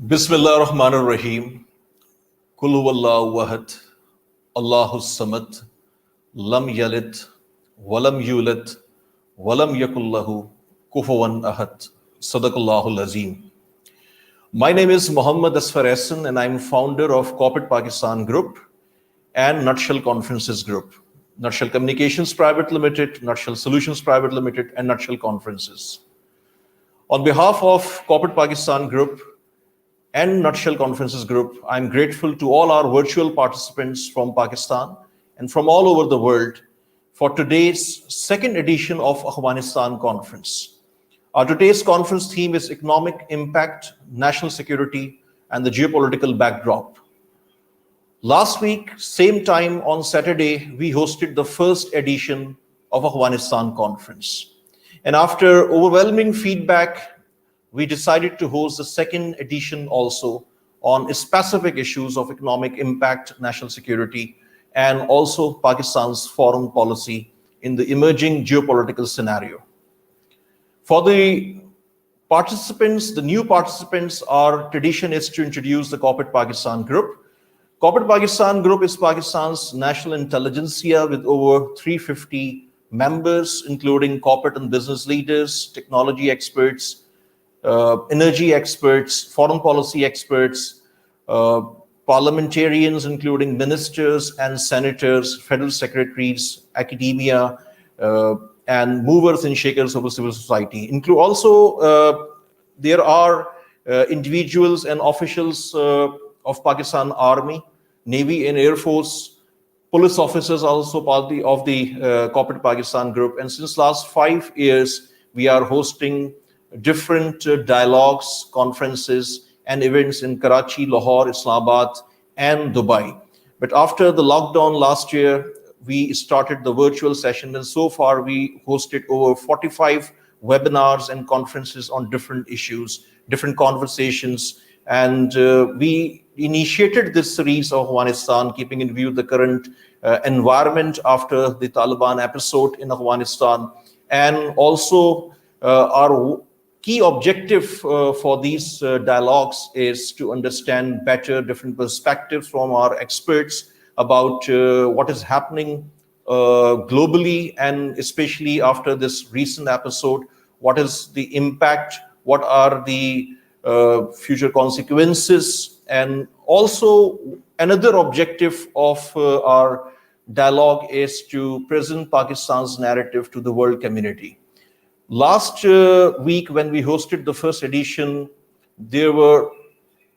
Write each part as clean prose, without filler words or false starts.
Bismillah ar-Rahman ar-Rahim. Kul huwallahu wahad. Allahu samad. Lam yalid. Walam yulad. Walam yakul lahu kufuwan ahad. Sadaqallahu al-Azim. My name is Muhammad Asfar Ehsan and I'm founder of Corporate Pakistan Group and Nutshell Conferences Group. Nutshell Communications Private Limited, Nutshell Solutions Private Limited, and Nutshell Conferences. On behalf of Corporate Pakistan Group and Nutshell Conferences Group, I'm grateful to all our virtual participants from Pakistan and from all over the world for today's second edition of Afghanistan Conference. Our today's conference theme is Economic Impact, National Security, and the Geopolitical Backdrop. Last week, same time on Saturday, we hosted the first edition of Afghanistan Conference. And after overwhelming feedback, we decided to host the second edition also on specific issues of economic impact, national security, and also Pakistan's foreign policy in the emerging geopolitical scenario. For the participants, the new participants, our tradition is to introduce the Corporate Pakistan Group. Corporate Pakistan Group is Pakistan's national intelligentsia with over 350 members, including corporate and business leaders, technology experts, energy experts, foreign policy experts, parliamentarians, including ministers and senators, federal secretaries, academia, and movers and shakers of the civil society. There are individuals and officials of Pakistan Army, Navy and Air Force, police officers also part of the Corporate Pakistan Group. And since last 5 years, we are hosting different dialogues, conferences, and events in Karachi, Lahore, Islamabad, and Dubai. But after the lockdown last year, we started the virtual session, and so far we hosted over 45 webinars and conferences on different issues, different conversations, and we initiated this series of Afghanistan, keeping in view the current environment after the Taliban episode in Afghanistan, and also our key objective for these dialogues is to understand better different perspectives from our experts about what is happening globally, and especially after this recent episode, what is the impact, what are the future consequences, and also another objective of our dialogue is to present Pakistan's narrative to the world community. Last week, when we hosted the first edition, there were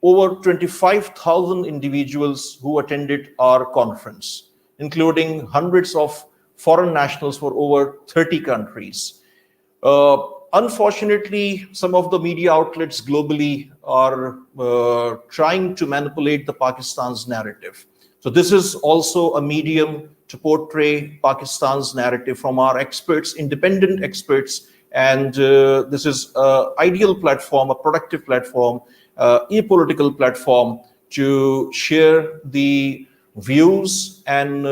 over 25,000 individuals who attended our conference, including hundreds of foreign nationals for over 30 countries. Unfortunately, some of the media outlets globally are trying to manipulate the Pakistan's narrative. So this is also a medium to portray Pakistan's narrative from our experts, independent experts. And this is an ideal platform, a productive platform, apolitical platform to share the views and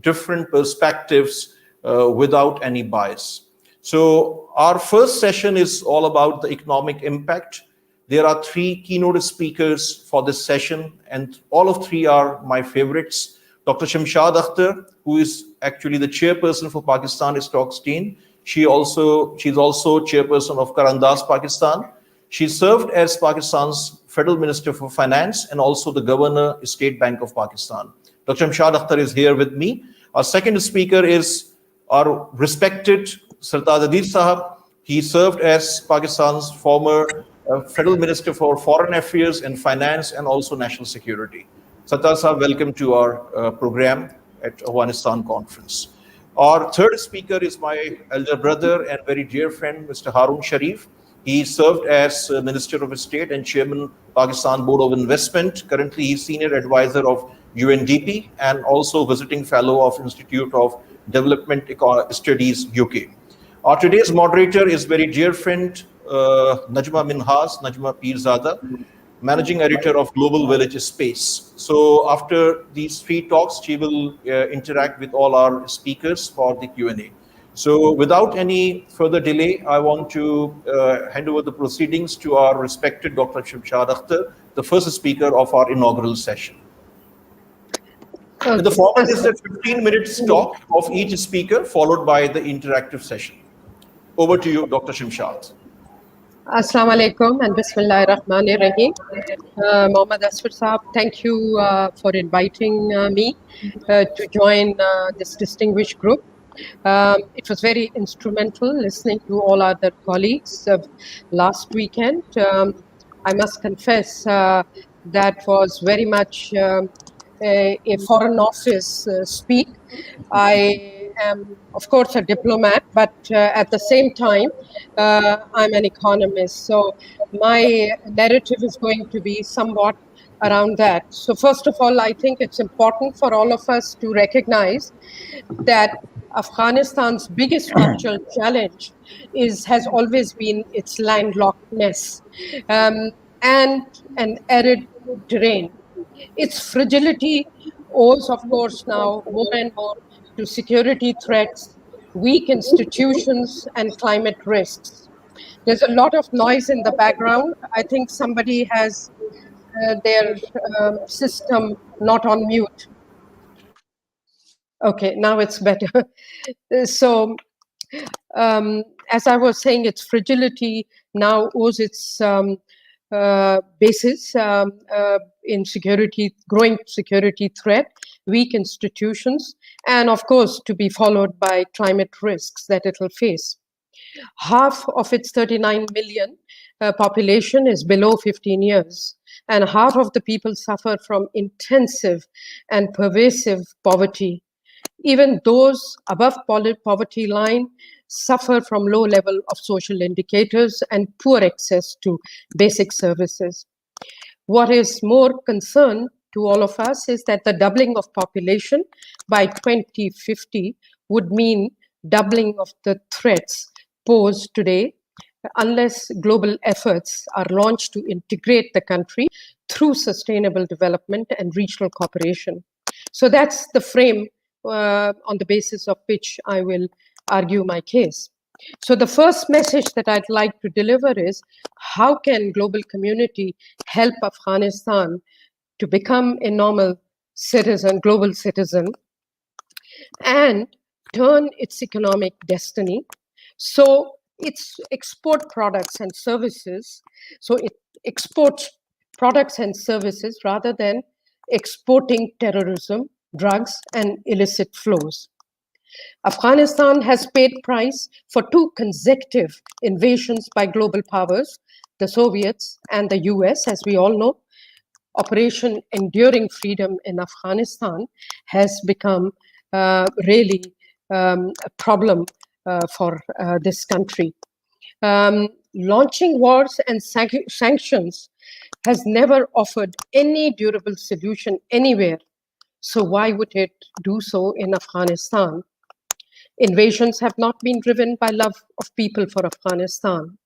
different perspectives without any bias. So our first session is all about the economic impact. There are 3 keynote speakers for this session, and all of 3 are my favorites. Dr. Shamshad Akhtar, who is actually the chairperson for Pakistan Stock Exchange. She's also chairperson of Karandas, Pakistan. She served as Pakistan's Federal Minister for Finance and also the Governor, State Bank of Pakistan. Dr. Shamshad Akhtar is here with me. Our second speaker is our respected Sartaj Adeed Sahab. He served as Pakistan's former Federal Minister for Foreign Affairs and Finance and also National Security. Sartaj Sahab, welcome to our program at Afghanistan Conference. Our third speaker is my elder brother and very dear friend, Mr. Harun Sharif. He served as Minister of State and Chairman Pakistan Board of Investment. Currently, he's Senior Advisor of UNDP and also Visiting Fellow of Institute of Development Studies, UK. Our today's moderator is very dear friend, Najma Minhas, Najma Pirzada, Managing Editor of Global Village Space. So after these 3 talks, she will interact with all our speakers for the Q&A. So without any further delay, I want to hand over the proceedings to our respected Dr. Shamshad Akhtar, the first speaker of our inaugural session. Okay. And the format is that 15 minutes talk of each speaker, followed by the interactive session. Over to you, Dr. Shamshad. Assalamu alaikum and Bismillahir Rahmanir Rahim. Mohammad Asfar Saab, thank you for inviting me to join this distinguished group. It was very instrumental listening to all other colleagues last weekend. I must confess that was very much a foreign office speak. I am, of course, a diplomat, but at the same time, I'm an economist. So my narrative is going to be somewhat around that. So first of all, I think it's important for all of us to recognize that Afghanistan's biggest structural challenge has always been its landlockedness and an arid terrain. Its fragility owes, of course, now more and more to security threats, weak institutions, and climate risks. There's a lot of noise in the background. I think somebody has their system not on mute. Okay, now it's better. So, as I was saying, its fragility now owes its basis in growing security threat, weak institutions, and of course, to be followed by climate risks that it will face. Half of its 39 million population is below 15 years, and half of the people suffer from intensive and pervasive poverty. Even those above poverty line suffer from low level of social indicators and poor access to basic services. What is more concern to all of us is that the doubling of population by 2050 would mean doubling of the threats posed today unless global efforts are launched to integrate the country through sustainable development and regional cooperation. So that's the frame on the basis of which I will argue my case. So the first message that I'd like to deliver is, how can global community help Afghanistan to become a normal citizen, global citizen, and turn its economic destiny so its export products and services, so it exports products and services rather than exporting terrorism, drugs, and illicit flows. Afghanistan has paid price for 2 consecutive invasions by global powers, the Soviets and the US, as we all know. Operation Enduring Freedom in Afghanistan has become really a problem for this country. Launching wars and sanctions has never offered any durable solution anywhere. So why would it do so in Afghanistan? Invasions have not been driven by love of people for Afghanistan.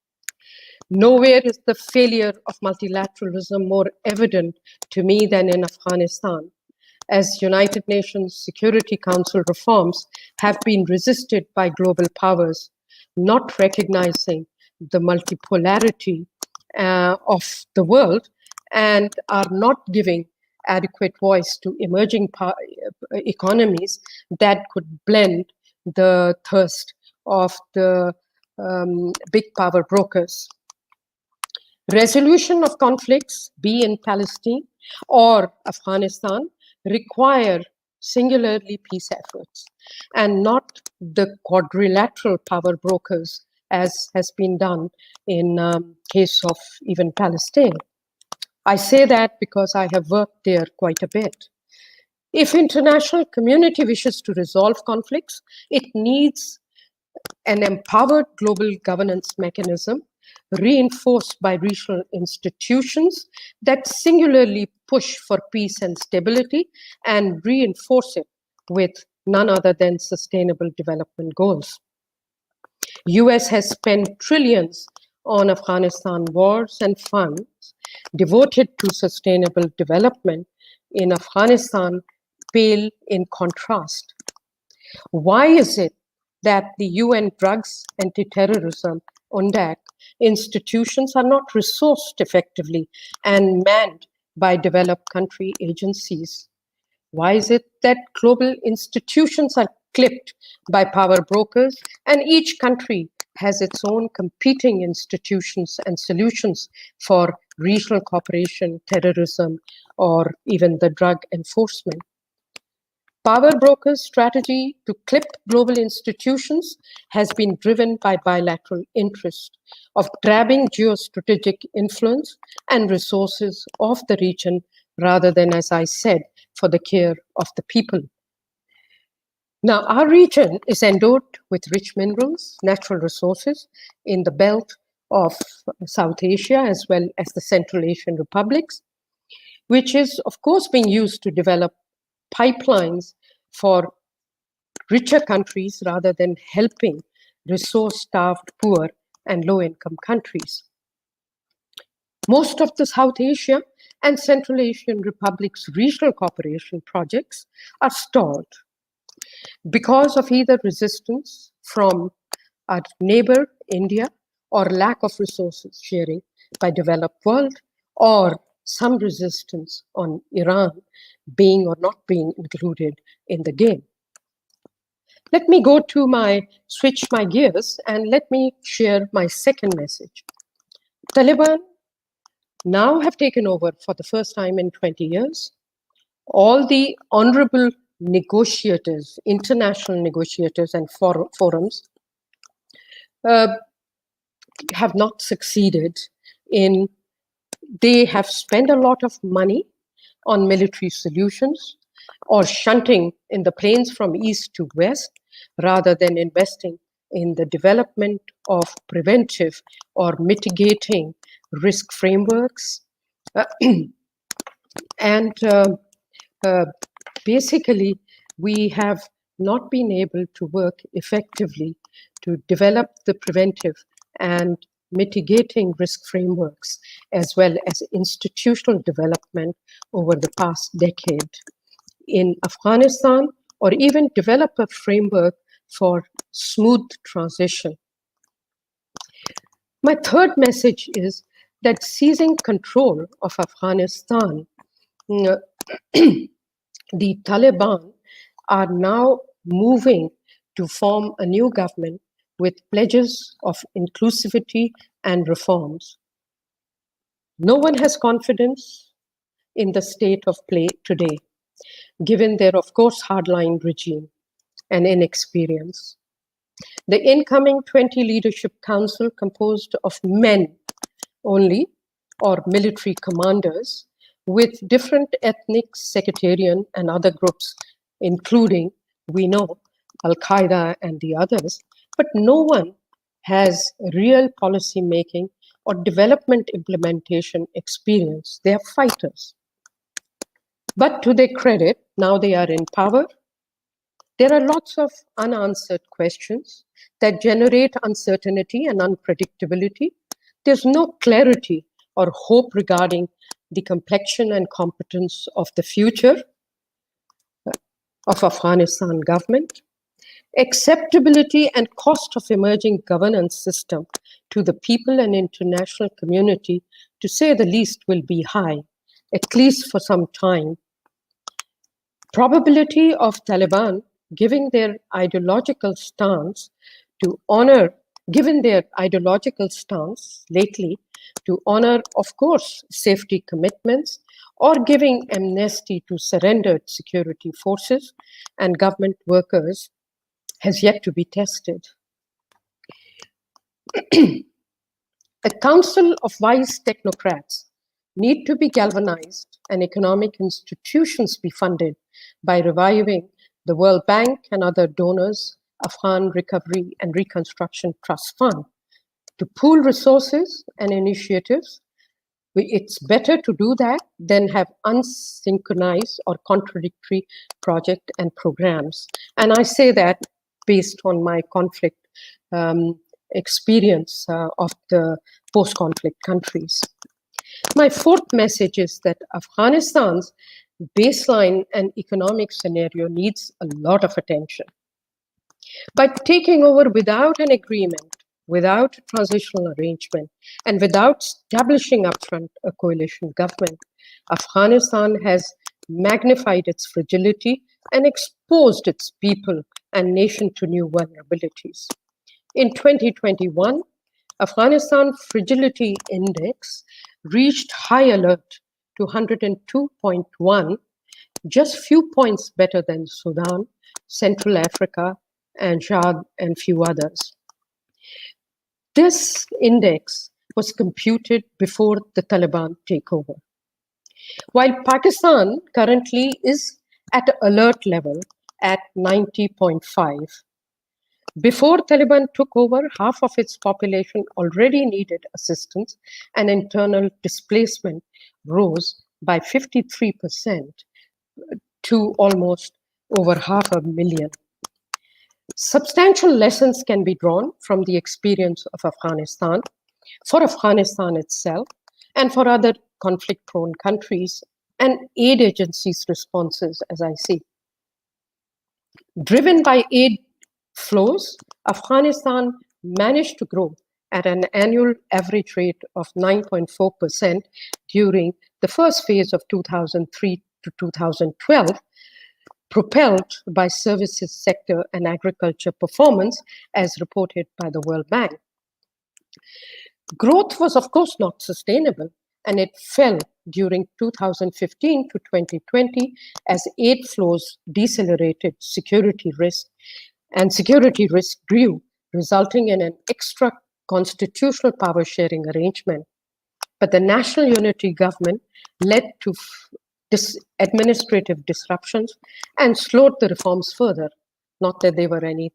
Nowhere is the failure of multilateralism more evident to me than in Afghanistan, as United Nations Security Council reforms have been resisted by global powers, not recognizing the multipolarity of the world and are not giving adequate voice to emerging economies that could blend the thirst of the big power brokers. Resolution of conflicts, be in Palestine or Afghanistan, require singularly peace efforts and not the quadrilateral power brokers, as has been done in case of even Palestine. I say that because I have worked there quite a bit. If international community wishes to resolve conflicts, it needs an empowered global governance mechanism reinforced by regional institutions that singularly push for peace and stability and reinforce it with none other than sustainable development goals. US has spent trillions on Afghanistan wars and funds devoted to sustainable development in Afghanistan pale in contrast. Why is it that the UN Drugs Anti-Terrorism UNDAC institutions are not resourced effectively and manned by developed country agencies? Why is it that global institutions are clipped by power brokers and each country has its own competing institutions and solutions for regional cooperation, terrorism, or even the drug enforcement? Power brokers' strategy to clip global institutions has been driven by bilateral interest of grabbing geostrategic influence and resources of the region rather than, as I said, for the care of the people. Now, our region is endowed with rich minerals, natural resources in the belt of South Asia as well as the Central Asian republics, which is, of course, being used to develop pipelines for richer countries rather than helping resource-starved, poor, and low-income countries. Most of the South Asia and Central Asian republics' regional cooperation projects are stalled because of either resistance from our neighbor, India, or lack of resources sharing by developed world, or some resistance on Iran being or not being included in the game. Let me switch my gears and let me share my second message. Taliban now have taken over for the first time in 20 years. All the honorable negotiators, international negotiators and forums have not succeeded in, they have spent a lot of money on military solutions or shunting in the planes from east to west rather than investing in the development of preventive or mitigating risk frameworks. Basically, we have not been able to work effectively to develop the preventive and mitigating risk frameworks as well as institutional development over the past decade in Afghanistan, or even develop a framework for smooth transition. My third message is that seizing control of Afghanistan, the Taliban are now moving to form a new government with pledges of inclusivity and reforms. No one has confidence in the state of play today, given their, of course, hardline regime and inexperience. The incoming 20 Leadership Council, composed of men only, or military commanders, with different ethnic, sectarian, and other groups, including, we know, Al-Qaeda and the others, but no one has real policy making or development implementation experience. They are fighters. But to their credit, now they are in power. There are lots of unanswered questions that generate uncertainty and unpredictability. There's no clarity or hope regarding the complexion and competence of the future of Afghanistan government. Acceptability and cost of emerging governance system to the people and international community, to say the least, will be high, at least for some time. Probability of Taliban giving their ideological stance lately to honor, of course, safety commitments, or giving amnesty to surrendered security forces and government workers has yet to be tested. A council of wise technocrats need to be galvanized and economic institutions be funded by reviving the World Bank and other donors, Afghan Recovery and Reconstruction Trust Fund, to pool resources and initiatives. It's better to do that than have unsynchronized or contradictory projects and programs. And I say that based on my conflict experience of the post-conflict countries. My fourth message is that Afghanistan's baseline and economic scenario needs a lot of attention. By taking over without an agreement, without a transitional arrangement, and without establishing upfront a coalition government, Afghanistan has magnified its fragility and exposed its people and nation to new vulnerabilities. In 2021, Afghanistan Fragility Index reached high alert to 102.1, just few points better than Sudan, Central Africa, and Chad, and few others. This index was computed before the Taliban takeover. While Pakistan currently is at alert level at 90.5, before Taliban took over, half of its population already needed assistance, and internal displacement rose by 53% to almost over 500,000. Substantial lessons can be drawn from the experience of Afghanistan, for Afghanistan itself, and for other conflict-prone countries and aid agencies' responses, as I see. Driven by aid flows, Afghanistan managed to grow at an annual average rate of 9.4% during the first phase of 2003 to 2012, propelled by services sector and agriculture performance, as reported by the World Bank. Growth was, of course, not sustainable, and it fell during 2015 to 2020 as aid flows decelerated security risk, and security risk grew, resulting in an extra constitutional power sharing arrangement. But the national unity government led to administrative disruptions and slowed the reforms further, not that they were any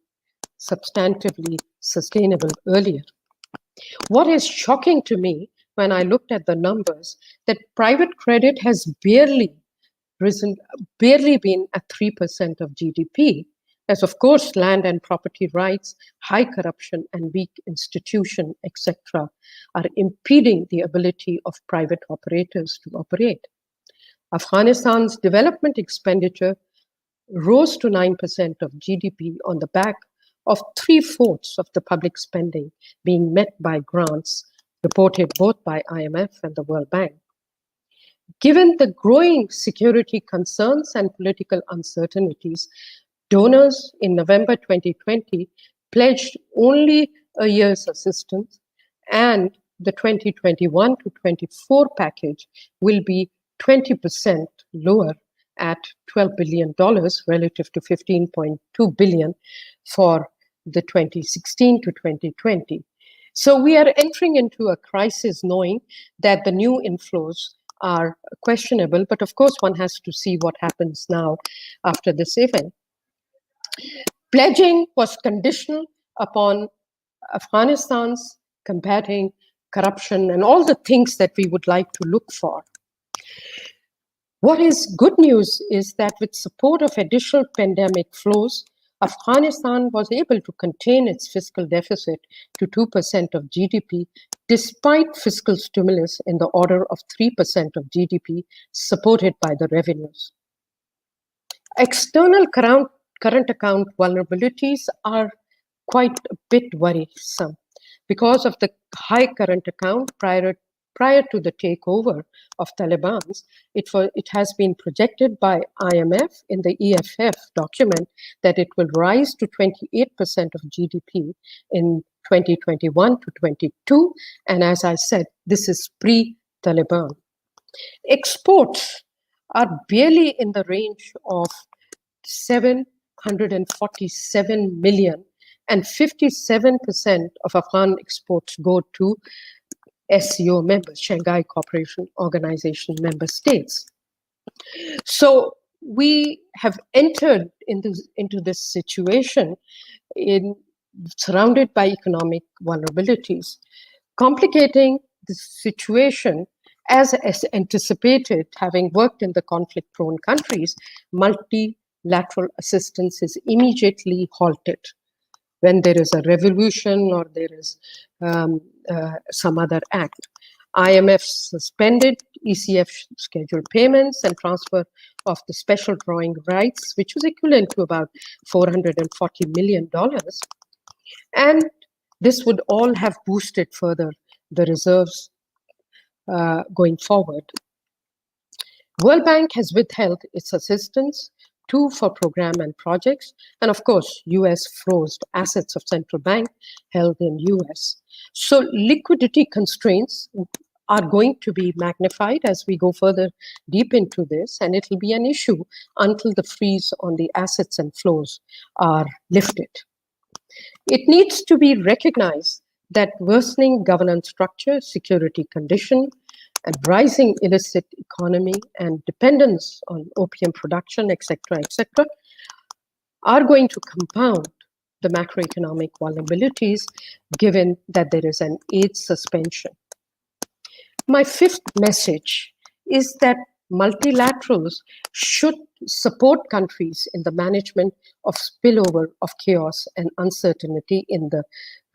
substantively sustainable earlier. What is shocking to me when I looked at the numbers, that private credit has barely been at 3% of GDP, as of course land and property rights, high corruption and weak institution, etc., are impeding the ability of private operators to operate. Afghanistan's development expenditure rose to 9% of GDP on the back of 3/4 of the public spending being met by grants reported both by IMF and the World Bank. Given the growing security concerns and political uncertainties, donors in November 2020 pledged only a year's assistance, and the 2021 to 24 package will be 20% lower at $12 billion relative to $15.2 billion for the 2016 to 2020. So we are entering into a crisis knowing that the new inflows are questionable, but of course one has to see what happens now after this event. Pledging was conditional upon Afghanistan's combating corruption and all the things that we would like to look for. What is good news is that with support of additional pandemic flows, Afghanistan was able to contain its fiscal deficit to 2% of GDP, despite fiscal stimulus in the order of 3% of GDP, supported by the revenues. External current account vulnerabilities are quite a bit worrisome because of the high current account prior to the takeover of Taliban. It has been projected by IMF in the EFF document that it will rise to 28% of GDP in 2021 to 22. And as I said, this is pre-Taliban. Exports are barely in the range of 747 million, and 57% of Afghan exports go to SCO members, Shanghai Cooperation Organization member states. So we have entered into this situation surrounded by economic vulnerabilities, complicating the situation. As anticipated, having worked in the conflict-prone countries, multilateral assistance is immediately halted when there is a revolution or there is some other act. IMF suspended ECF scheduled payments and transfer of the special drawing rights, which was equivalent to about $440 million. And this would all have boosted further the reserves going forward. World Bank has withheld its assistance, too, for program and projects. And of course, US froze assets of central bank held in US. So liquidity constraints are going to be magnified as we go further deep into this, and it will be an issue until the freeze on the assets and flows are lifted. It needs to be recognized that worsening governance structure, security condition, and rising illicit economy and dependence on opium production, etc., are going to compound the macroeconomic vulnerabilities given that there is an aid suspension. My fifth message is that multilaterals should support countries in the management of spillover of chaos and uncertainty in the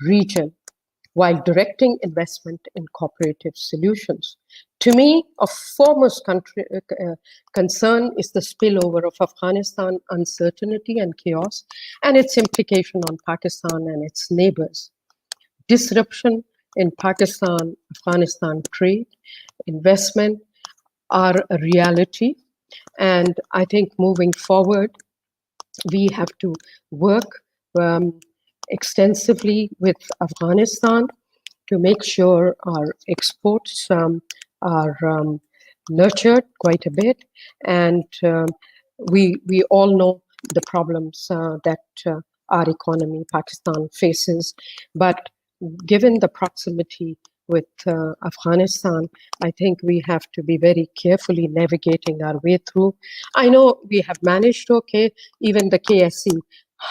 region, while directing investment in cooperative solutions. To me, of foremost concern is the spillover of Afghanistan uncertainty and chaos and its implication on Pakistan and its neighbors. Disruption in Pakistan-Afghanistan trade, investment are a reality. And I think moving forward, we have to work extensively with Afghanistan to make sure our exports are nurtured quite a bit. And we all know the problems that our economy, Pakistan, faces. But given the proximity with Afghanistan, I think we have to be very carefully navigating our way through. I know we have managed okay. Even the KSC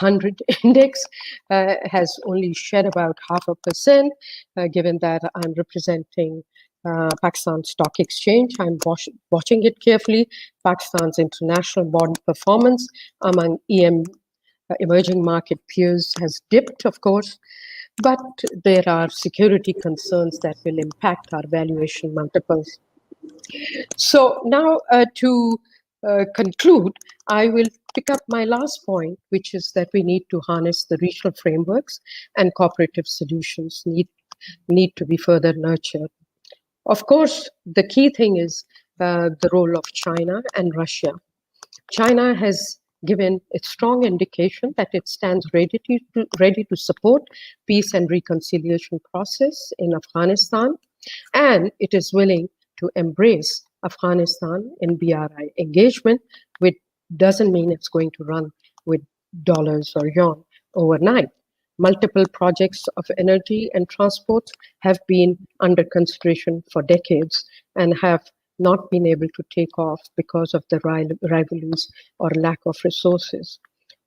100 index has only shed about 0.5%, given that I'm representing Pakistan Stock Exchange. I'm watching it carefully. Pakistan's international bond performance among emerging market peers has dipped, of course, but there are security concerns that will impact our valuation multiples. So now to conclude, I will pick up my last point, which is that we need to harness the regional frameworks and cooperative solutions need to be further nurtured. Of course, the key thing is the role of China and Russia. China has given a strong indication that it stands ready to support peace and reconciliation process in Afghanistan, and it is willing to embrace Afghanistan in BRI engagement, which doesn't mean it's going to run with dollars or yuan overnight. Multiple projects of energy and transport have been under consideration for decades and have not been able to take off because of the rivalries or lack of resources.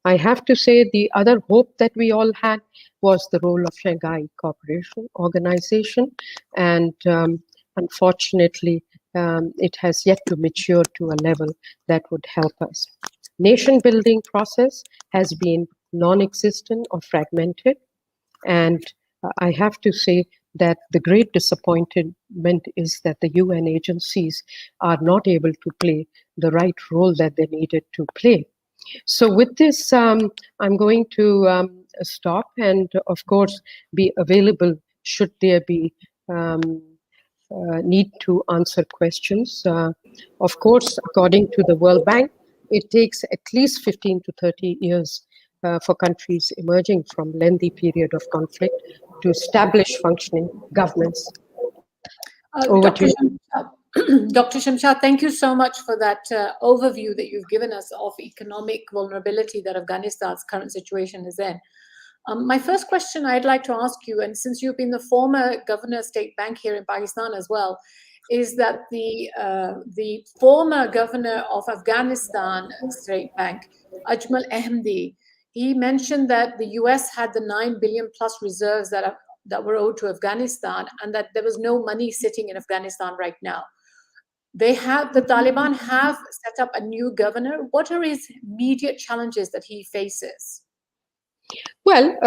I have to say the other hope that we all had was the role of Shanghai Cooperation Organization, and unfortunately, it has yet to mature to a level that would help us. Nation building process has been non-existent or fragmented, and I have to say that the great disappointment is that the UN agencies are not able to play the right role that they needed to play. So with this, I'm going to stop and, of course, be available should there be need to answer questions. Of course, according to the World Bank, it takes at least 15 to 30 years for countries emerging from lengthy period of conflict to establish functioning governments. Over to you. Dr. Shamshad, thank you so much for that overview that you've given us of economic vulnerability that Afghanistan's current situation is in. My first question I'd like to ask you, and since you've been the former governor state bank here in Pakistan as well, is that the former governor of Afghanistan State Bank, Ajmal Ahmadi, he mentioned that the US had the 9 billion plus reserves that were owed to Afghanistan, and that there was no money sitting in Afghanistan right now. The Taliban have set up a new governor. What are his immediate challenges that he faces? Well,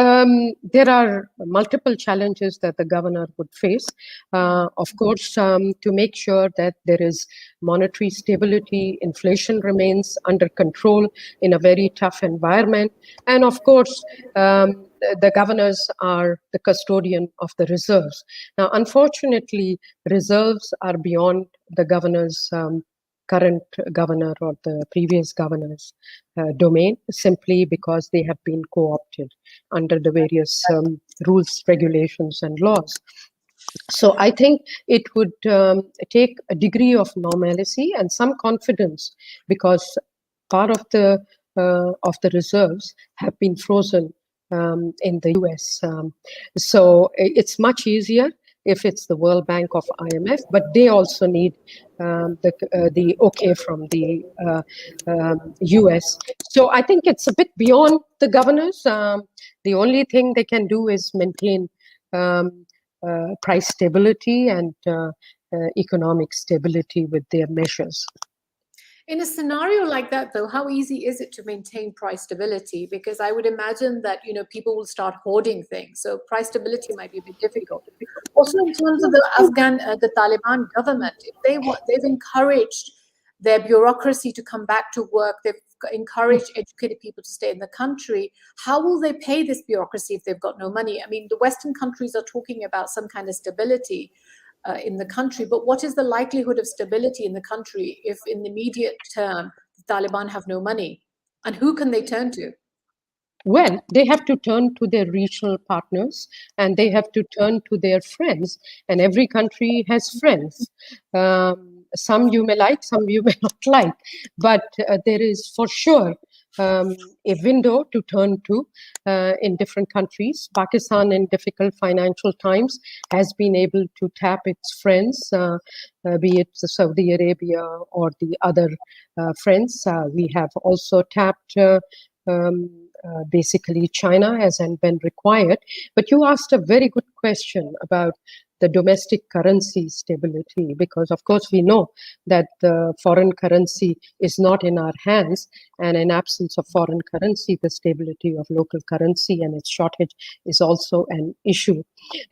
there are multiple challenges that the governor would face. Of course, to make sure that there is monetary stability, inflation remains under control in a very tough environment. And of course, the governors are the custodian of the reserves. Now, unfortunately, reserves are beyond the governor's current governor or the previous governor's domain, simply because they have been co-opted under the various rules, regulations, and laws. So I think it would take a degree of normalcy and some confidence, because part of the reserves have been frozen in the US. So it's much easier if it's the World Bank of IMF, but they also need the okay from the US. So I think it's a bit beyond the governors. The only thing they can do is maintain price stability and economic stability with their measures. In a scenario like that, though, how easy is it to maintain price stability? Because I would imagine that, you know, people will start hoarding things. So price stability might be a bit difficult. Also, in terms of the Taliban government, if they've encouraged their bureaucracy to come back to work, they've encouraged educated people to stay in the country, how will they pay this bureaucracy if they've got no money? I mean, the Western countries are talking about some kind of stability in the country, but what is the likelihood of stability in the country if in the immediate term the Taliban have no money? And who can they turn to? Well, they have to turn to their regional partners, and they have to turn to their friends, and every country has friends. Some you may like, some you may not like, but there is for sure a window to turn to in different countries. Pakistan, in difficult financial times, has been able to tap its friends, be it Saudi Arabia or the other friends. We have also tapped basically China hasn't been required. But you asked a very good question about the domestic currency stability, because of course we know that the foreign currency is not in our hands, and in absence of foreign currency, the stability of local currency and its shortage is also an issue.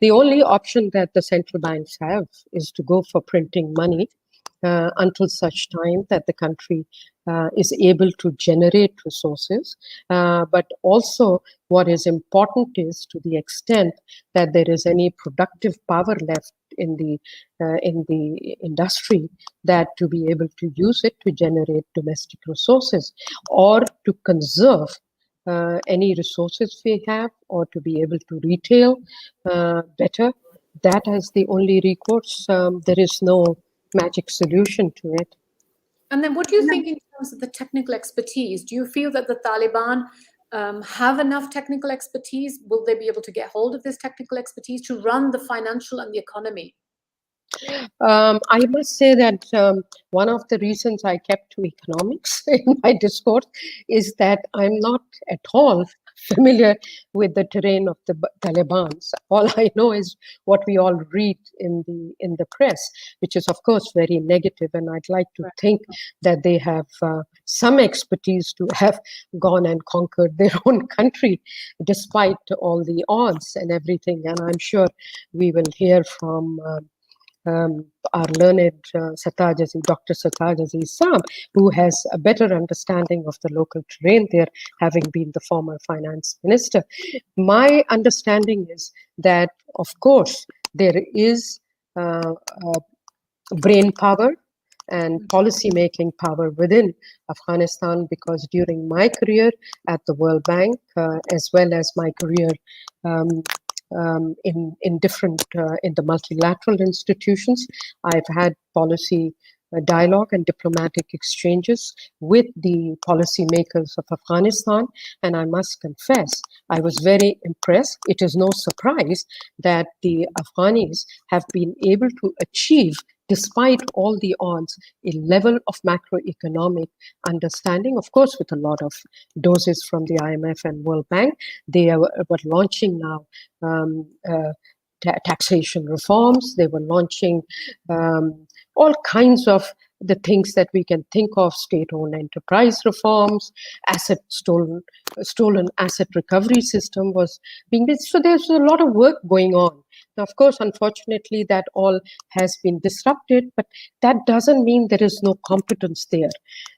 The only option that the central banks have is to go for printing money until such time that the country is able to generate resources. But also what is important is, to the extent that there is any productive power left in the industry, that to be able to use it to generate domestic resources, or to conserve any resources we have, or to be able to retail better. That is the only recourse. There is no magic solution to it. And then what do you think in terms of the technical expertise? Do you feel that the Taliban have enough technical expertise? Will they be able to get hold of this technical expertise to run the financial and the economy? I must say that one of the reasons I kept to economics in my discourse is that I'm not at all familiar with the terrain of the Taliban. All I know is what we all read in the press, which is of course very negative, and I'd like to think that they have some expertise to have gone and conquered their own country despite all the odds and everything. And I'm sure we will hear from our learned Dr. Sartaj Aziz Saab, who has a better understanding of the local terrain there, having been the former finance minister. My understanding is that, of course, there is brain power and policy-making power within Afghanistan, because during my career at the World Bank, as well as my career in different in the multilateral institutions, I've had policy dialogue and diplomatic exchanges with the policymakers of Afghanistan, and I must confess I was very impressed. It is no surprise that the Afghanis have been able to achieve, despite all the odds, a level of macroeconomic understanding, of course, with a lot of doses from the IMF and World Bank. They were launching now taxation reforms. They were launching all kinds of the things that we can think of: state-owned enterprise reforms, stolen asset recovery system was being built. So there's a lot of work going on. Now, of course, unfortunately, that all has been disrupted, but that doesn't mean there is no competence there.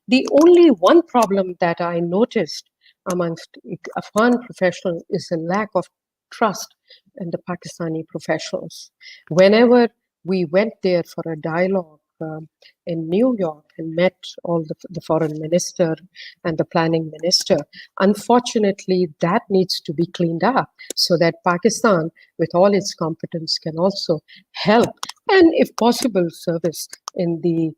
The only one problem that I noticed amongst Afghan professionals is a lack of trust in the Pakistani professionals. Whenever we went there for a dialogue in New York and met all the foreign minister and the planning minister, unfortunately, that needs to be cleaned up so that Pakistan, with all its competence, can also help and, if possible, service in the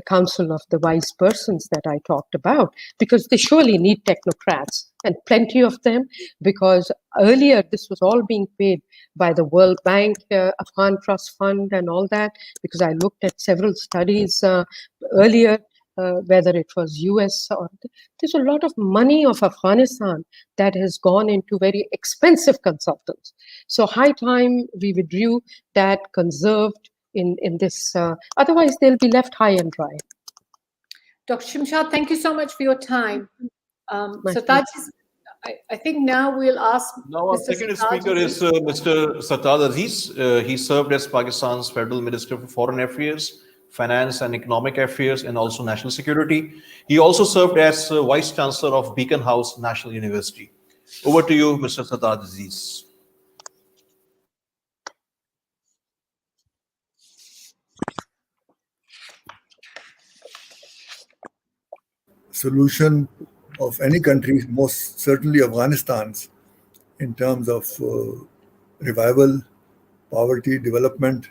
Council of the Wise Persons that I talked about, because they surely need technocrats, and plenty of them, because earlier this was all being paid by the World Bank, Afghan Trust Fund and all that, because I looked at several studies earlier, whether it was US or, there's a lot of money of Afghanistan that has gone into very expensive consultants. So high time we withdrew that, conserved in this, otherwise they'll be left high and dry. Dr. Shamshad, thank you so much for your time. So Taj, I think now we'll ask. Now our second speaker is Mr. Satad Aziz. He served as Pakistan's Federal Minister for Foreign Affairs, Finance and Economic Affairs, and also National Security. He also served as Vice Chancellor of Beacon House National University. Over to you, Mr. Satad Aziz. Solution of any country, most certainly Afghanistan's, in terms of revival, poverty, development,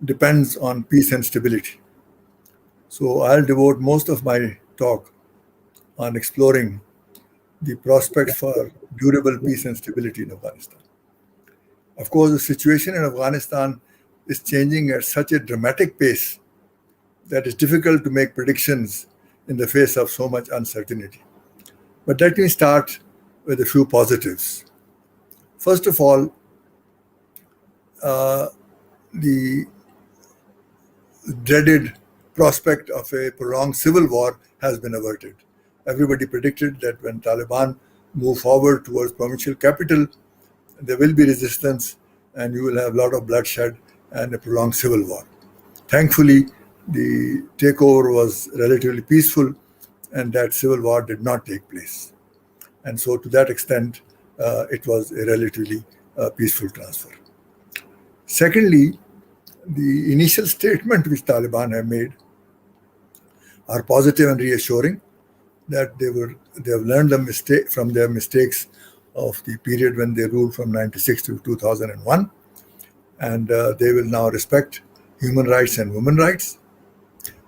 depends on peace and stability. So I'll devote most of my talk on exploring the prospects for durable peace and stability in Afghanistan. Of course, the situation in Afghanistan is changing at such a dramatic pace that it's difficult to make predictions in the face of so much uncertainty. But let me start with a few positives. First of all, the dreaded prospect of a prolonged civil war has been averted. Everybody predicted that when Taliban move forward towards provincial capital, there will be resistance and you will have a lot of bloodshed and a prolonged civil war. Thankfully, the takeover was relatively peaceful and that civil war did not take place. And so to that extent, it was a relatively peaceful transfer. Secondly, the initial statement which Taliban have made are positive and reassuring, that they have learned from their mistakes of the period when they ruled from 96 to 2001, and they will now respect human rights and women rights,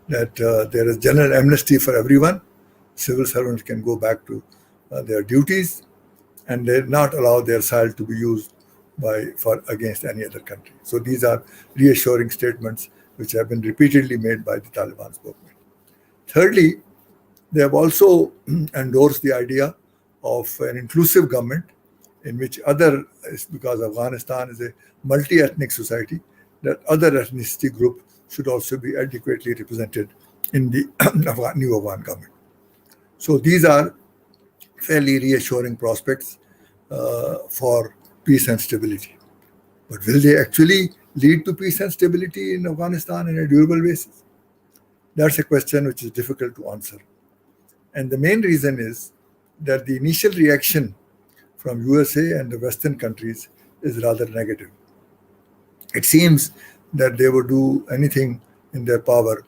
that there is general amnesty for everyone. Civil servants can go back to their duties, and they not allow their asylum to be used against any other country. So these are reassuring statements which have been repeatedly made by the Taliban spokesman. Thirdly, they have also endorsed the idea of an inclusive government in which because Afghanistan is a multi-ethnic society, that other ethnicity group should also be adequately represented in the new Afghan government. So these are fairly reassuring prospects for peace and stability. But will they actually lead to peace and stability in Afghanistan in a durable basis? That's a question which is difficult to answer. And the main reason is that the initial reaction from USA and the Western countries is rather negative. It seems that they would do anything in their power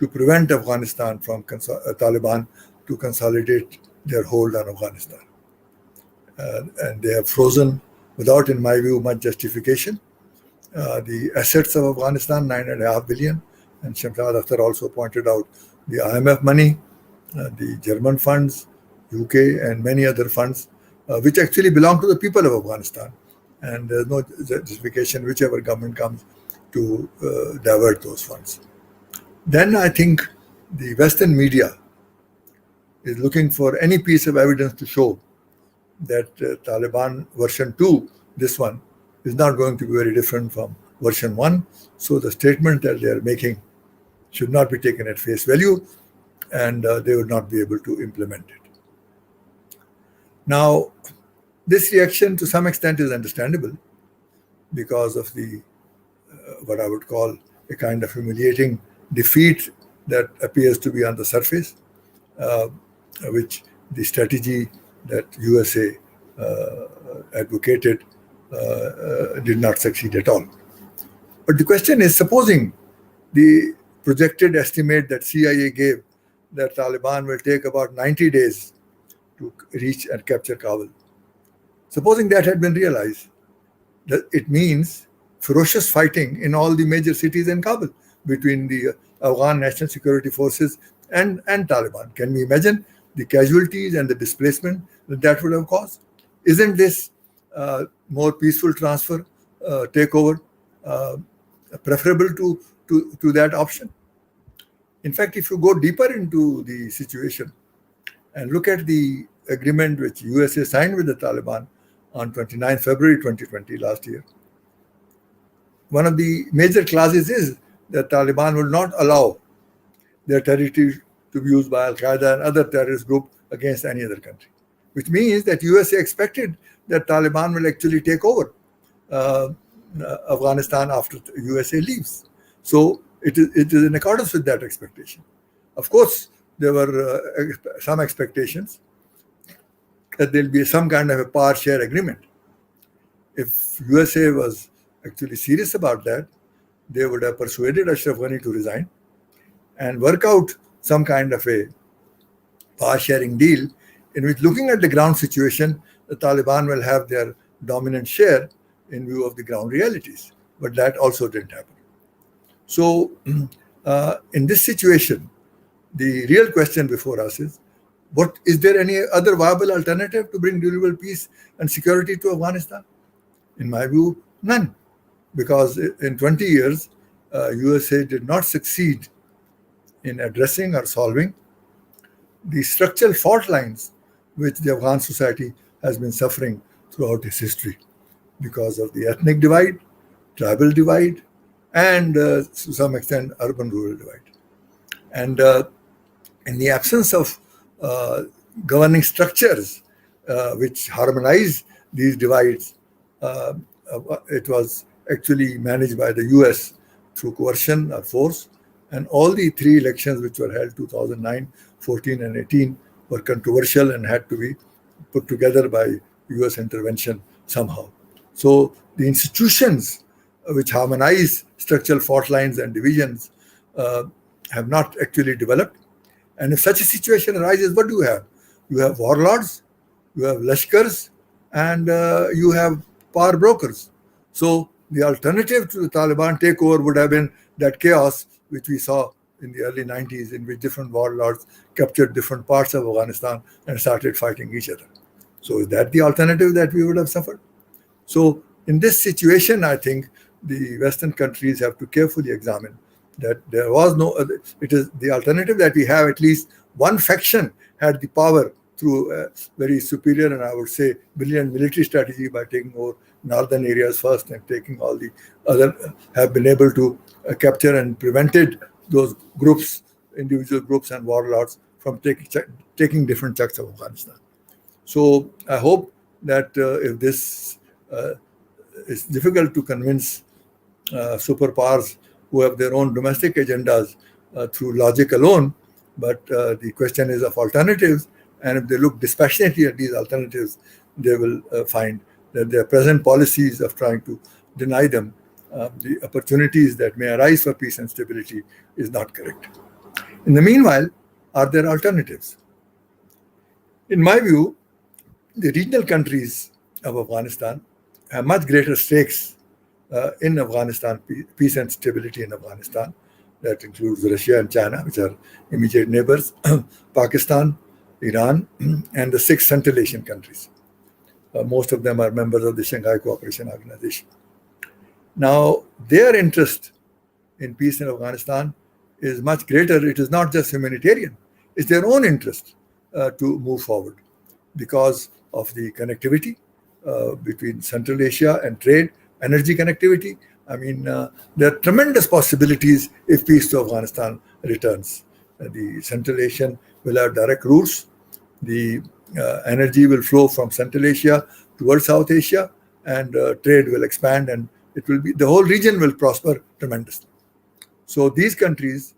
to prevent Afghanistan from Taliban to consolidate their hold on Afghanistan. And they have frozen, without, in my view, much justification, the assets of Afghanistan, $9.5 billion. And Shamshad Akhtar also pointed out the IMF money, the German funds, UK, and many other funds, which actually belong to the people of Afghanistan. And there's no justification, whichever government comes, to divert those funds. Then I think the Western media is looking for any piece of evidence to show that Taliban version 2, this one, is not going to be very different from version 1. So the statement that they are making should not be taken at face value, and they would not be able to implement it. Now, this reaction to some extent is understandable because of the what I would call a kind of humiliating defeat that appears to be on the surface, which the strategy that USA advocated did not succeed at all. But the question is, supposing the projected estimate that CIA gave that Taliban will take about 90 days to reach and capture Kabul, supposing that had been realized, that it means ferocious fighting in all the major cities in Kabul between the Afghan National Security Forces and Taliban. Can we imagine the casualties and the displacement that would have caused? Isn't this more peaceful transfer, takeover, preferable to that option? In fact, if you go deeper into the situation and look at the agreement which USA signed with the Taliban on 29 February 2020, last year, one of the major clauses is that Taliban will not allow their territory to be used by Al-Qaeda and other terrorist groups against any other country, which means that USA expected that Taliban will actually take over Afghanistan after USA leaves. So it is in accordance with that expectation. Of course, there were some expectations that there will be some kind of a power share agreement. If USA was actually serious about that, they would have persuaded Ashraf Ghani to resign and work out some kind of a power sharing deal in which, looking at the ground situation, the Taliban will have their dominant share in view of the ground realities. But that also didn't happen. So in this situation, the real question before us is, is there any other viable alternative to bring durable peace and security to Afghanistan? In my view, none. Because in 20 years, USA did not succeed in addressing or solving the structural fault lines which the Afghan society has been suffering throughout its history because of the ethnic divide, tribal divide, and to some extent urban-rural divide. And in the absence of governing structures which harmonize these divides, it was actually managed by the US through coercion or force. And all the three elections which were held 2009, 14, and 18 were controversial and had to be put together by US intervention somehow. So the institutions which harmonize structural fault lines and divisions have not actually developed. And if such a situation arises, what do you have? You have warlords, you have lashkars, and you have power brokers. So the alternative to the Taliban takeover would have been that chaos which we saw in the early 90s, in which different warlords captured different parts of Afghanistan and started fighting each other. So is that the alternative that we would have suffered? So in this situation, I think the Western countries have to carefully examine that there was no other. It is the alternative that we have. At least one faction had the power through a very superior and, I would say, brilliant military strategy by taking over northern areas first and taking all the other, have been able to capture and prevented those groups, individual groups and warlords from taking different chunks of Afghanistan. So I hope that if this is difficult to convince superpowers who have their own domestic agendas through logic alone, but the question is of alternatives, and if they look dispassionately at these alternatives, they will find that their present policies of trying to deny them the opportunities that may arise for peace and stability is not correct. In the meanwhile, are there alternatives? In my view, the regional countries of Afghanistan have much greater stakes in Afghanistan, peace and stability in Afghanistan. That includes Russia and China, which are immediate neighbors, Pakistan, Iran, and the 6 Central Asian countries. Most of them are members of the Shanghai Cooperation Organization. Now, their interest in peace in Afghanistan is much greater. It is not just humanitarian. It's their own interest to move forward because of the connectivity between Central Asia and trade, energy connectivity, I mean, there are tremendous possibilities if peace to Afghanistan returns. The Central Asian will have direct routes. The energy will flow from Central Asia towards South Asia, and trade will expand, and it will be the whole region will prosper tremendously. So these countries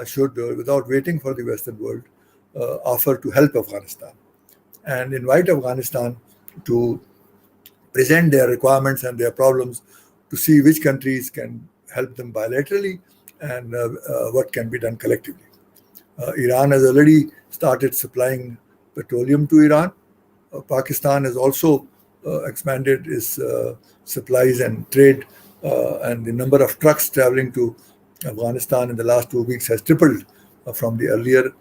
should, without waiting for the Western world, offer to help Afghanistan and invite Afghanistan to present their requirements and their problems to see which countries can help them bilaterally and what can be done collectively. Iran has already started supplying petroleum to Iran. Pakistan has also expanded its supplies and trade, and the number of trucks traveling to Afghanistan in the last 2 weeks has tripled from the earlier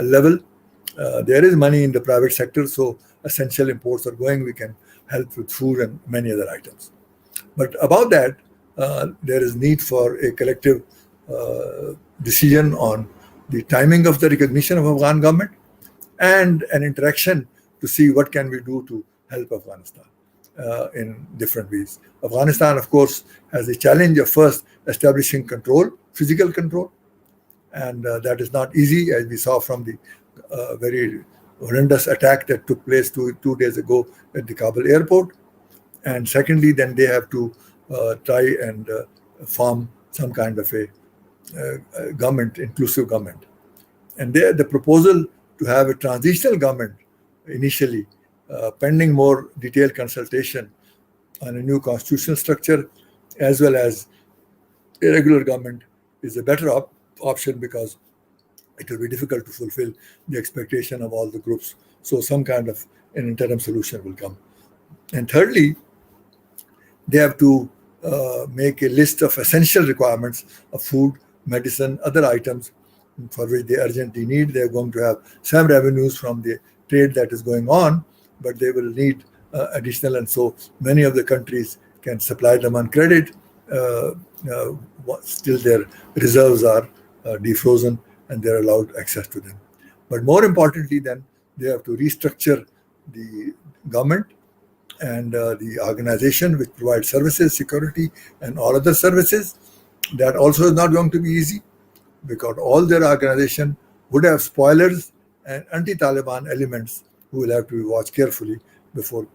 level. There is money in the private sector, so essential imports are going. We can help with food and many other items. But above that, there is need for a collective decision on the timing of the recognition of Afghan government and an interaction to see what can we do to help Afghanistan in different ways. Afghanistan, of course, has the challenge of first establishing control, physical control, and that is not easy, as we saw from the very horrendous attack that took place two days ago at the Kabul airport. And secondly, then they have to try and form some kind of a government, inclusive government. And there, the proposal to have a transitional government initially, pending more detailed consultation on a new constitutional structure, as well as a regular government, is a better option because it will be difficult to fulfill the expectation of all the groups. So some kind of an interim solution will come. And thirdly, they have to make a list of essential requirements of food, medicine, other items for which they urgently need. They're going to have some revenues from the trade that is going on, but they will need additional, and so many of the countries can supply them on credit. Still their reserves are defrozen and they're allowed access to them. But more importantly, then they have to restructure the government and the organization which provides services, security, and all other services. That also is not going to be easy because all their organization would have spoilers and anti-Taliban elements who will have to be watched carefully before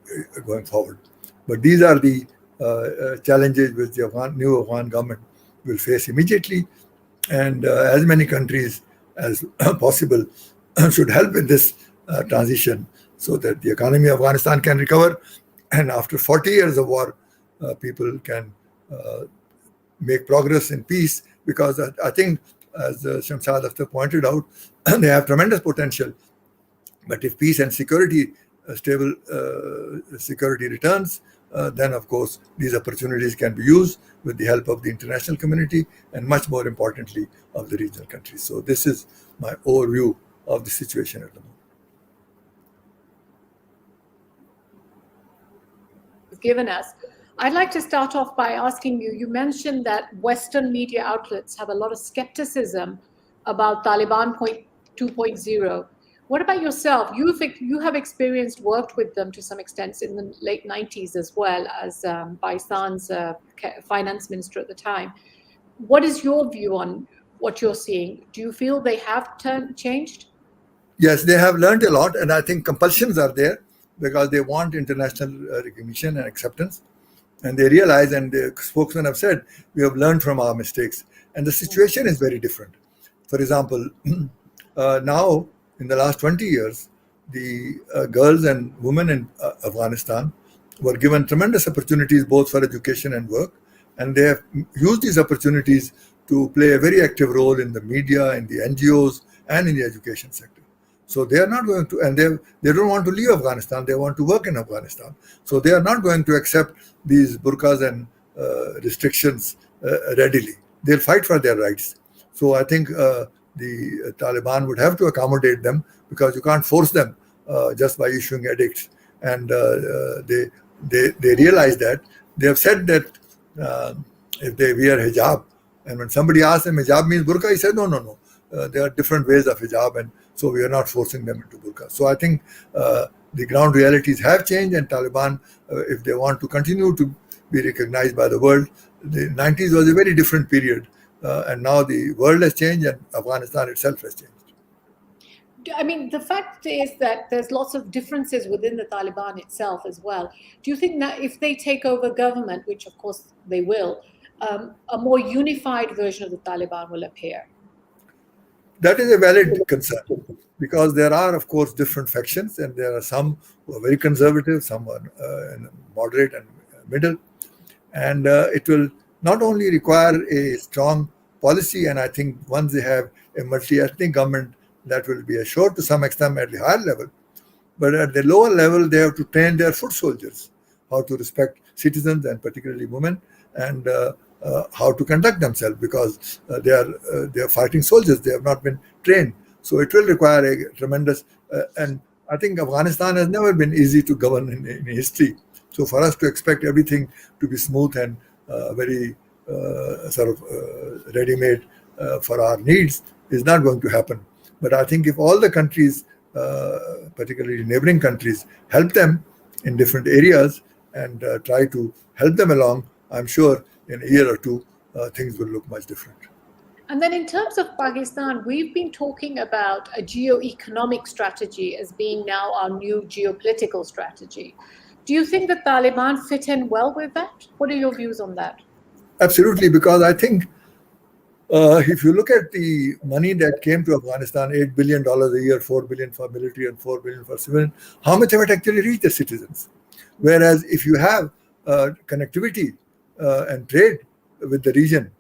going forward. But these are the challenges which the new Afghan government will face immediately, and as many countries as possible should help in this transition so that the economy of Afghanistan can recover, and after 40 years of war, people can make progress in peace, because I think, as Shamshad Akhtar pointed out, they have tremendous potential. But if peace and security, stable security returns, then of course these opportunities can be used with the help of the international community and much more importantly of the regional countries. So this is my overview of the situation at the moment. Given us. I'd like to start off by asking you, you mentioned that Western media outlets have a lot of skepticism about Taliban 2.0. What about yourself? You have experienced, worked with them to some extent in the late 90s as well as Pakistan's finance minister at the time. What is your view on what you're seeing? Do you feel they have changed? Yes, they have learned a lot, and I think compulsions are there because they want international recognition and acceptance. And they realize, and the spokesman have said, we have learned from our mistakes. And the situation is very different. For example, now, in the last 20 years, the girls and women in Afghanistan were given tremendous opportunities both for education and work. And they have used these opportunities to play a very active role in the media, in the NGOs, and in the education sector. So they are not going to, and they don't want to leave Afghanistan, they want to work in Afghanistan. So they are not going to accept these burqas and restrictions readily. They'll fight for their rights. So I think the Taliban would have to accommodate them because you can't force them just by issuing edicts. And they realize that. They have said that if they wear hijab, and when somebody asks them hijab means burqa, he said, no. There are different ways of hijab, and so we are not forcing them into burqa. So I think the ground realities have changed, and Taliban, if they want to continue to be recognized by the world. The 90s was a very different period, and now the world has changed and Afghanistan itself has changed. I mean, the fact is that there's lots of differences within the Taliban itself as well. Do you think that if they take over government, which of course they will, a more unified version of the Taliban will appear? That is a valid concern, because there are, of course, different factions, and there are some who are very conservative, some are moderate and middle. And it will not only require a strong policy, and I think once they have a multi-ethnic government, that will be assured to some extent at the higher level. But at the lower level, they have to train their foot soldiers how to respect citizens, and particularly women, and how to conduct themselves, because they are fighting soldiers. They have not been trained. So it will require a tremendous, and I think Afghanistan has never been easy to govern in history. So for us to expect everything to be smooth and very ready-made for our needs is not going to happen. But I think if all the countries, particularly neighboring countries, help them in different areas and try to help them along, I'm sure in a year or two, things will look much different. And then in terms of Pakistan, we've been talking about a geo-economic strategy as being now our new geopolitical strategy. Do you think the Taliban fit in well with that? What are your views on that? Absolutely, because I think if you look at the money that came to Afghanistan, $8 billion a year, $4 billion for military and $4 billion for civilian, how much of it actually reached the citizens? Whereas if you have connectivity and trade with the region,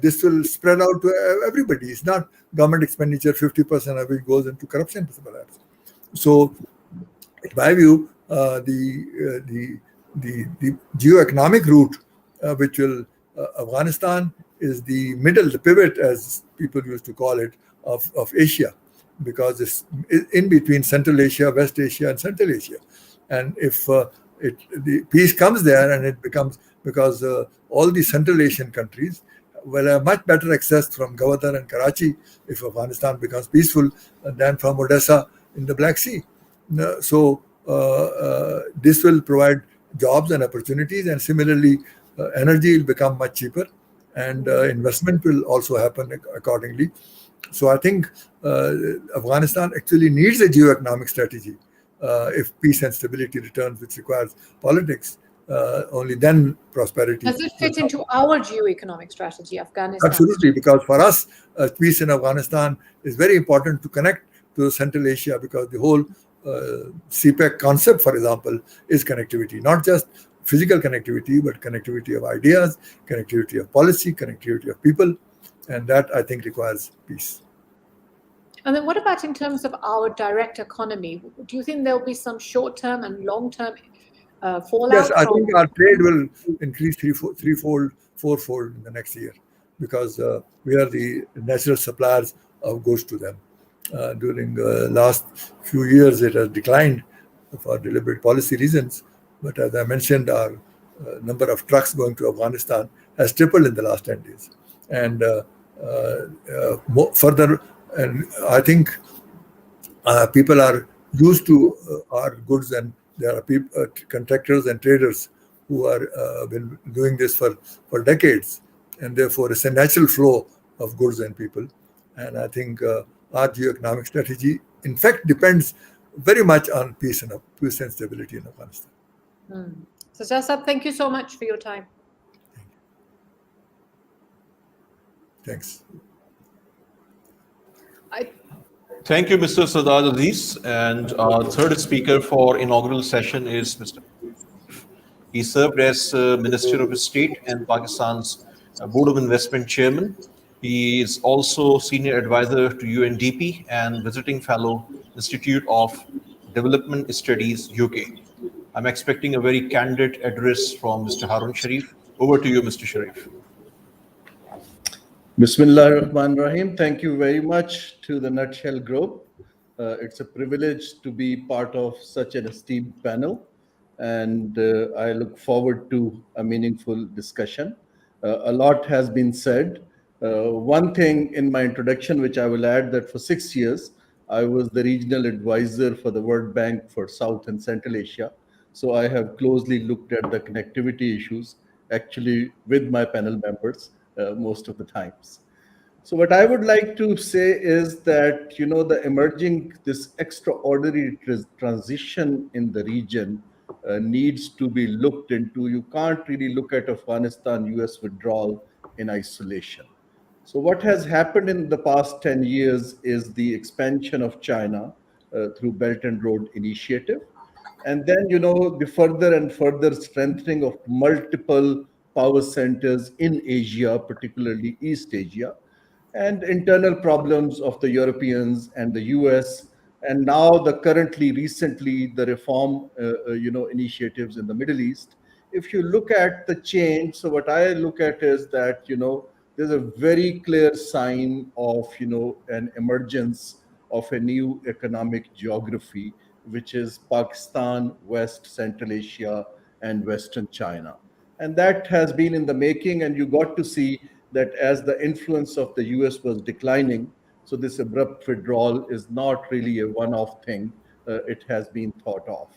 this will spread out to everybody. It's not government expenditure, 50% of it goes into corruption, perhaps. So, in my view, the geo-economic route, which will Afghanistan is the middle, the pivot, as people used to call it, of Asia, because it's in between Central Asia, West Asia, and Central Asia. And if the peace comes there, and it becomes, because all the Central Asian countries will have much better access from Gwadar and Karachi if Afghanistan becomes peaceful than from Odessa in the Black Sea. So this will provide jobs and opportunities, and similarly, energy will become much cheaper, and investment will also happen accordingly. So I think Afghanistan actually needs a geo-economic strategy. If peace and stability returns, which requires politics, only then prosperity. Does it fit into our geo-economic strategy, Afghanistan? Absolutely, because for us, peace in Afghanistan is very important to connect to Central Asia, because the whole CPEC concept, for example, is connectivity, not just physical connectivity, but connectivity of ideas, connectivity of policy, connectivity of people, and that I think requires peace. And then what about in terms of our direct economy? Do you think there will be some short-term and long-term fallout? Yes, I think our trade will increase threefold, fourfold in the next year, because we are the natural suppliers of goods to them. During the last few years, it has declined for deliberate policy reasons. But as I mentioned, our number of trucks going to Afghanistan has tripled in the last 10 days. And further, and I think people are used to our goods, and there are people, contractors and traders who are been doing this for decades. And therefore, it's a natural flow of goods and people. And I think our geo-economic strategy, in fact, depends very much on peace and stability in Afghanistan. So, Jasab, thank you so much for your time. Thanks. Thank you, Mr. Sadad Aziz. And our third speaker for inaugural session is Mr. He served as Minister of State and Pakistan's Board of Investment Chairman. He is also Senior Advisor to UNDP and Visiting Fellow, Institute of Development Studies, UK. I'm expecting a very candid address from Mr. Harun Sharif. Over to you, Mr. Sharif. Bismillah ar-Rahman ar-Rahim. Thank you very much to the Nutshell Group. It's a privilege to be part of such an esteemed panel, and I look forward to a meaningful discussion. A lot has been said. One thing in my introduction, which I will add, that for 6 years, I was the regional advisor for the World Bank for South and Central Asia. So I have closely looked at the connectivity issues actually with my panel members most of the times. So what I would like to say is that, the emerging, this extraordinary transition in the region needs to be looked into. You can't really look at Afghanistan-US withdrawal in isolation. So what has happened in the past 10 years is the expansion of China through Belt and Road Initiative. And then, the further and further strengthening of multiple power centers in Asia, particularly East Asia, and internal problems of the Europeans and the US, and now the currently recently the reform initiatives in the Middle East. If you look at the change, so what I look at is that there's a very clear sign of an emergence of a new economic geography, which is Pakistan, West Central Asia, and Western China. And that has been in the making, and you got to see that as the influence of the US was declining, so this abrupt withdrawal is not really a one-off thing. It has been thought of.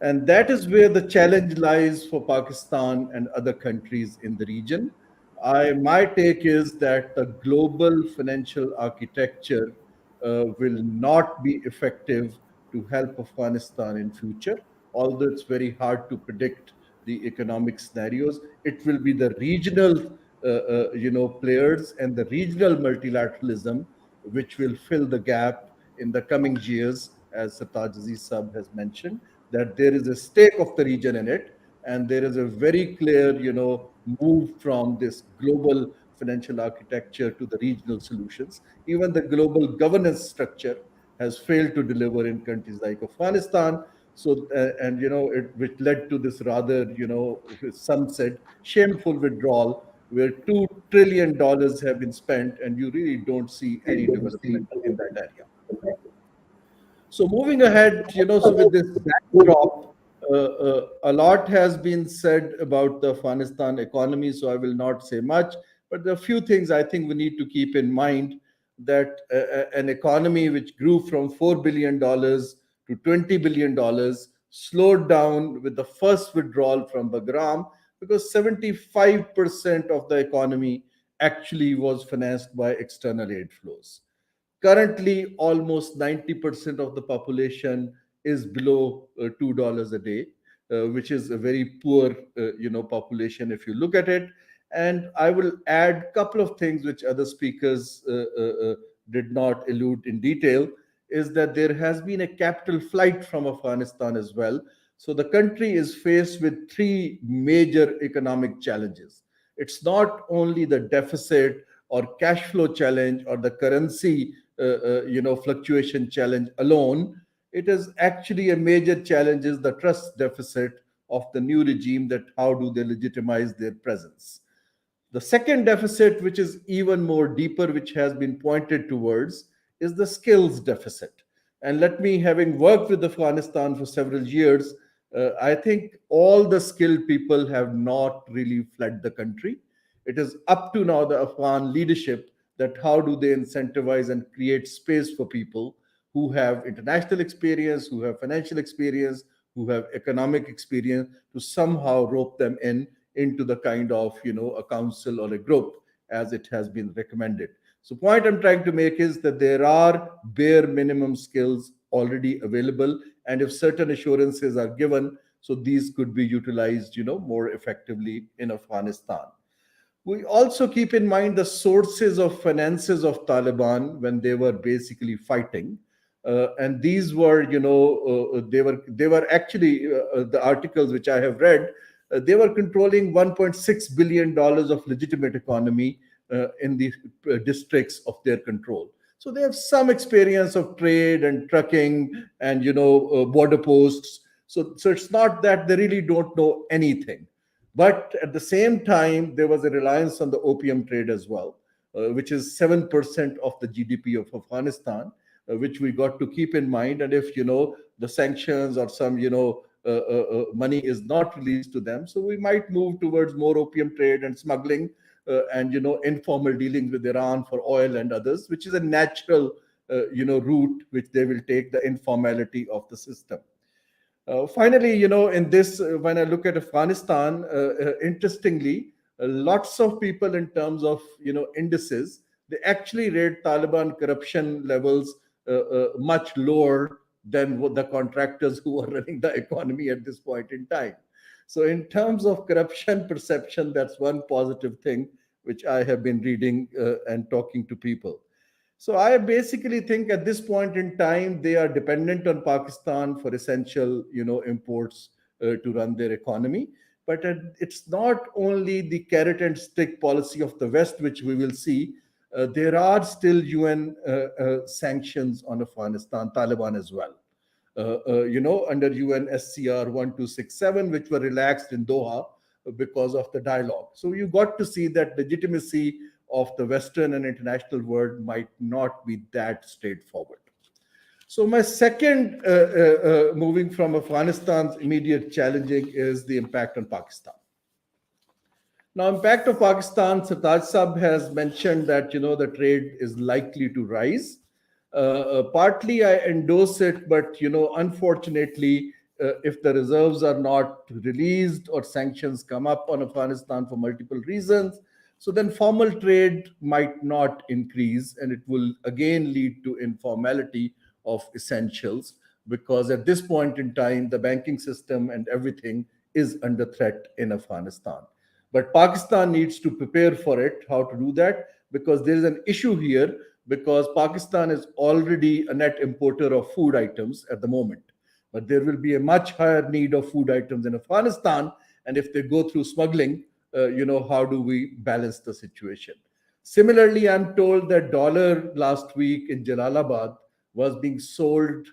And that is where the challenge lies for Pakistan and other countries in the region. My take is that the global financial architecture will not be effective to help Afghanistan in future, although it's very hard to predict the economic scenarios. It will be the regional players and the regional multilateralism which will fill the gap in the coming years, as Sartaj Aziz Sab has mentioned, that there is a stake of the region in it, and there is a very clear, move from this global financial architecture to the regional solutions. Even the global governance structure has failed to deliver in countries like Afghanistan. So, and which led to this rather, some said shameful withdrawal, where $2 trillion have been spent, and you really don't see any development in that area. So moving ahead, so with this backdrop, a lot has been said about the Afghanistan economy, so I will not say much. But there are a few things I think we need to keep in mind, that an economy which grew from $4 billion to $20 billion slowed down with the first withdrawal from Bagram, because 75% of the economy actually was financed by external aid flows. Currently, almost 90% of the population is below $2 a day, which is a very poor, population if you look at it. And I will add a couple of things which other speakers did not allude in detail, is that there has been a capital flight from Afghanistan as well. So the country is faced with three major economic challenges. It's not only the deficit or cash flow challenge or the currency fluctuation challenge alone. It is actually a major challenge is the trust deficit of the new regime, that how do they legitimize their presence. The second deficit, which is even more deeper, which has been pointed towards, is the skills deficit. And let me, having worked with Afghanistan for several years, I think all the skilled people have not really fled the country. It is up to now the Afghan leadership that how do they incentivize and create space for people who have international experience, who have financial experience, who have economic experience, to somehow rope them into the kind of a council or a group as it has been recommended. So point I'm trying to make is that there are bare minimum skills already available, and if certain assurances are given, so these could be utilized more effectively in Afghanistan. We also keep in mind the sources of finances of Taliban when they were basically fighting. And these were, they were actually, the articles which I have read, they were controlling $1.6 billion of legitimate economy in the districts of their control. So they have some experience of trade and trucking and, border posts. So it's not that they really don't know anything. But at the same time, there was a reliance on the opium trade as well, which is 7% of the GDP of Afghanistan, which we got to keep in mind. And if, the sanctions or some, money is not released to them, so we might move towards more opium trade and smuggling and, informal dealings with Iran for oil and others, which is a natural, route which they will take, the informality of the system. Finally, in this, when I look at Afghanistan, interestingly, lots of people in terms of, indices, they actually rate Taliban corruption levels much lower than what the contractors who are running the economy at this point in time. So in terms of corruption perception, that's one positive thing which I have been reading and talking to people. So I basically think at this point in time, they are dependent on Pakistan for essential, imports to run their economy. But it's not only the carrot and stick policy of the West, which we will see. There are still UN sanctions on Afghanistan, Taliban as well. Under UN SCR 1267, which were relaxed in Doha because of the dialogue. So you got to see that legitimacy of the Western and international world might not be that straightforward. So my second, moving from Afghanistan's immediate challenging, is the impact on Pakistan. Now, impact of Pakistan, Sartaj Sahab has mentioned that, the trade is likely to rise. Partly I endorse it, but, unfortunately, if the reserves are not released or sanctions come up on Afghanistan for multiple reasons, so then formal trade might not increase, and it will again lead to informality of essentials, because at this point in time, the banking system and everything is under threat in Afghanistan. But Pakistan needs to prepare for it, how to do that, because there is an issue here, because Pakistan is already a net importer of food items at the moment. But there will be a much higher need of food items in Afghanistan, and if they go through smuggling, how do we balance the situation? Similarly, I'm told that dollar last week in Jalalabad was being sold,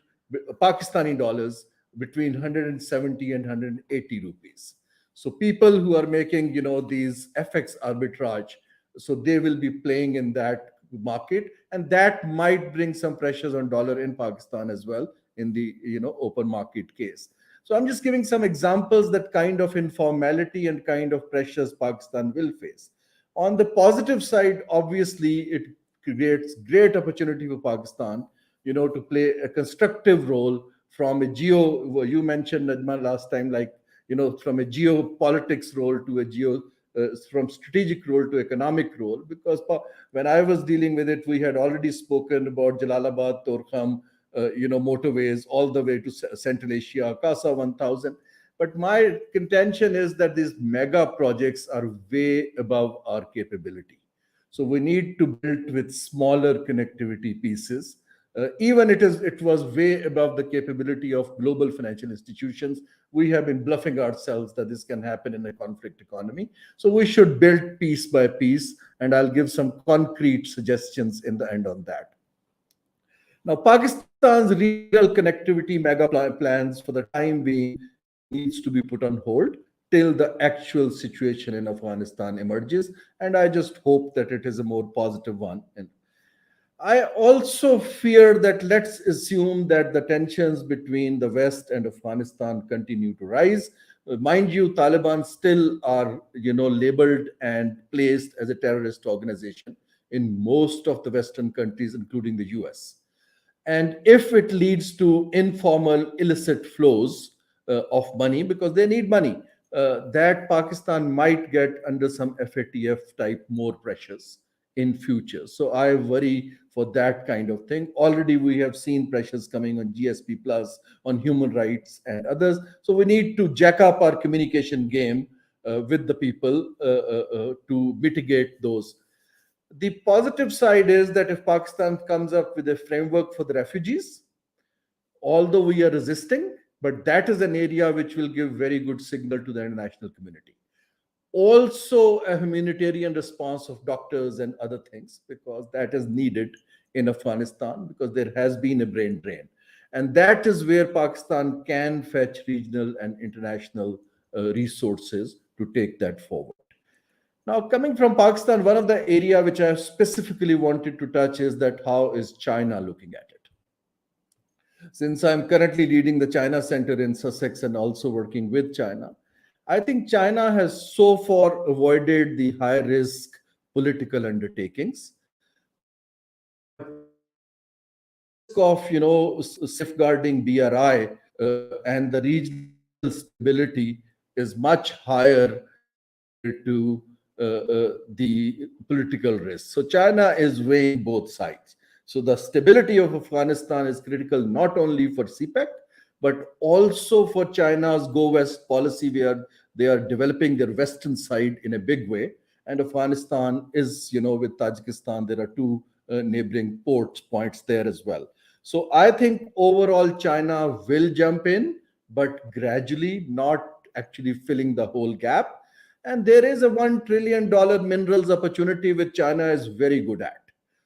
Pakistani dollars, between 170 and 180 rupees. So people who are making, these FX arbitrage, so they will be playing in that market, and that might bring some pressures on dollar in Pakistan as well in the, open market case. So I'm just giving some examples that kind of informality and kind of pressures Pakistan will face. On the positive side, obviously, it creates great opportunity for Pakistan, to play a constructive role from a you mentioned, Najma, last time, like, from a geopolitics role to from strategic role to economic role, because when I was dealing with it, we had already spoken about Jalalabad, Torkham, motorways all the way to Central Asia, CASA 1000. But my contention is that these mega projects are way above our capability. So we need to build with smaller connectivity pieces. Even it was way above the capability of global financial institutions. We have been bluffing ourselves that this can happen in a conflict economy. So we should build piece by piece, and I'll give some concrete suggestions in the end on that. Now, Pakistan's regional connectivity mega plans for the time being needs to be put on hold till the actual situation in Afghanistan emerges. And I just hope that it is a more positive one. And I also fear that, let's assume that the tensions between the West and Afghanistan continue to rise. Mind you, Taliban still are, labeled and placed as a terrorist organization in most of the Western countries, including the US. And if it leads to informal, illicit flows of money, because they need money, that Pakistan might get under some FATF type more pressures in future. So I worry for that kind of thing. Already we have seen pressures coming on GSP Plus, on human rights and others. So we need to jack up our communication game with the people to mitigate those. The positive side is that if Pakistan comes up with a framework for the refugees, although we are resisting, but that is an area which will give very good signal to the international community. Also, a humanitarian response of doctors and other things, because that is needed in Afghanistan, because there has been a brain drain. And that is where Pakistan can fetch regional and international resources to take that forward. Now, coming from Pakistan, one of the area which I specifically wanted to touch is that how is China looking at it? Since I'm currently leading the China Center in Sussex and also working with China, I think China has so far avoided the high risk political undertakings, but the risk of safeguarding BRI and the regional stability is much higher compared to the political risk. So China is weighing both sides. So the stability of Afghanistan is critical not only for CPEC, but also for China's Go West policy, where they are developing their western side in a big way. And Afghanistan is, with Tajikistan, there are two neighboring points there as well. So I think overall China will jump in, but gradually, not actually filling the whole gap. And there is a $1 trillion minerals opportunity which China is very good at.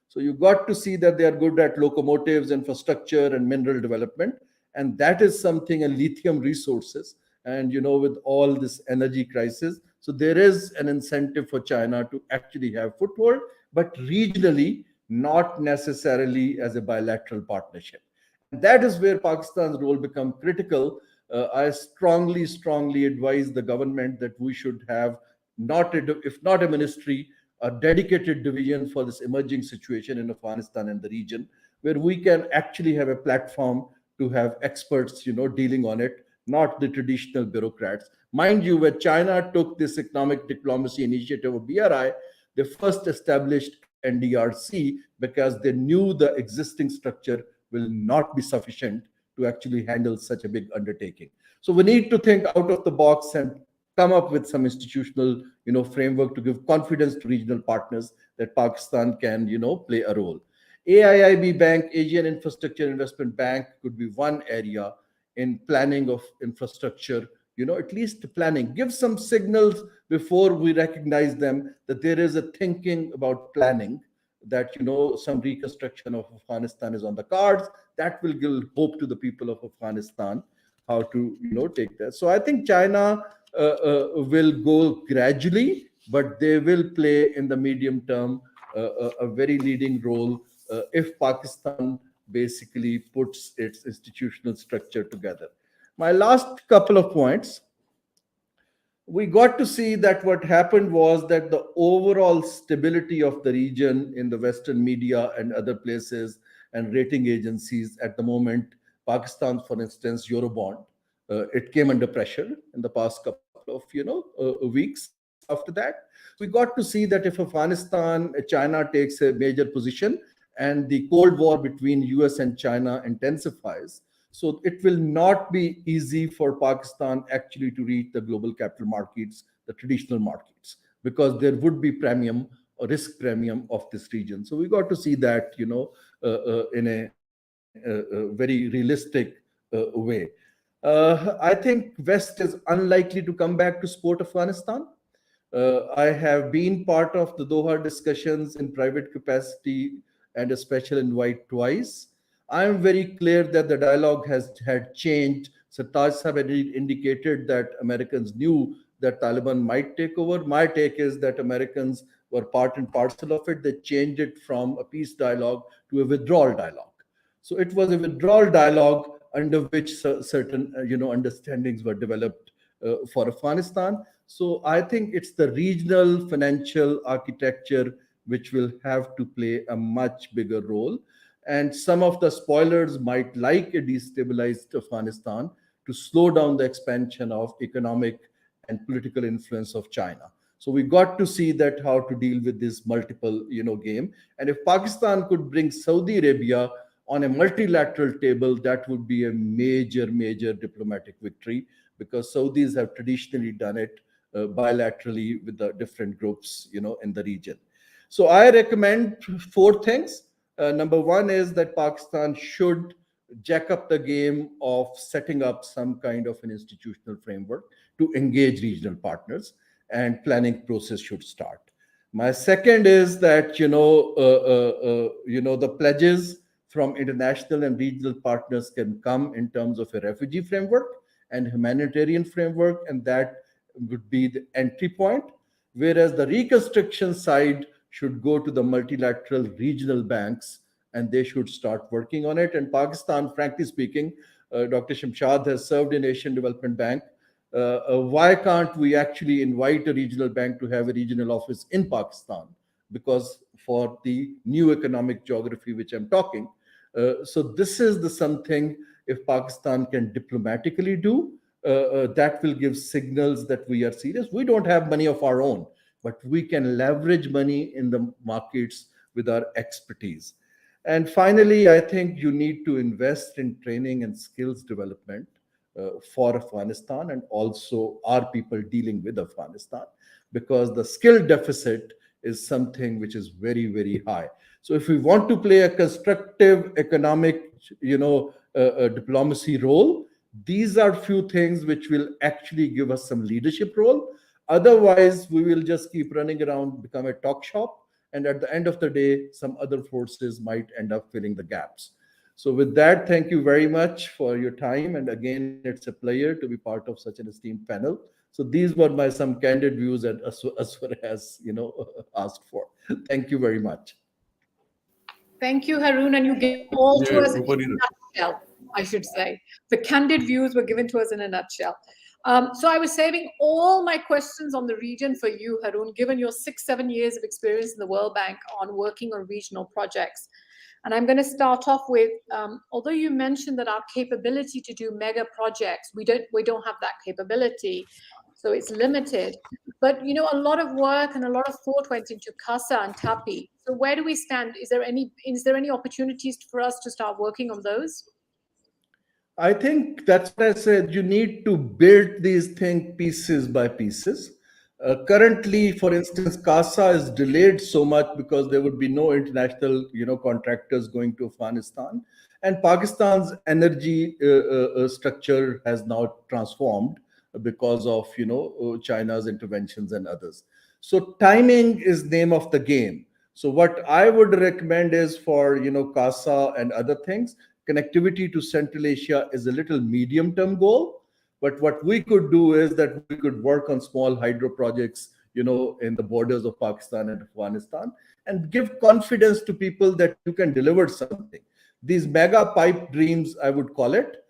So you got to see that they are good at locomotives, infrastructure, and mineral development. And that is something, and lithium resources. And, with all this energy crisis, so there is an incentive for China to actually have foothold, but regionally, not necessarily as a bilateral partnership. And that is where Pakistan's role becomes critical. I strongly advise the government that we should have if not a ministry, a dedicated division for this emerging situation in Afghanistan and the region, where we can actually have a platform to have experts, dealing on it, not the traditional bureaucrats. Mind you, when China took this economic diplomacy initiative of BRI, they first established NDRC because they knew the existing structure will not be sufficient to actually handle such a big undertaking. So we need to think out of the box and come up with some institutional, framework to give confidence to regional partners that Pakistan can, play a role. AIIB Bank, Asian Infrastructure Investment Bank, could be one area in planning of infrastructure, at least planning. Give some signals before we recognize them that there is a thinking about planning, that, some reconstruction of Afghanistan is on the cards. That will give hope to the people of Afghanistan how to, take that. So I think China will go gradually, but they will play in the medium term a very leading role if Pakistan basically puts its institutional structure together. My last couple of points. We got to see that what happened was that the overall stability of the region in the Western media and other places and rating agencies at the moment, Pakistan, for instance, Eurobond, it came under pressure in the past couple of weeks after that. We got to see that if Afghanistan, China takes a major position and the Cold War between US and China intensifies, so it will not be easy for Pakistan actually to reach the global capital markets, the traditional markets, because there would be premium or risk premium of this region. So we got to see that, in a very realistic way. I think West is unlikely to come back to support Afghanistan. I have been part of the Doha discussions in private capacity and a special invite twice. I am very clear that the dialogue had changed. So Taj Sahab had indicated that Americans knew that Taliban might take over. My take is that Americans were part and parcel of it. They changed it from a peace dialogue to a withdrawal dialogue. So it was a withdrawal dialogue under which certain understandings were developed for Afghanistan. So I think it's the regional financial architecture which will have to play a much bigger role. And some of the spoilers might like a destabilized Afghanistan to slow down the expansion of economic and political influence of China. So we got to see that how to deal with this multiple, game. And if Pakistan could bring Saudi Arabia on a multilateral table, that would be a major diplomatic victory, because Saudis have traditionally done it bilaterally with the different groups, in the region. So I recommend 4 things. Number one is that Pakistan should jack up the game of setting up some kind of an institutional framework to engage regional partners, and planning process should start. My second is that, the pledges from international and regional partners can come in terms of a refugee framework and humanitarian framework, and that would be the entry point. Whereas the reconstruction side should go to the multilateral regional banks, and they should start working on it. And Pakistan, frankly speaking, Dr. Shamshad has served in Asian Development Bank. Why can't we actually invite a regional bank to have a regional office in Pakistan? Because for the new economic geography which I'm talking. So this is the something, if Pakistan can diplomatically do, that will give signals that we are serious. We don't have money of our own, but we can leverage money in the markets with our expertise. And finally, I think you need to invest in training and skills development for Afghanistan and also our people dealing with Afghanistan, because the skill deficit is something which is very, very high. So if we want to play a constructive economic, diplomacy role, these are few things which will actually give us some leadership role. Otherwise, we will just keep running around, become a talk shop, and at the end of the day, some other forces might end up filling the gaps. So with that, thank you very much for your time. And again, it's a pleasure to be part of such an esteemed panel. So these were my some candid views and as far as asked for. Thank you very much. Thank you, Haroon, and you gave all to us in a nutshell, I should say. The candid views were given to us in a nutshell. So I was saving all my questions on the region for you, Haroon, given your 6-7 years of experience in the World Bank on working on regional projects. And I'm going to start off with, although you mentioned that our capability to do mega projects, we don't have that capability, so it's limited. But a lot of work and a lot of thought went into CASA and TAPI. So where do we stand? Is there any opportunities for us to start working on those? I think that's what I said. You need to build these things pieces by pieces. Currently, for instance, CASA is delayed so much because there would be no international, contractors going to Afghanistan, and Pakistan's energy structure has now transformed because of China's interventions and others. So timing is name of the game. So what I would recommend is for CASA and other things, connectivity to Central Asia is a little medium-term goal. But what we could do is that we could work on small hydro projects, in the borders of Pakistan and Afghanistan, and give confidence to people that you can deliver something. These mega pipe dreams, I would call it,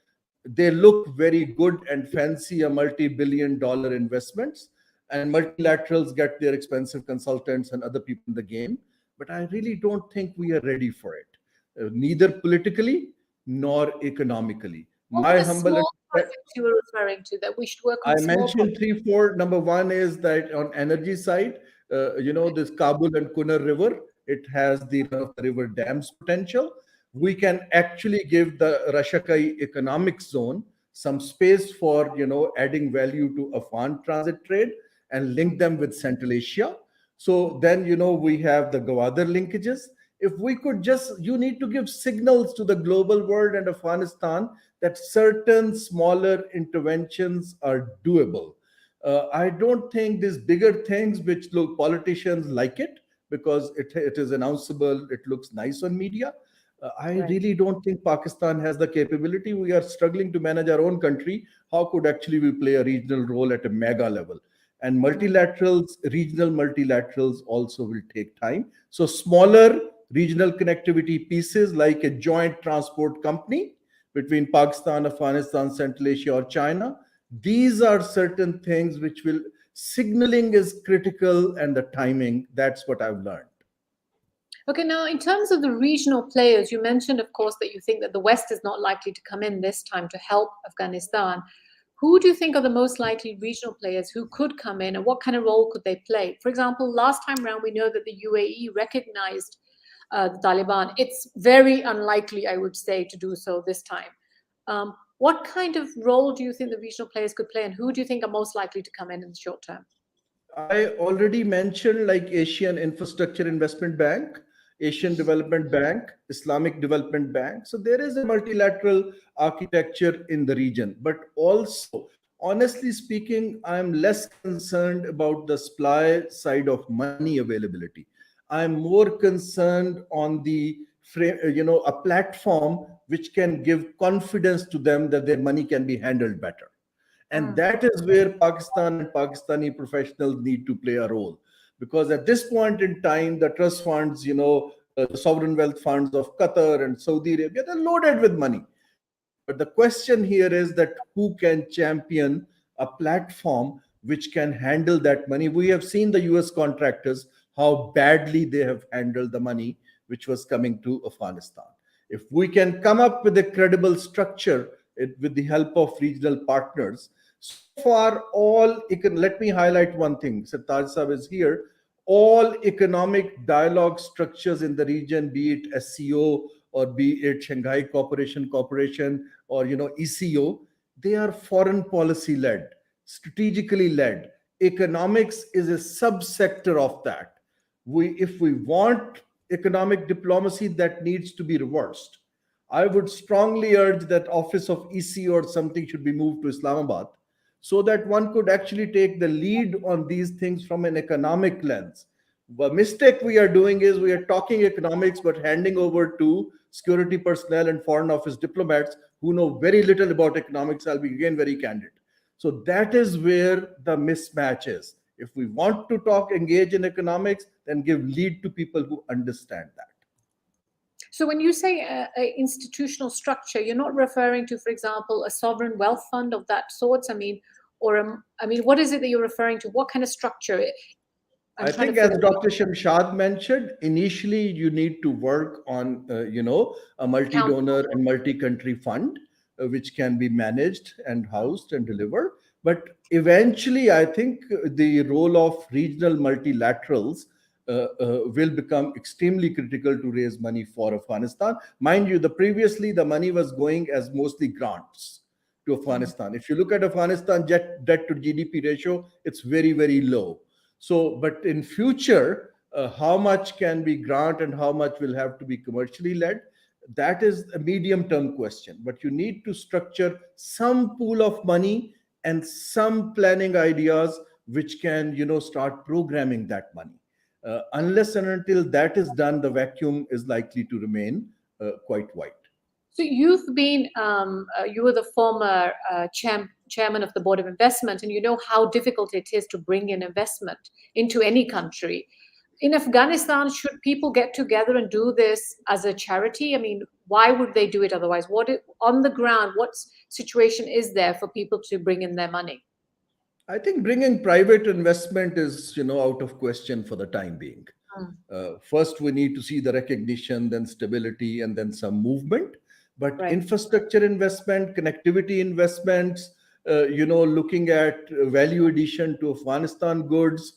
they look very good and fancy, a multi-billion-dollar investments, and multilaterals get their expensive consultants and other people in the game. But I really don't think we are ready for it, neither politically nor economically. My humble projects you were referring to that we should work on. I mentioned 3-4. Number one is that on energy side, this Kabul and Kunar River, it has the run of the river dams potential. We can actually give the Rashakai economic zone some space for adding value to Afghan transit trade and link them with Central Asia. So then we have the Gwadar linkages. If we could you need to give signals to the global world and Afghanistan that certain smaller interventions are doable. I don't think these bigger things, which look politicians like it because it is announceable, it looks nice on media. I really don't think Pakistan has the capability. We are struggling to manage our own country. How could actually we play a regional role at a mega level? And multilaterals, regional multilaterals also will take time. So smaller regional connectivity pieces like a joint transport company between Pakistan, Afghanistan, Central Asia, or China. These are certain things which will signaling is critical, and the timing, that's what I've learned. Okay, now in terms of the regional players, you mentioned, of course, that you think that the West is not likely to come in this time to help Afghanistan. Who do you think are the most likely regional players who could come in, and what kind of role could they play? For example, last time around, we know that the UAE recognized the Taliban. It's very unlikely, I would say, to do so this time. What kind of role do you think the regional players could play, and who do you think are most likely to come in the short term? I already mentioned like Asian Infrastructure Investment Bank, Asian Development Bank, Islamic Development Bank. So there is a multilateral architecture in the region. But also, honestly speaking, I'm less concerned about the supply side of money availability. I'm more concerned on the a platform which can give confidence to them that their money can be handled better. And that is where Pakistan and Pakistani professionals need to play a role. Because at this point in time, the trust funds, the sovereign wealth funds of Qatar and Saudi Arabia, they're loaded with money. But the question here is that who can champion a platform which can handle that money? We have seen the US contractors, how badly they have handled the money which was coming to Afghanistan. If we can come up with a credible structure with the help of regional partners, so far let me highlight one thing. Sartaj Sahib is here. All economic dialogue structures in the region, be it SCO or be it Shanghai Cooperation Corporation or ECO, they are foreign policy led, strategically led. Economics is a subsector of that. If we want economic diplomacy, that needs to be reversed. I would strongly urge that office of ECO or something should be moved to Islamabad, so that one could actually take the lead on these things from an economic lens. The mistake we are doing is we are talking economics but handing over to security personnel and foreign office diplomats who know very little about economics. I'll be again very candid. So that is where the mismatch is. If we want to engage in economics, then give lead to people who understand that. So when you say institutional structure, you're not referring to, for example, a sovereign wealth fund of that sort? I mean, what is it that you're referring to? What kind of structure? I think, as Dr. Shamshad mentioned, initially you need to work on, a multi-donor and multi-country fund, which can be managed and housed and delivered. But eventually, I think the role of regional multilaterals will become extremely critical to raise money for Afghanistan. Mind you, previously the money was going as mostly grants to Afghanistan. If you look at Afghanistan debt to GDP ratio, it's very, very low. So, but in future, how much can be grant and how much will have to be commercially led? That is a medium-term question. But you need to structure some pool of money and some planning ideas which can, start programming that money. Unless and until that is done, the vacuum is likely to remain quite wide. So you've been, you were the former chairman of the Board of Investment, and you know how difficult it is to bring in investment into any country. In Afghanistan, should people get together and do this as a charity? I mean, why would they do it otherwise? On the ground, what situation is there for people to bring in their money? I think bringing private investment is, out of question for the time being. First, we need to see the recognition, then stability, and then some movement. But infrastructure investment, connectivity investments, looking at value addition to Afghanistan goods,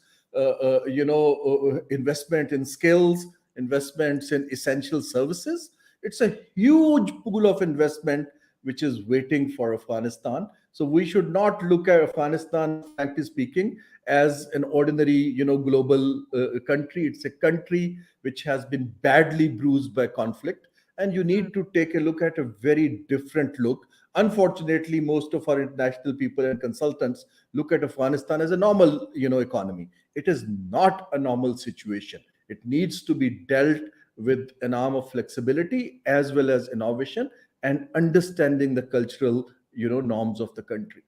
investment in skills, investments in essential services. It's a huge pool of investment which is waiting for Afghanistan. So we should not look at Afghanistan, frankly speaking, as an ordinary, global country. It's a country which has been badly bruised by conflict. And you need to take a look at a very different look. Unfortunately, most of our international people and consultants look at Afghanistan as a normal, economy. It is not a normal situation. It needs to be dealt with an arm of flexibility as well as innovation and understanding the cultural, norms of the country.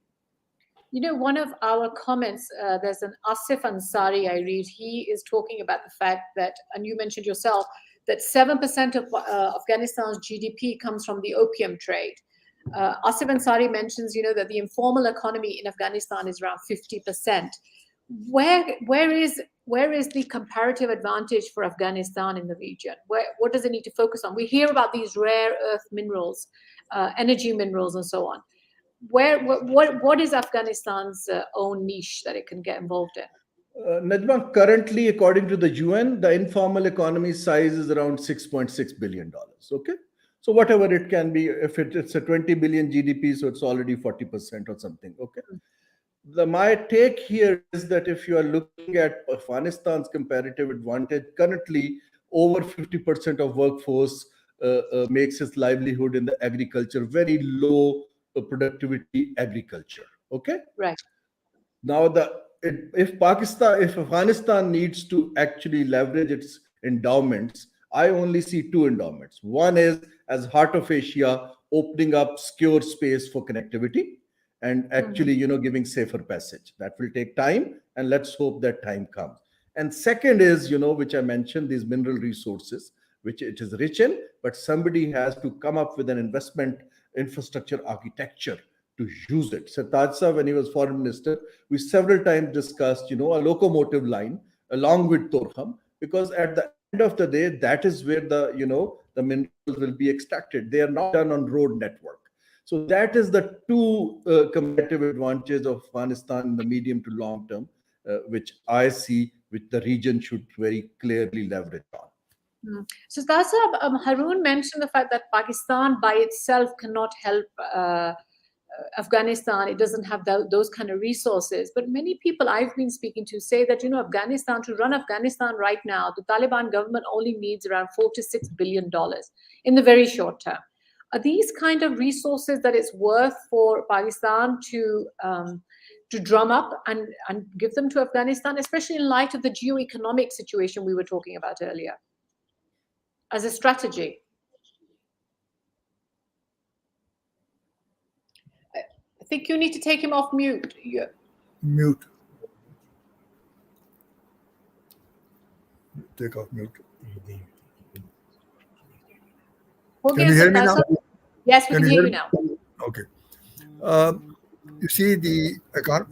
One of our comments, there's an Asif Ansari I read. He is talking about the fact that, and you mentioned yourself, that 7% of Afghanistan's GDP comes from the opium trade. Asif Ansari mentions, that the informal economy in Afghanistan is around 50%. Where is the comparative advantage for Afghanistan in the region? What does it need to focus on? We hear about these rare earth minerals, energy minerals, and so on. What is Afghanistan's own niche that it can get involved in? Najma, currently, according to the UN, the informal economy size is around $6.6 billion. Okay. So whatever it can be, if it's a 20 billion GDP, so it's already 40% or something. Okay. My take here is that if you are looking at Afghanistan's comparative advantage, currently over 50% of workforce makes its livelihood in the agriculture, very low productivity agriculture. Okay. Right. Now, if Afghanistan needs to actually leverage its endowments, I only see two endowments. One is, as heart of Asia, opening up secure space for connectivity and actually, giving safer passage. That will take time, and let's hope that time comes. And second is, which I mentioned, these mineral resources, which it is rich in, but somebody has to come up with an investment infrastructure architecture to use it. Sartaj Sahib, when he was foreign minister, we several times discussed, a locomotive line along with Torkham, because at the end of the day, that is where the minerals will be extracted. They are not done on road network. So that is the two competitive advantages of Afghanistan in the medium to long term, which I see, which the region should very clearly leverage on. So Tasa, Haroon mentioned the fact that Pakistan by itself cannot help Afghanistan. It doesn't have those kind of resources. But many people I've been speaking to say that, Afghanistan, to run Afghanistan right now, the Taliban government only needs around $4 to $6 billion in the very short term. Are these kind of resources that it's worth for Pakistan to drum up and give them to Afghanistan, especially in light of the geo-economic situation we were talking about earlier, as a strategy? I think you need to take him off mute. Yeah. Mute. Take off mute. Okay, Can you hear me now? Yes, we can hear you now. Okay. You see, the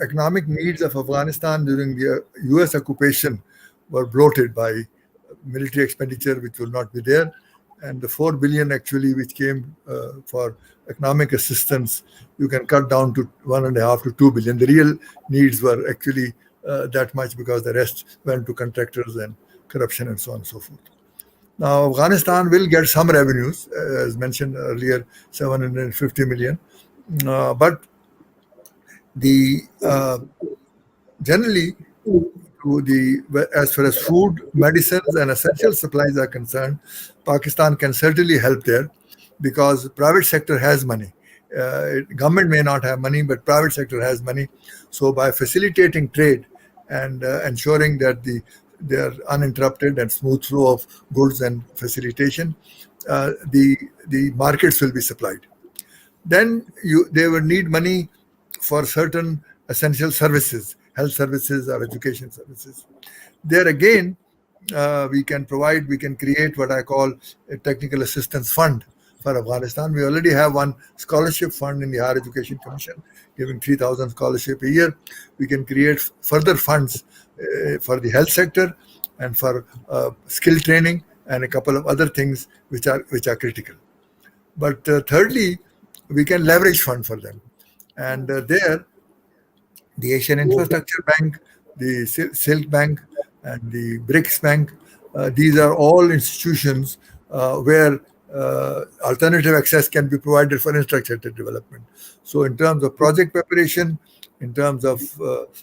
economic needs of Afghanistan during the US occupation were bloated by military expenditure, which will not be there. And the 4 billion actually, which came for economic assistance, you can cut down to 1.5 to 2 billion. The real needs were actually that much, because the rest went to contractors and corruption and so on and so forth. Now, Afghanistan will get some revenues, as mentioned earlier, 750 million. But the generally, as far as food, medicines, and essential supplies are concerned, Pakistan can certainly help there, because private sector has money. Government may not have money, but private sector has money. So by facilitating trade and ensuring that they are uninterrupted and smooth flow of goods and facilitation, the markets will be supplied. Then they will need money for certain essential services, health services or education services. There again, we can create what I call a technical assistance fund for Afghanistan. We already have one scholarship fund in the Higher Education Commission, giving 3,000 scholarship a year. We can create further funds for the health sector and for skill training and a couple of other things which are critical. But thirdly, we can leverage fund for them. And there, the Asian Infrastructure Bank, the Silk Bank, and the BRICS Bank, these are all institutions where alternative access can be provided for infrastructure development. So in terms of project preparation, in terms of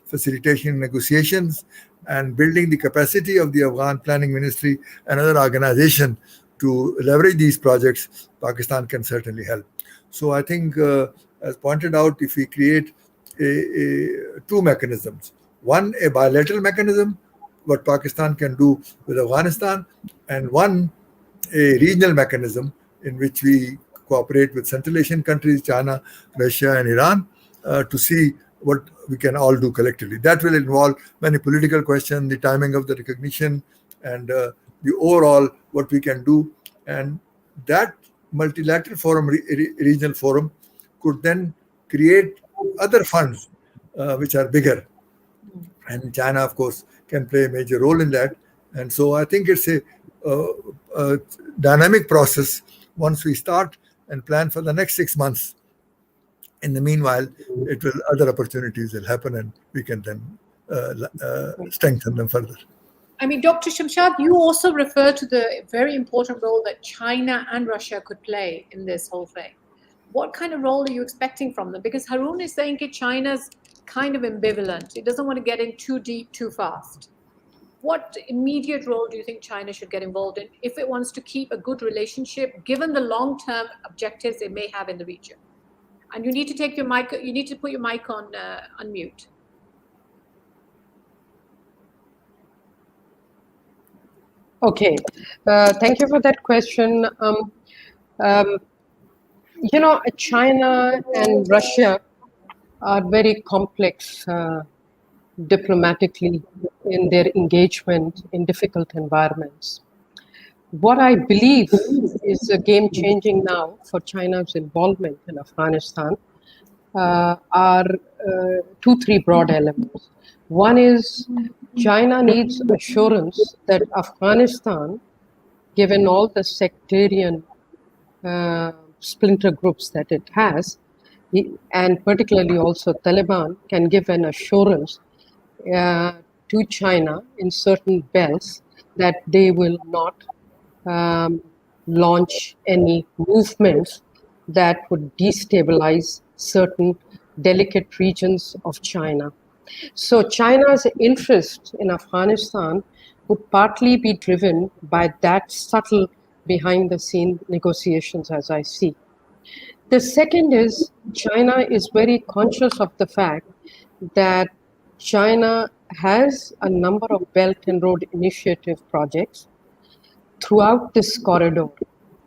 facilitation negotiations, and building the capacity of the Afghan Planning Ministry and other organizations to leverage these projects, Pakistan can certainly help. So I think, as pointed out, if we create two mechanisms, one, a bilateral mechanism, what Pakistan can do with Afghanistan, and one, a regional mechanism in which we cooperate with Central Asian countries, China, Russia, and Iran, to see what we can all do collectively. That will involve many political questions, the timing of the recognition, and the overall what we can do. And that multilateral forum, regional forum, could then create other funds which are bigger. And China, of course, can play a major role in that. And so I think it's a dynamic process once we start and plan for the next 6 months. In the meanwhile, other opportunities will happen, and we can then strengthen them further. I mean, Dr. Shamshad, you also refer to the very important role that China and Russia could play in this whole thing. What kind of role are you expecting from them? Because Haroon is saying that China's kind of ambivalent. It doesn't want to get in too deep, too fast. What immediate role do you think China should get involved in if it wants to keep a good relationship, given the long-term objectives it may have in the region? And you need to take your mic. You need to put your mic on mute. Okay, thank you for that question. China and Russia are very complex diplomatically in their engagement in difficult environments. What I believe is a game changing now for China's involvement in Afghanistan are 2-3 broad elements. One is China needs assurance that Afghanistan, given all the sectarian splinter groups that it has, and particularly also Taliban, can give an assurance to China in certain belts that they will not launch any movements that would destabilize certain delicate regions of China. So China's interest in Afghanistan would partly be driven by that subtle behind the scene negotiations, as I see. The second is China is very conscious of the fact that China has a number of Belt and Road Initiative projects throughout this corridor.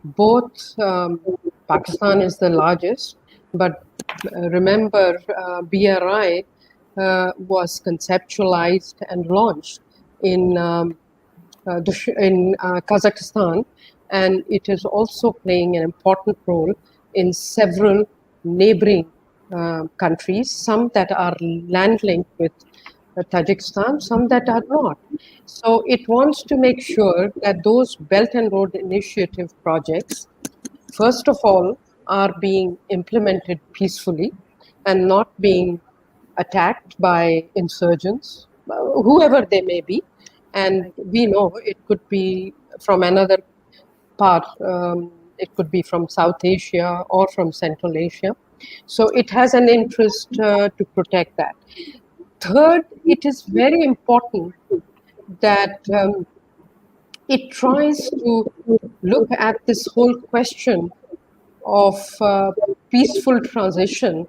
Both Pakistan is the largest, but remember, BRI was conceptualized and launched in Kazakhstan, and it is also playing an important role in several neighboring countries, some that are land linked with Tajikistan, some that are not. So it wants to make sure that those Belt and Road Initiative projects, first of all, are being implemented peacefully and not being attacked by insurgents, whoever they may be. And we know it could be from another part, it could be from South Asia or from Central Asia. So it has an interest to protect that. Third, it is very important that it tries to look at this whole question of peaceful transition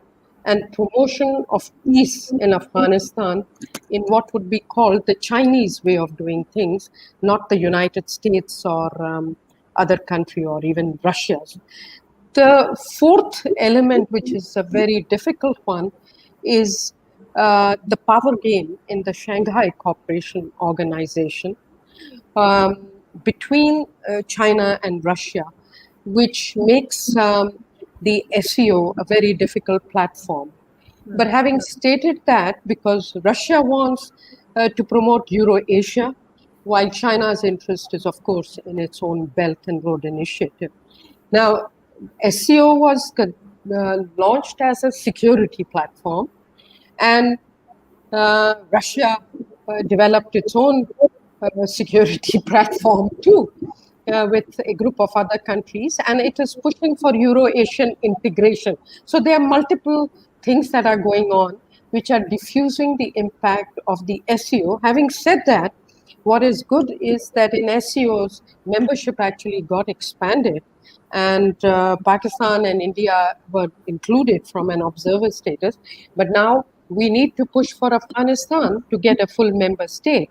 and promotion of peace in Afghanistan in what would be called the Chinese way of doing things, not the United States or other country or even Russia's. The fourth element, which is a very difficult one, is the power game in the Shanghai Cooperation Organization between China and Russia, which makes the SEO a very difficult platform. But having stated that, because Russia wants to promote Euro-Asia, while China's interest is, of course, in its own Belt and Road Initiative. Now, SEO was launched as a security platform, and Russia developed its own security platform too, with a group of other countries, and it is pushing for Euro-Asian integration. So there are multiple things that are going on which are diffusing the impact of the SEO. Having said that, what is good is that in SEO's membership actually got expanded, and Pakistan and India were included from an observer status. But now we need to push for Afghanistan to get a full member state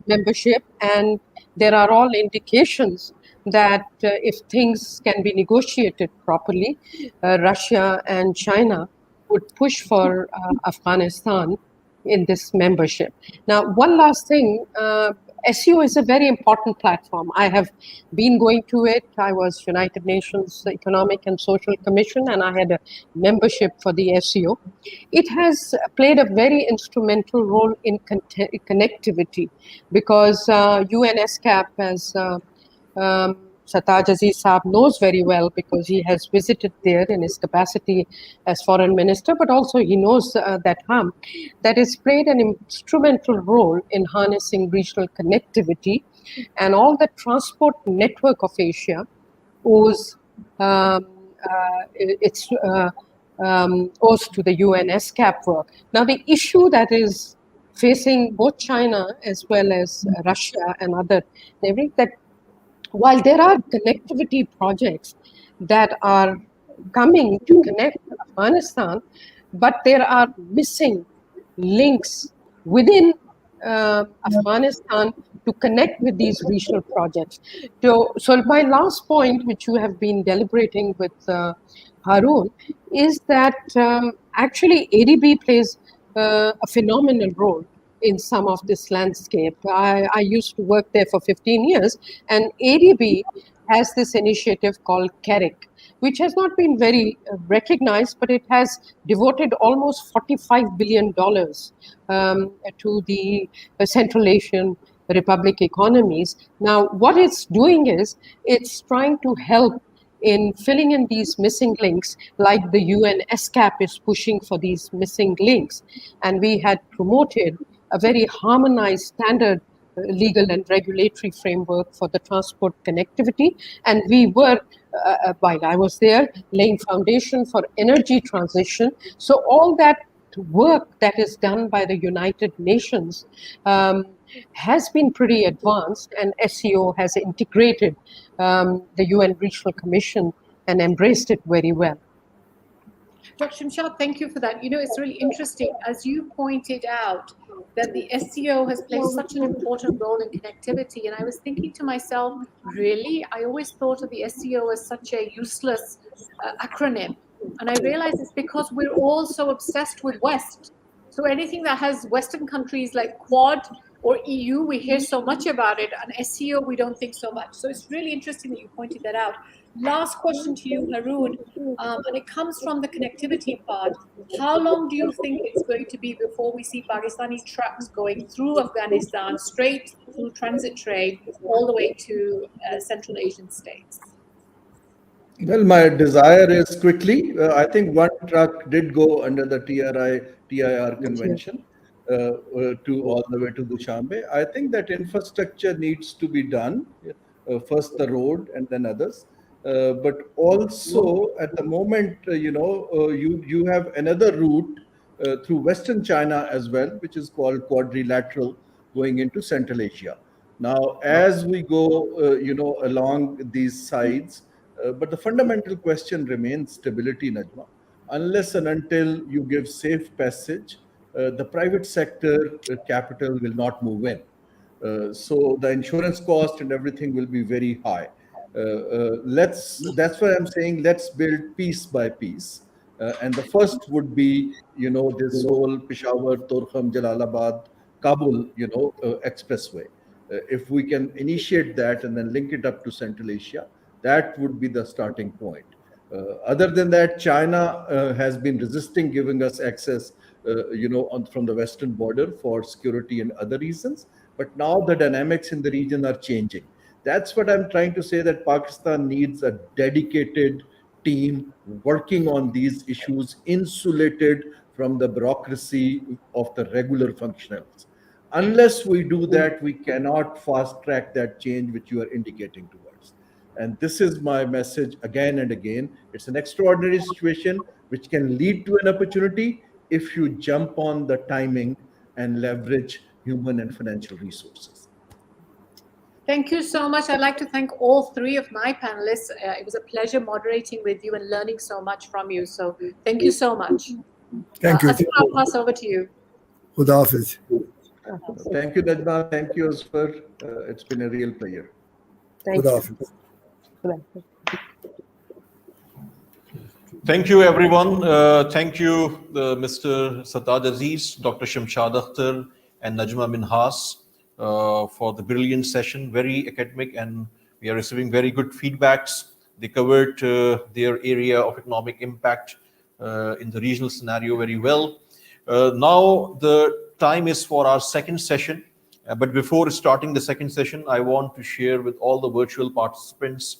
membership, and there are all indications that if things can be negotiated properly, Russia and China would push for Afghanistan in this membership. Now, one last thing, SEO is a very important platform. I have been going to it. I was United Nations Economic and Social Commission, and I had a membership for the SEO. It has played a very instrumental role in connectivity, because UNSCAP, as Sataj Aziz Saab knows very well, because he has visited there in his capacity as foreign minister, but also he knows that has played an instrumental role in harnessing regional connectivity, and all the transport network of Asia owes owes to the UNSCAP work. Now, the issue that is facing both China as well as Russia and other neighboring, that while there are connectivity projects that are coming to connect Afghanistan, but there are missing links within Afghanistan to connect with these regional projects. So my last point, which you have been deliberating with Harun, is that actually ADB plays a phenomenal role in some of this landscape. I used to work there for 15 years, and ADB has this initiative called CARIC, which has not been very recognized, but it has devoted almost $45 billion to the Central Asian Republic economies. Now, what it's doing is it's trying to help in filling in these missing links, like the UN SCAP is pushing for these missing links. And we had promoted a very harmonized standard legal and regulatory framework for the transport connectivity. And we were, while I was there, laying foundation for energy transition. So all that work that is done by the United Nations has been pretty advanced, and SEO has integrated the UN Regional Commission and embraced it very well. Dr. Shamshad, thank you for that. You know, it's really interesting, as you pointed out, that the SEO has played such an important role in connectivity. And I was thinking to myself, really? I always thought of the SEO as such a useless acronym. And I realized it's because we're all so obsessed with West. So anything that has Western countries like Quad or EU, we hear so much about it. And SEO, we don't think so much. So it's really interesting that you pointed that out. Last question to you, Haroon, and it comes from the connectivity part. How long do you think it's going to be before we see Pakistani trucks going through Afghanistan, straight through transit trade, all the way to Central Asian states? Well, my desire is quickly. I think one truck did go under the TIR convention to all the way to Dushanbe. I think that infrastructure needs to be done. First the road and then others. But also at the moment, you have another route through Western China as well, which is called quadrilateral, going into Central Asia. Now, as we go, along these sides, but the fundamental question remains stability, Najma. Unless and until you give safe passage, the private sector capital will not move in. So the insurance cost and everything will be very high. That's why I'm saying let's build piece by piece. And the first would be, this whole Peshawar, Torkham, Jalalabad, Kabul, expressway. If we can initiate that and then link it up to Central Asia, that would be the starting point. Other than that, China has been resisting giving us access, from the western border for security and other reasons. But now the dynamics in the region are changing. That's what I'm trying to say, that Pakistan needs a dedicated team working on these issues, insulated from the bureaucracy of the regular functionaries. Unless we do that, we cannot fast track that change which you are indicating towards. And this is my message again and again. It's an extraordinary situation which can lead to an opportunity if you jump on the timing and leverage human and financial resources. Thank you so much. I'd like to thank all three of my panelists. It was a pleasure moderating with you and learning so much from you. So thank you so much. Thank you. I'll pass over to you. Khuda Hafiz. Thank you, Najma. Thank you, Asfar. It's been a real pleasure. Thank Khuda you. Hafiz. Thank you, everyone. Thank you, Mr. Sattaj Aziz, Dr. Shamshad Akhtar, and Najma Minhas for the brilliant session, very academic, and we are receiving very good feedbacks. They covered their area of economic impact in the regional scenario very well. Now the time is for our second session. But before starting the second session, I want to share with all the virtual participants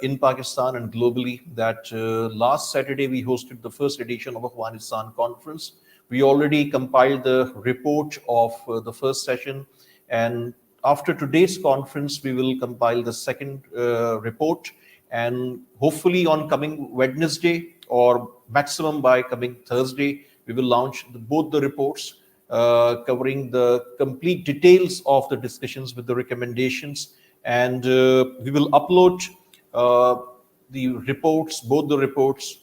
in Pakistan and globally that last Saturday we hosted the first edition of Afghanistan Conference. We already compiled the report of the first session, and after today's conference, we will compile the second report, and hopefully on coming Wednesday or maximum by coming Thursday, we will launch both the reports covering the complete details of the discussions with the recommendations, and we will upload the reports, both the reports,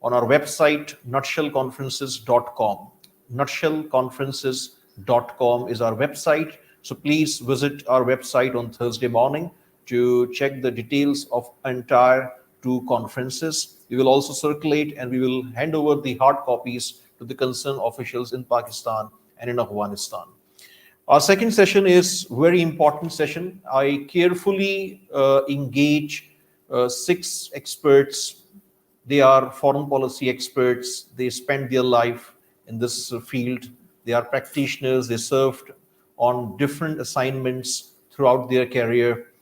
on our website, nutshellconferences.com. Nutshellconferences.com is our website. So please visit our website on Thursday morning to check the details of entire 2 conferences. We will also circulate and we will hand over the hard copies to the concerned officials in Pakistan and in Afghanistan. Our second session is very important session. I carefully engage 6 experts. They are foreign policy experts. They spend their life in this field. They are practitioners. They served on different assignments throughout their career.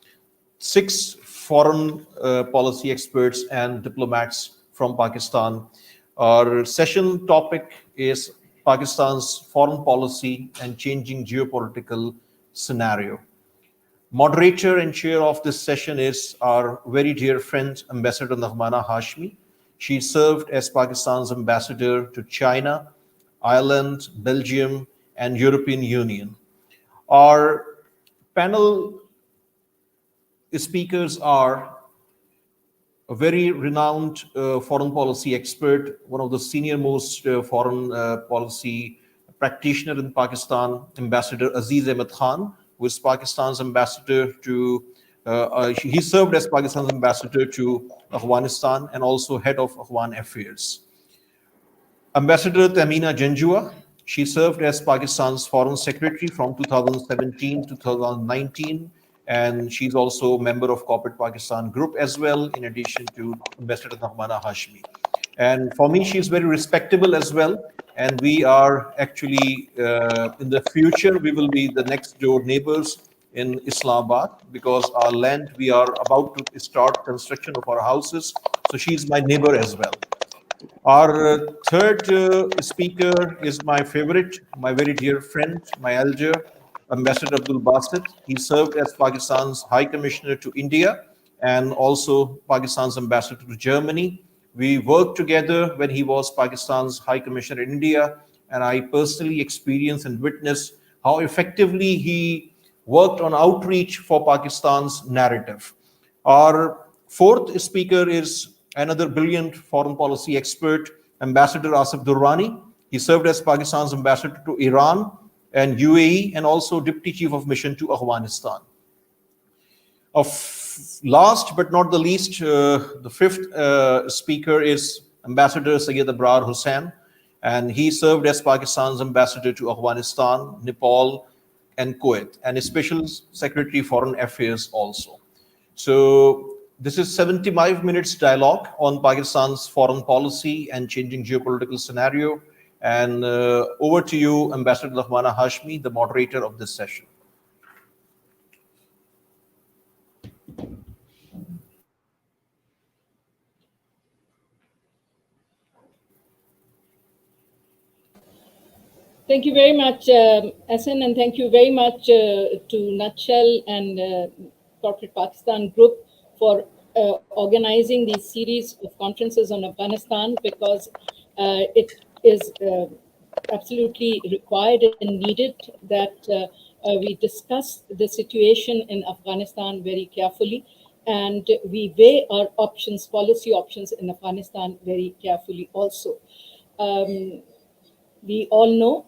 6 foreign policy experts and diplomats from Pakistan. Our session topic is Pakistan's foreign policy and changing geopolitical scenario. Moderator and chair of this session is our very dear friend, Ambassador Nagmana Hashmi. She served as Pakistan's ambassador to China, Ireland, Belgium, and European Union. Our panel speakers are a very renowned foreign policy expert, one of the senior most foreign policy practitioner in Pakistan, Ambassador Aziz Ahmed Khan, who is Pakistan's ambassador to, he served as Pakistan's ambassador to Afghanistan and also head of Afghan affairs. Ambassador Tamina Janjua, she served as Pakistan's foreign secretary from 2017 to 2019, and she's also a member of Corporate Pakistan Group as well, in addition to Ambassador Nagmana Hashmi. And for me, she's very respectable as well. And we are actually, in the future, we will be the next door neighbors in Islamabad, because our land, we are about to start construction of our houses. So she's my neighbor as well. Our third speaker is my favorite, my very dear friend, my elder, Ambassador Abdul Basit. He served as Pakistan's High Commissioner to India and also Pakistan's ambassador to Germany. We worked together when he was Pakistan's High Commissioner in India, and I personally experienced and witnessed how effectively he worked on outreach for Pakistan's narrative. Our fourth speaker is another brilliant foreign policy expert, Ambassador Asif Durrani. He served as Pakistan's ambassador to Iran and UAE, and also Deputy Chief of Mission to Afghanistan. Last but not the least, the fifth speaker is Ambassador Syed Abrar Hussain, and he served as Pakistan's ambassador to Afghanistan, Nepal, and Kuwait, and a special secretary foreign affairs also. So this is 75 minutes dialogue on Pakistan's foreign policy and changing geopolitical scenario. And over to you, Ambassador Nagmana Hashmi, the moderator of this session. Thank you very much, Hassan, and thank you very much to Nutshell and Corporate Pakistan Group for organizing these series of conferences on Afghanistan, because it is absolutely required and needed that we discuss the situation in Afghanistan very carefully, and we weigh our options, policy options in Afghanistan very carefully also. We all know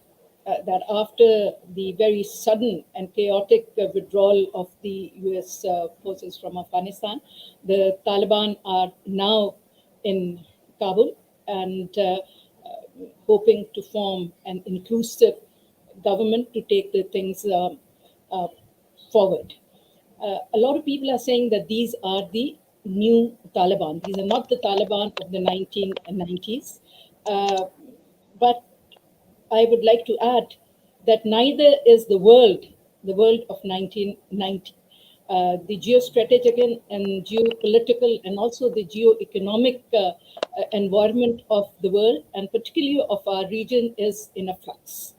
that after the very sudden and chaotic withdrawal of the US forces from Afghanistan, the Taliban are now in Kabul and hoping to form an inclusive government to take the things forward. A lot of people are saying that these are the new Taliban. These are not the Taliban of the 1990s. But I would like to add that neither is the world of 1990. The geostrategic and geopolitical and also the geoeconomic environment of the world, and particularly of our region, is in a flux.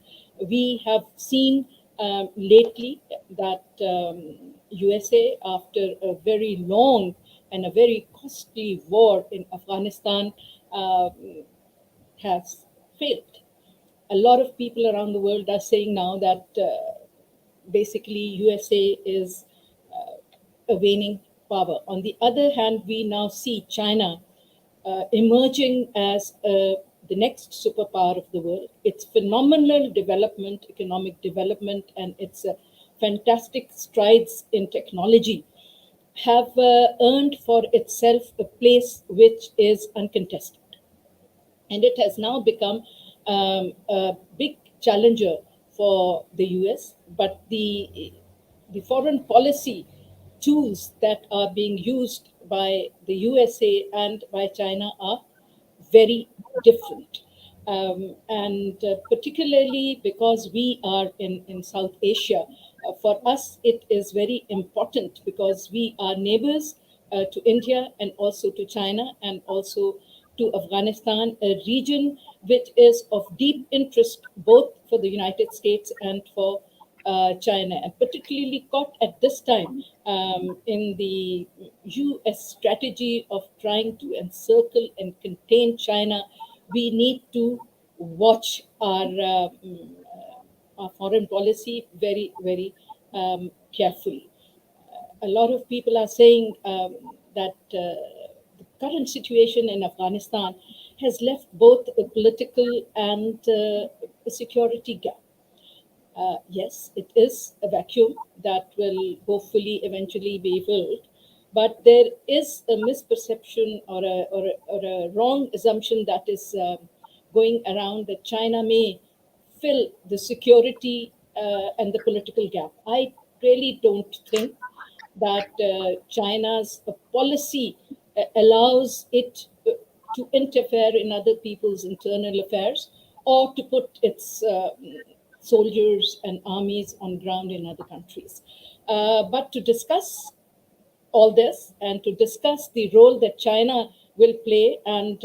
We have seen lately that USA, after a very long and a very costly war in Afghanistan, has failed. A lot of people around the world are saying now that basically USA is a waning power. On the other hand, we now see China emerging as the next superpower of the world. Its phenomenal development, economic development, and its fantastic strides in technology have earned for itself a place which is uncontested. And it has now become a big challenger for the US, but the foreign policy tools that are being used by the USA and by China are very different. And particularly because we are in South Asia, for us it is very important because we are neighbors to India and also to China and also to Afghanistan, a region which is of deep interest both for the United States and for China, and particularly caught at this time in the US strategy of trying to encircle and contain China. We need to watch our foreign policy very, very carefully. A lot of people are saying that the current situation in Afghanistan has left both a political and a security gap. Yes, it is a vacuum that will hopefully eventually be filled, but there is a misperception or a wrong assumption that is going around that China may fill the security and the political gap. I really don't think that China's policy allows it to interfere in other people's internal affairs or to put its soldiers and armies on ground in other countries. But to discuss all this and to discuss the role that China will play and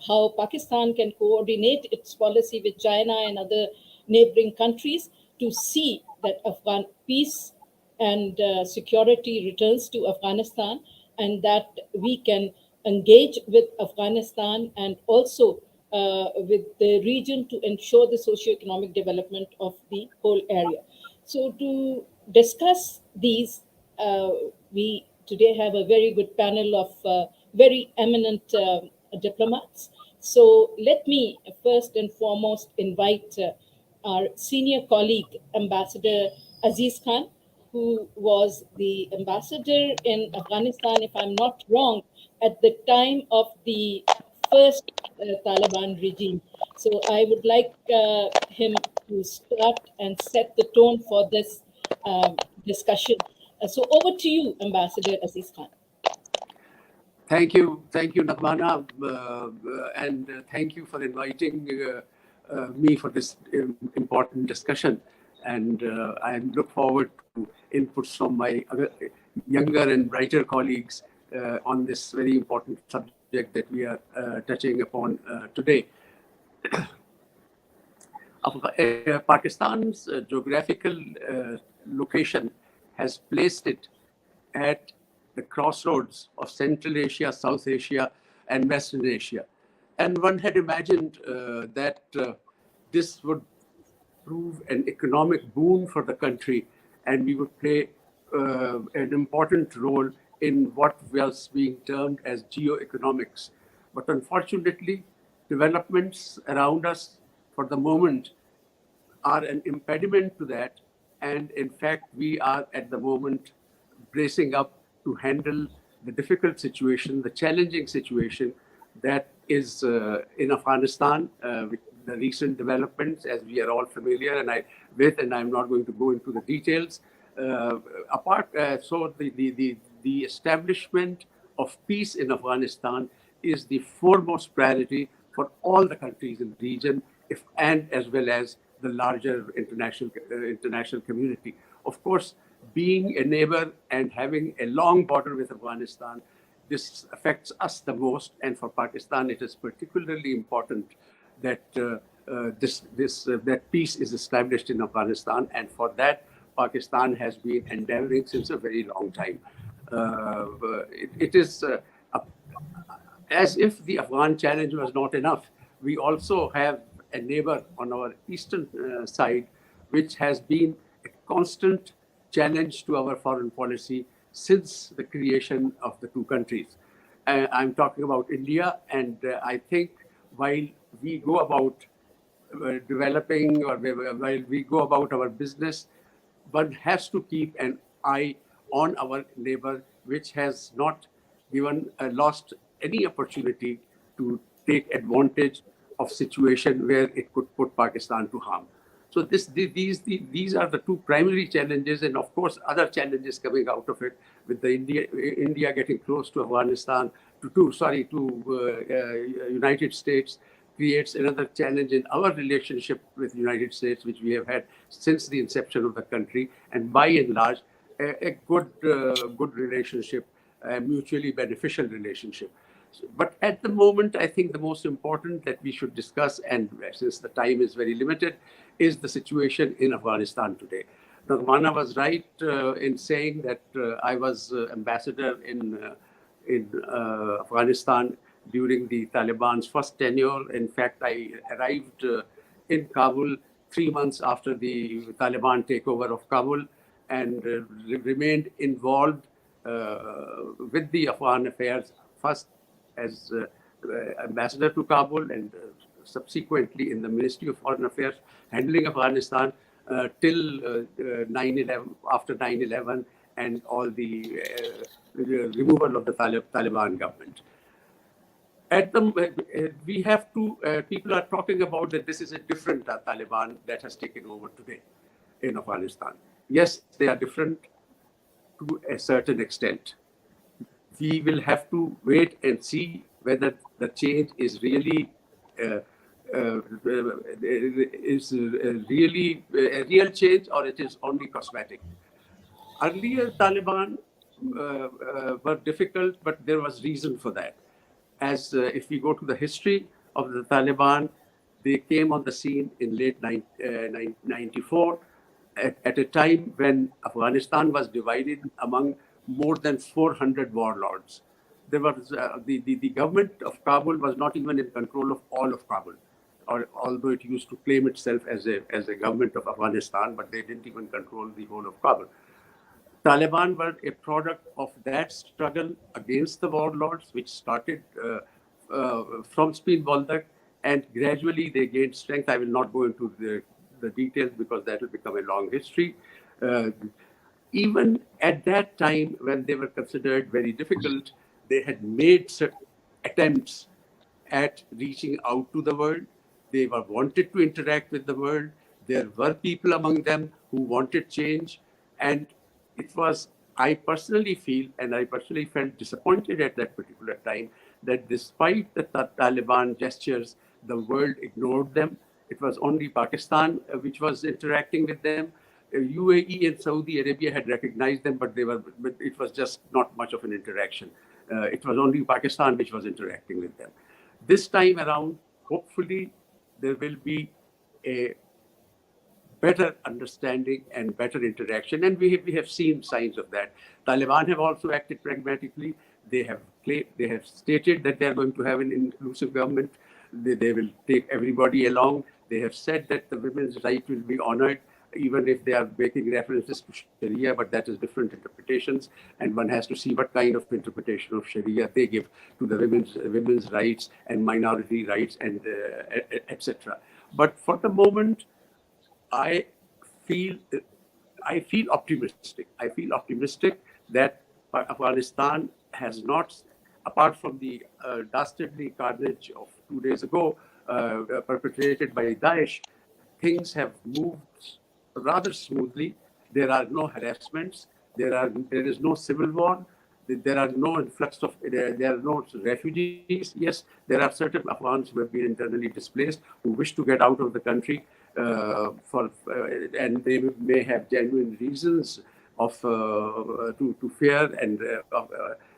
how Pakistan can coordinate its policy with China and other neighboring countries to see that Afghan peace and security returns to Afghanistan, and that we can engage with Afghanistan and also with the region to ensure the socio-economic development of the whole area. So to discuss these, we today have a very good panel of very eminent diplomats. So let me first and foremost invite our senior colleague, Ambassador Aziz Khan, who was the ambassador in Afghanistan, if I'm not wrong, at the time of the first Taliban regime. So I would like him to start and set the tone for this discussion. So over to you, Ambassador Aziz Khan. Thank you, Nagmana, and thank you for inviting me for this important discussion. And I look forward to inputs from my other younger and brighter colleagues on this very important subject that we are touching upon today. Pakistan's geographical location has placed it at the crossroads of Central Asia, South Asia, and Western Asia. And one had imagined that this would prove an economic boon for the country, and we would play an important role in what was being termed as geoeconomics. But unfortunately, developments around us for the moment are an impediment to that. And in fact, we are at the moment bracing up to handle the difficult situation, the challenging situation that is in Afghanistan with the recent developments, as we are all familiar, and I'm not going to go into the details. So the establishment of peace in Afghanistan is the foremost priority for all the countries in the region, and as well as the larger international community. Of course, being a neighbor and having a long border with Afghanistan, this affects us the most. And for Pakistan, it is particularly important that that peace is established in Afghanistan. And for that, Pakistan has been endeavoring since a very long time. It is as if the Afghan challenge was not enough. We also have a neighbor on our eastern side, which has been a constant challenge to our foreign policy since the creation of the two countries. I'm talking about India, and I think while we go about developing or while we go about our business, one has to keep an eye on our neighbor, which has not lost any opportunity to take advantage of situation where it could put Pakistan to harm. So these are the two primary challenges, and of course other challenges coming out of it, with the India getting close to Afghanistan, United States creates another challenge in our relationship with United States, which we have had since the inception of the country, and by and large, a good relationship, a mutually beneficial relationship. But at the moment, I think the most important that we should discuss, and since the time is very limited, is the situation in Afghanistan today. Now, Mana was right in saying that I was ambassador in Afghanistan during the Taliban's first tenure. In fact, I arrived in Kabul 3 months after the Taliban takeover of Kabul, and remained involved with the Afghan affairs, first as ambassador to Kabul, and subsequently in the Ministry of Foreign Affairs, handling Afghanistan till 9/11, after 9/11, and all the removal of the Taliban government. We have to, people are talking about that this is a different Taliban that has taken over today in Afghanistan. Yes, they are different to a certain extent. We will have to wait and see whether the change is really really a real change, or it is only cosmetic. Earlier, Taliban were difficult, but there was reason for that. As if we go to the history of the Taliban, they came on the scene in late 94 at a time when Afghanistan was divided among more than 400 warlords. There was the government of Kabul was not even in control of all of Kabul, although it used to claim itself as a government of Afghanistan, but they didn't even control the whole of Kabul. Taliban were a product of that struggle against the warlords, which started from Spin Boldak, and gradually they gained strength. I will not go into the details because that will become a long history. Even at that time, when they were considered very difficult, they had made certain attempts at reaching out to the world. They were wanted to interact with the world. There were people among them who wanted change, and it was, I personally feel, and I personally felt disappointed at that particular time, that despite the Taliban gestures, the world ignored them. It was only Pakistan which was interacting with them. UAE and Saudi Arabia had recognized them, but it was just not much of an interaction. It was only Pakistan which was interacting with them. This time around, hopefully, there will be a better understanding and better interaction, and we have seen signs of that. Taliban have also acted pragmatically. They have stated that they are going to have an inclusive government. They will take everybody along. They have said that the women's rights will be honored, even if they are making references to Sharia, but that is different interpretations, and one has to see what kind of interpretation of Sharia they give to the women's rights and minority rights, and etc. But for the moment, I feel optimistic. I feel optimistic that Afghanistan has not, apart from the dastardly carnage of 2 days ago perpetrated by Daesh, things have moved rather smoothly. There are no harassments. There is no civil war. There are no influx of, there are no refugees. Yes, there are certain Afghans who have been internally displaced, who wish to get out of the country, and they may have genuine reasons of to fear and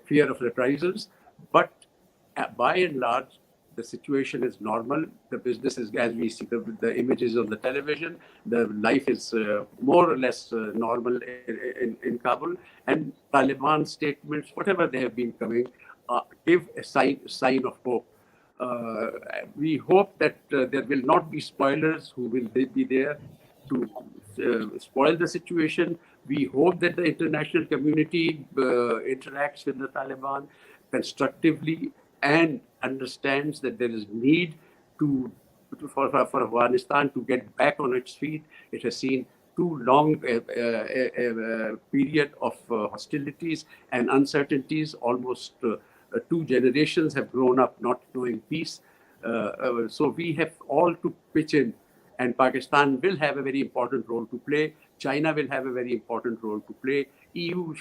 fear of reprisals. But by and large, the situation is normal. The business is, as we see the images on the television, the life is more or less normal in Kabul. And Taliban statements, whatever they have been coming, give a sign of hope. We hope that there will not be spoilers who will be there to spoil the situation. We hope that the international community interacts with the Taliban constructively and understands that there is need for Afghanistan to get back on its feet. It has seen too long a period of hostilities and uncertainties. Almost 2 generations have grown up not knowing peace. So we have all to pitch in and Pakistan will have a very important role to play. China will have a very important role to play. EU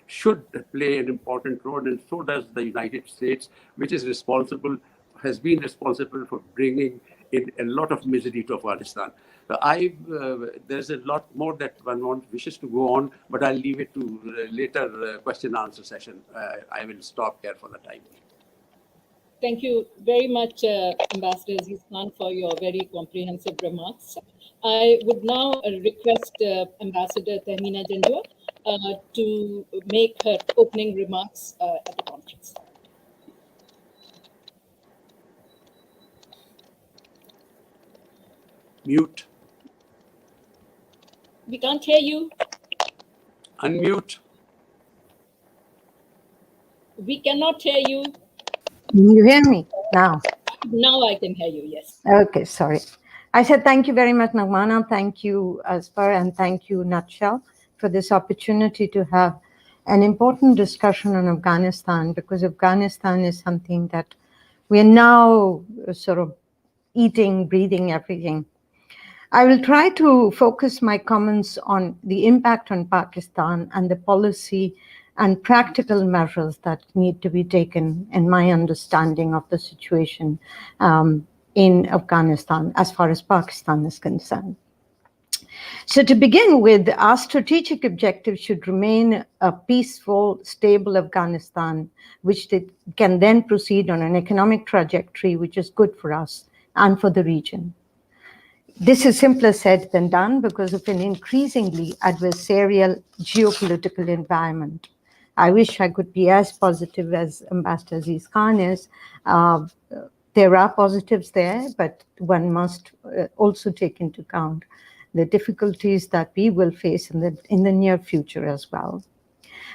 should play an important role, and so does the United States, which has been responsible for bringing in a lot of misery to Afghanistan. There's a lot more that one wishes to go on, but I'll leave it to later question and answer session. I will stop here for the time. Thank you very much, Ambassador Aziz Khan, for your very comprehensive remarks. I would now request Ambassador Tahmina Janjua to make her opening remarks at the conference. Mute. We can't hear you. Unmute. We cannot hear you. Can you hear me now? Now I can hear you, yes. Okay, sorry. I said thank you very much, Nagmana. Thank you, Asfar, and thank you, Nutshell, for this opportunity to have an important discussion on Afghanistan, because Afghanistan is something that we are now sort of eating, breathing, everything. I will try to focus my comments on the impact on Pakistan and the policy and practical measures that need to be taken in my understanding of the situation in Afghanistan as far as Pakistan is concerned. So to begin with, our strategic objective should remain a peaceful, stable Afghanistan, which can then proceed on an economic trajectory which is good for us and for the region. This is simpler said than done because of an increasingly adversarial geopolitical environment. I wish I could be as positive as Ambassador Aziz Khan is. There are positives there, but one must also take into account the difficulties that we will face in the near future as well.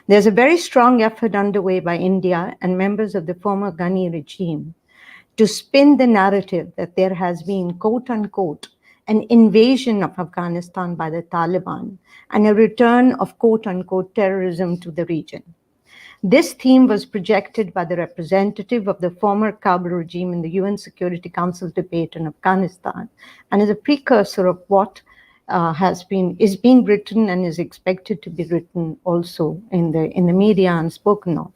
There's a very strong effort underway by India and members of the former Ghani regime to spin the narrative that there has been, quote unquote, an invasion of Afghanistan by the Taliban and a return of, quote unquote, terrorism to the region. This theme was projected by the representative of the former Kabul regime in the UN Security Council debate on Afghanistan, and is a precursor of what is being written and is expected to be written also in the media and spoken of.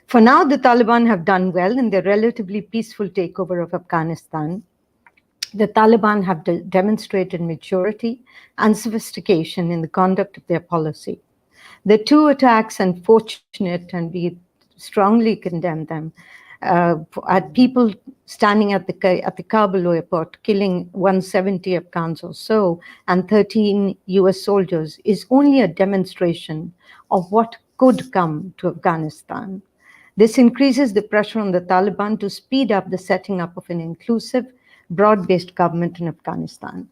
For now, the Taliban have done well in their relatively peaceful takeover of Afghanistan. The Taliban have demonstrated maturity and sophistication in the conduct of their policy. The two attacks, unfortunate, and we strongly condemn them, at people standing at the Kabul airport, killing 170 Afghans or so, and 13 US soldiers, is only a demonstration of what could come to Afghanistan. This increases the pressure on the Taliban to speed up the setting up of an inclusive, broad-based government in Afghanistan.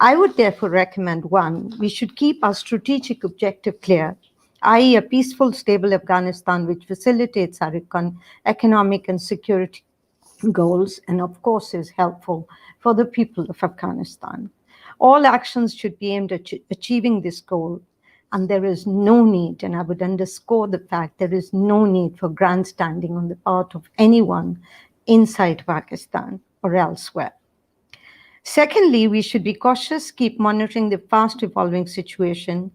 I would therefore recommend, one, we should keep our strategic objective clear, i.e. a peaceful, stable Afghanistan which facilitates our economic and security goals and of course is helpful for the people of Afghanistan. All actions should be aimed at achieving this goal, and there is no need, and I would underscore the fact, there is no need for grandstanding on the part of anyone inside Pakistan or elsewhere. Secondly, we should be cautious, keep monitoring the fast evolving situation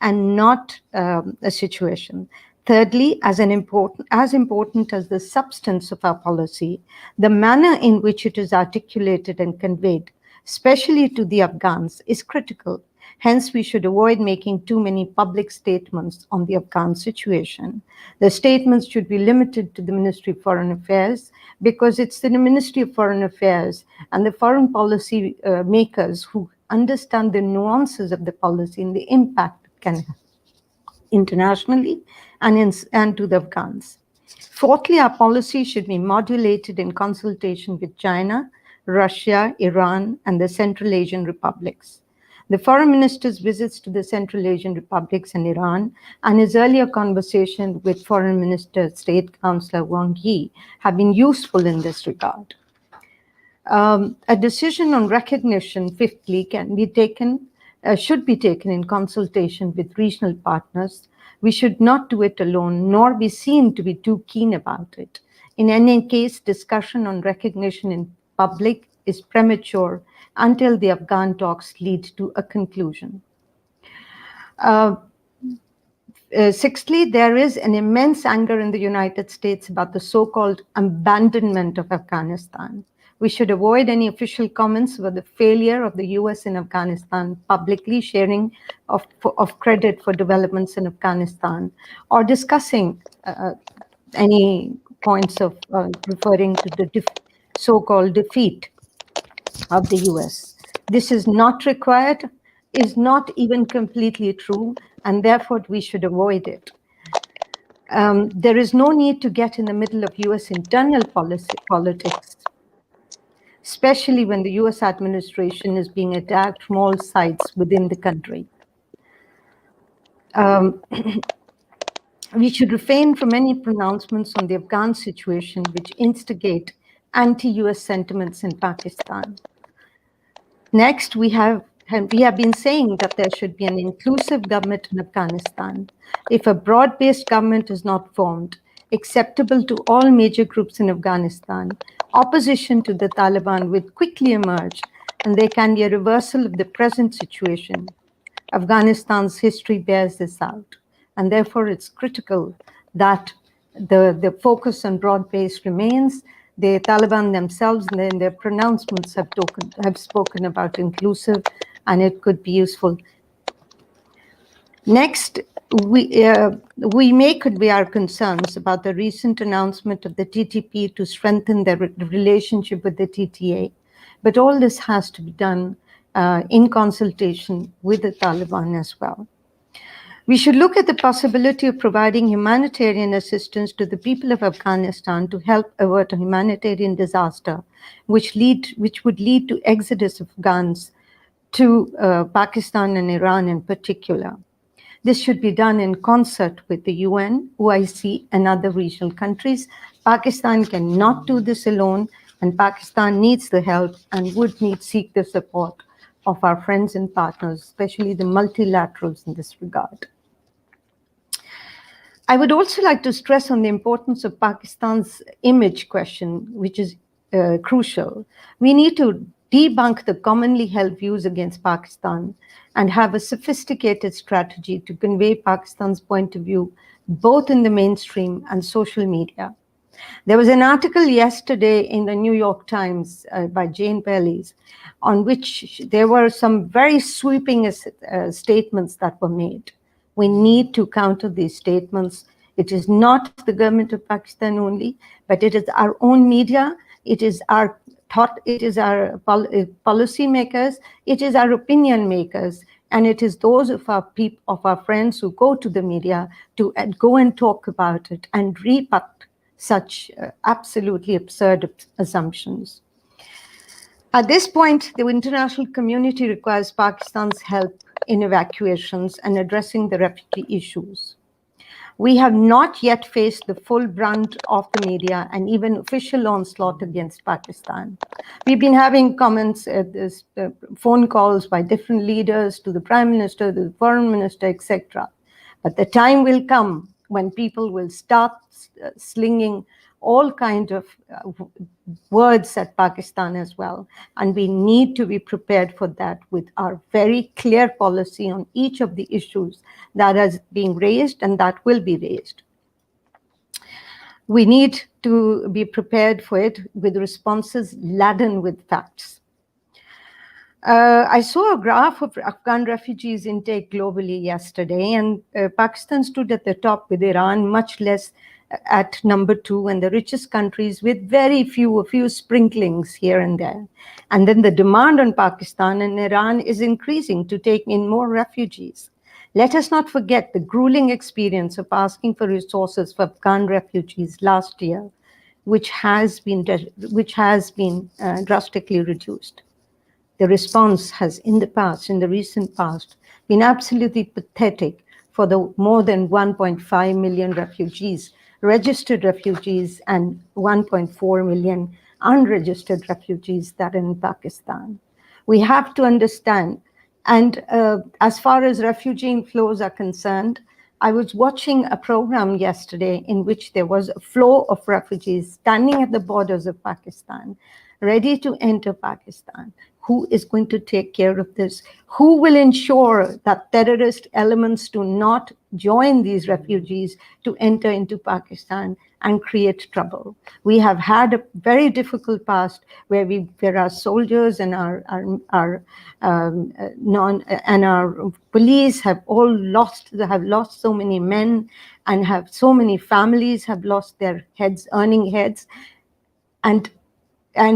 and not a situation. Thirdly, as important as the substance of our policy, the manner in which it is articulated and conveyed, especially to the Afghans, is critical. Hence, we should avoid making too many public statements on the Afghan situation. The statements should be limited to the Ministry of Foreign Affairs, because it's the Ministry of Foreign Affairs and the foreign policy makers who understand the nuances of the policy and the impact it can have internationally and to the Afghans. Fourthly, our policy should be modulated in consultation with China, Russia, Iran, and the Central Asian republics. The foreign minister's visits to the Central Asian republics and Iran and his earlier conversation with Foreign Minister State Councillor Wang Yi have been useful in this regard. A decision on recognition, fifthly, should be taken in consultation with regional partners. We should not do it alone, nor be seen to be too keen about it. In any case, discussion on recognition in public is premature until the Afghan talks lead to a conclusion. Sixthly, there is an immense anger in the United States about the so-called abandonment of Afghanistan. We should avoid any official comments about the failure of the US in Afghanistan, publicly sharing of credit for developments in Afghanistan, or discussing any points of referring to the so-called defeat of the US. This is not required, is not even completely true, and therefore we should avoid it. There is no need to get in the middle of US internal politics, especially when the US administration is being attacked from all sides within the country. We should refrain from any pronouncements on the Afghan situation which instigate anti-US sentiments in Pakistan. Next, we have been saying that there should be an inclusive government in Afghanistan. If a broad-based government is not formed, acceptable to all major groups in Afghanistan, opposition to the Taliban will quickly emerge, and there can be a reversal of the present situation. Afghanistan's history bears this out, and therefore it's critical that the focus on broad-based remains. The Taliban themselves, in their pronouncements, have spoken about inclusive, and it could be useful. Next, we may convey our concerns about the recent announcement of the TTP to strengthen their relationship with the TTA, but all this has to be done in consultation with the Taliban as well. We should look at the possibility of providing humanitarian assistance to the people of Afghanistan to help avert a humanitarian disaster, which would lead to exodus of Afghans to Pakistan and Iran in particular. This should be done in concert with the UN, OIC, and other regional countries. Pakistan cannot do this alone, and Pakistan needs the help and would seek the support of our friends and partners, especially the multilaterals in this regard. I would also like to stress on the importance of Pakistan's image question, which is crucial. We need to debunk the commonly held views against Pakistan and have a sophisticated strategy to convey Pakistan's point of view, both in the mainstream and social media. There was an article yesterday in the New York Times by Jane Bellis, on which there were some very sweeping statements that were made. We need to counter these statements. It is not the government of Pakistan only, but it is our own media, it is our policy makers, it is our opinion makers, and it is those of our friends who go to the media to go and talk about it and rebut such absolutely absurd assumptions. At this point, the international community requires Pakistan's help in evacuations and addressing the refugee issues. We have not yet faced the full brunt of the media and even official onslaught against Pakistan. We've been having comments, phone calls by different leaders to the Prime Minister, the Foreign Minister, etc. But the time will come when people will start slinging all kinds of words at Pakistan as well. And we need to be prepared for that with our very clear policy on each of the issues that is being raised and that will be raised. We need to be prepared for it with responses laden with facts. I saw a graph of Afghan refugees intake globally yesterday, and Pakistan stood at the top with Iran, much less at number 2, and the richest countries with a few sprinklings here and there. And then the demand on Pakistan and Iran is increasing to take in more refugees. Let us not forget the grueling experience of asking for resources for Afghan refugees last year, which has been drastically reduced. The response has in the recent past, been absolutely pathetic for the more than 1.5 million refugees, registered refugees, and 1.4 million unregistered refugees that are in Pakistan. We have to understand, and as far as refugee flows are concerned, I was watching a program yesterday in which there was a flow of refugees standing at the borders of Pakistan, ready to enter Pakistan. Who is going to take care of this? Who will ensure that terrorist elements do not join these refugees to enter into Pakistan and create trouble? We have had a very difficult past where our soldiers and our police have lost so many men, and have so many families have lost their heads, earning heads, and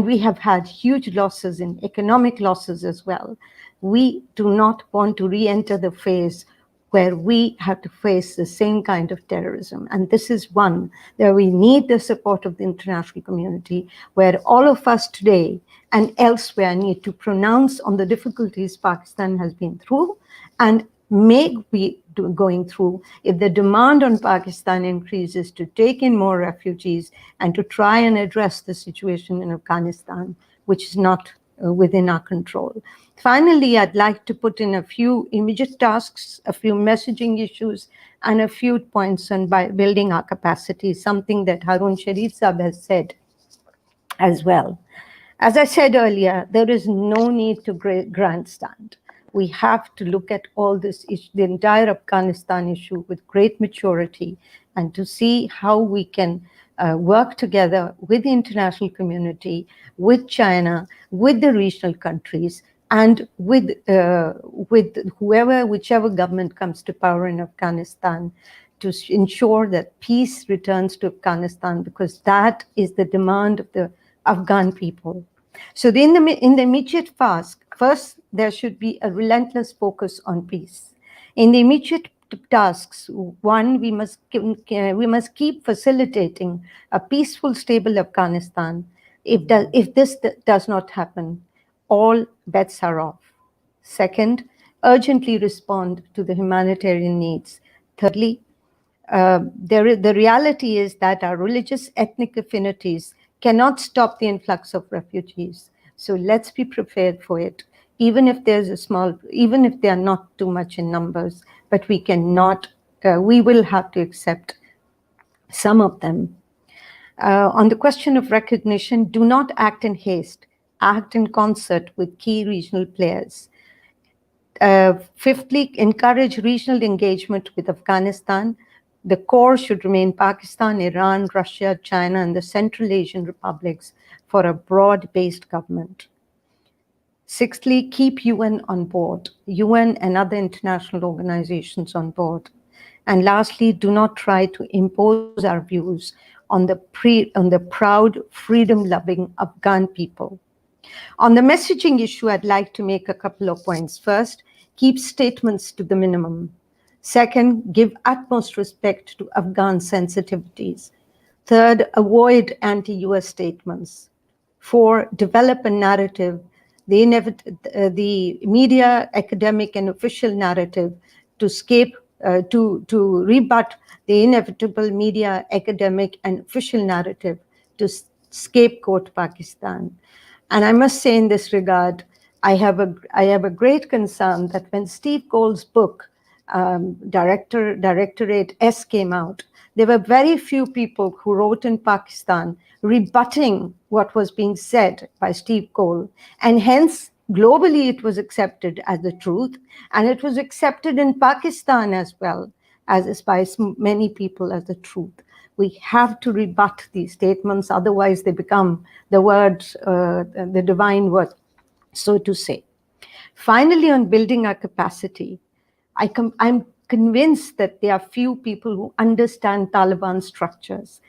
we have had huge losses in economic losses as well. We do not want to re-enter the phase where we have to face the same kind of terrorism. And this is one where we need the support of the international community, where all of us today and elsewhere need to pronounce on the difficulties Pakistan has been through and may be going through if the demand on Pakistan increases to take in more refugees and to try and address the situation in Afghanistan, which is not within our control. Finally, I'd like to put in a few immediate tasks, a few messaging issues, and a few points on building our capacity, something that Harun Sharif Saab has said as well. As I said earlier, there is no need to grandstand. We have to look at all this, the entire Afghanistan issue with great maturity, and to see how we can work together with the international community, with China, with the regional countries, and with whichever government comes to power in Afghanistan, to ensure that peace returns to Afghanistan, because that is the demand of the Afghan people. So in the immediate task, first, there should be a relentless focus on peace. In the immediate tasks, one, we must keep facilitating a peaceful, stable Afghanistan. If this does not happen, all bets are off. Second, urgently respond to the humanitarian needs. Thirdly, the reality is that our religious ethnic affinities cannot stop the influx of refugees. So let's be prepared for it, even if even if they are not too much in numbers, but we will have to accept some of them. On the question of recognition, do not act in haste, act in concert with key regional players. Fifthly, encourage regional engagement with Afghanistan. The core should remain Pakistan, Iran, Russia, China, and the Central Asian republics for a broad-based government. Sixthly, keep UN on board, UN and other international organizations on board. And lastly, do not try to impose our views on the proud, freedom-loving Afghan people. On the messaging issue, I'd like to make a couple of points. First, keep statements to the minimum. Second, give utmost respect to Afghan sensitivities. Third, avoid anti-US statements. Four, develop a narrative, the media, academic, and official narrative to rebut the inevitable media, academic, and official narrative to scapegoat Pakistan. And I must say in this regard, I have a great concern that when Steve Gold's book, Directorate S, came out, there were very few people who wrote in Pakistan rebutting what was being said by Steve Gold. And hence, globally, it was accepted as the truth. And it was accepted in Pakistan as well, as by many people as the truth. We have to rebut these statements, otherwise they become the words, the divine word, so to say. Finally, on building our capacity, I'm convinced that there are few people who understand Taliban structures.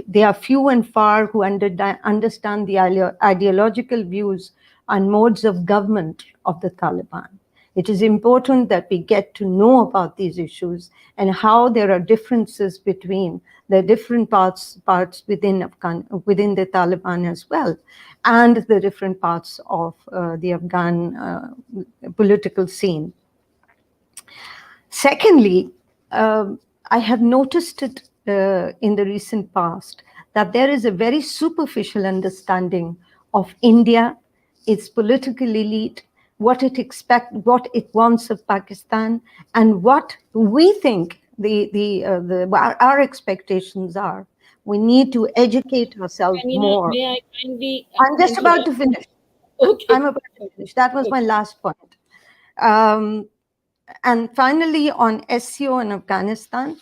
There are few and far who understand the ideological views and modes of government of the Taliban. It is important that we get to know about these issues and how there are differences between the different parts within the Taliban as well, and the different parts of the Afghan political scene. Secondly, I have noticed it in the recent past that there is a very superficial understanding of India, its political elite, what it expects, what it wants of Pakistan, and what we think our expectations are. We need to educate ourselves Amina, more. may I kindly? I'm just thank you. about to finish. Okay. I'm about to finish. That was my last point. And finally, on SCO in Afghanistan,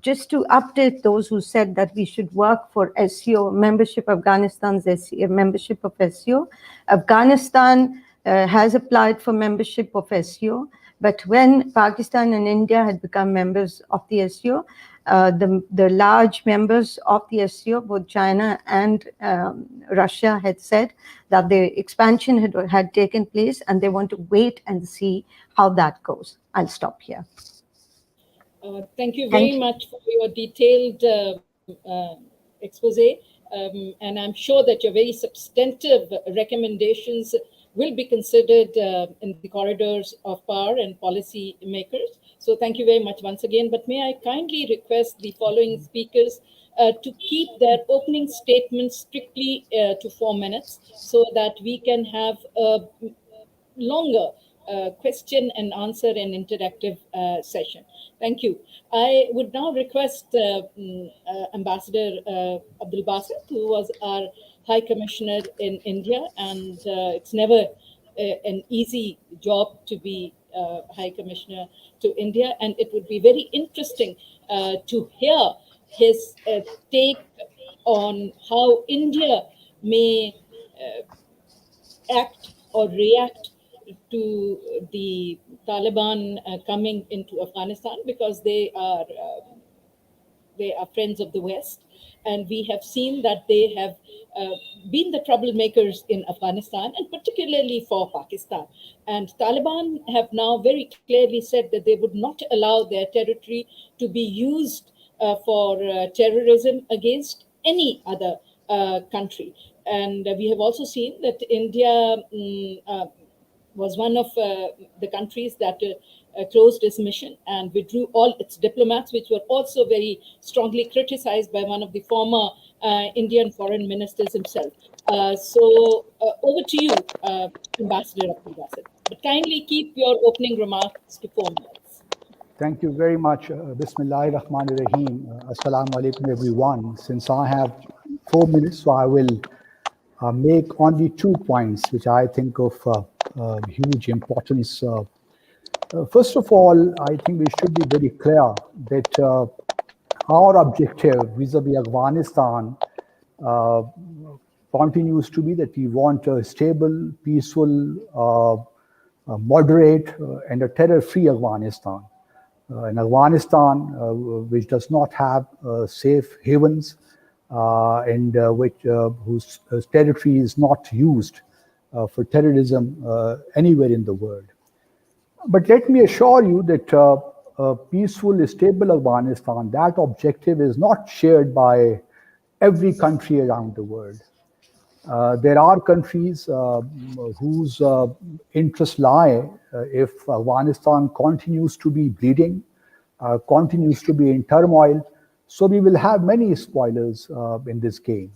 just to update those who said that we should work for SCO membership, Afghanistan's SCO, membership of SCO. Afghanistan has applied for membership of SCO, but when Pakistan and India had become members of the SCO, the large members of the SCO, both China and Russia, had said that the expansion had taken place and they want to wait and see how that goes. I'll stop here. Thank you very much for your detailed expose. And I'm sure that your very substantive recommendations will be considered in the corridors of power and policy makers. So thank you very much once again. But may I kindly request the following speakers to keep their opening statements strictly to 4 minutes so that we can have a longer question and answer and interactive session. Thank you. I would now request Ambassador Abdul Basit, who was our High Commissioner in India, and it's never an easy job to be High Commissioner to India, and it would be very interesting to hear his take on how India may act or react to the Taliban coming into Afghanistan, because they are friends of the West, and we have seen that they have been the troublemakers in Afghanistan, and particularly for Pakistan. And Taliban have now very clearly said that they would not allow their territory to be used for terrorism against any other country. And we have also seen that India was one of the countries that closed its mission and withdrew all its diplomats, which were also very strongly criticized by one of the former Indian foreign ministers himself. So over to you, Ambassador Abdul Basit. But kindly keep your opening remarks to 4 minutes. Thank you very much. Bismillahir Rahmanir Rahim. Assalamu alaikum, everyone. Since I have 4 minutes, so I will make only 2 points, which I think of huge importance. First of all, I think we should be very clear that our objective vis-a-vis Afghanistan continues to be that we want a stable, peaceful, moderate, and a terror-free Afghanistan. An Afghanistan which does not have safe havens and whose territory is not used for terrorism anywhere in the world. But let me assure you that a peaceful, stable Afghanistan, that objective is not shared by every country around the world. There are countries whose interests lie if Afghanistan continues to be bleeding, continues to be in turmoil. So we will have many spoilers in this game.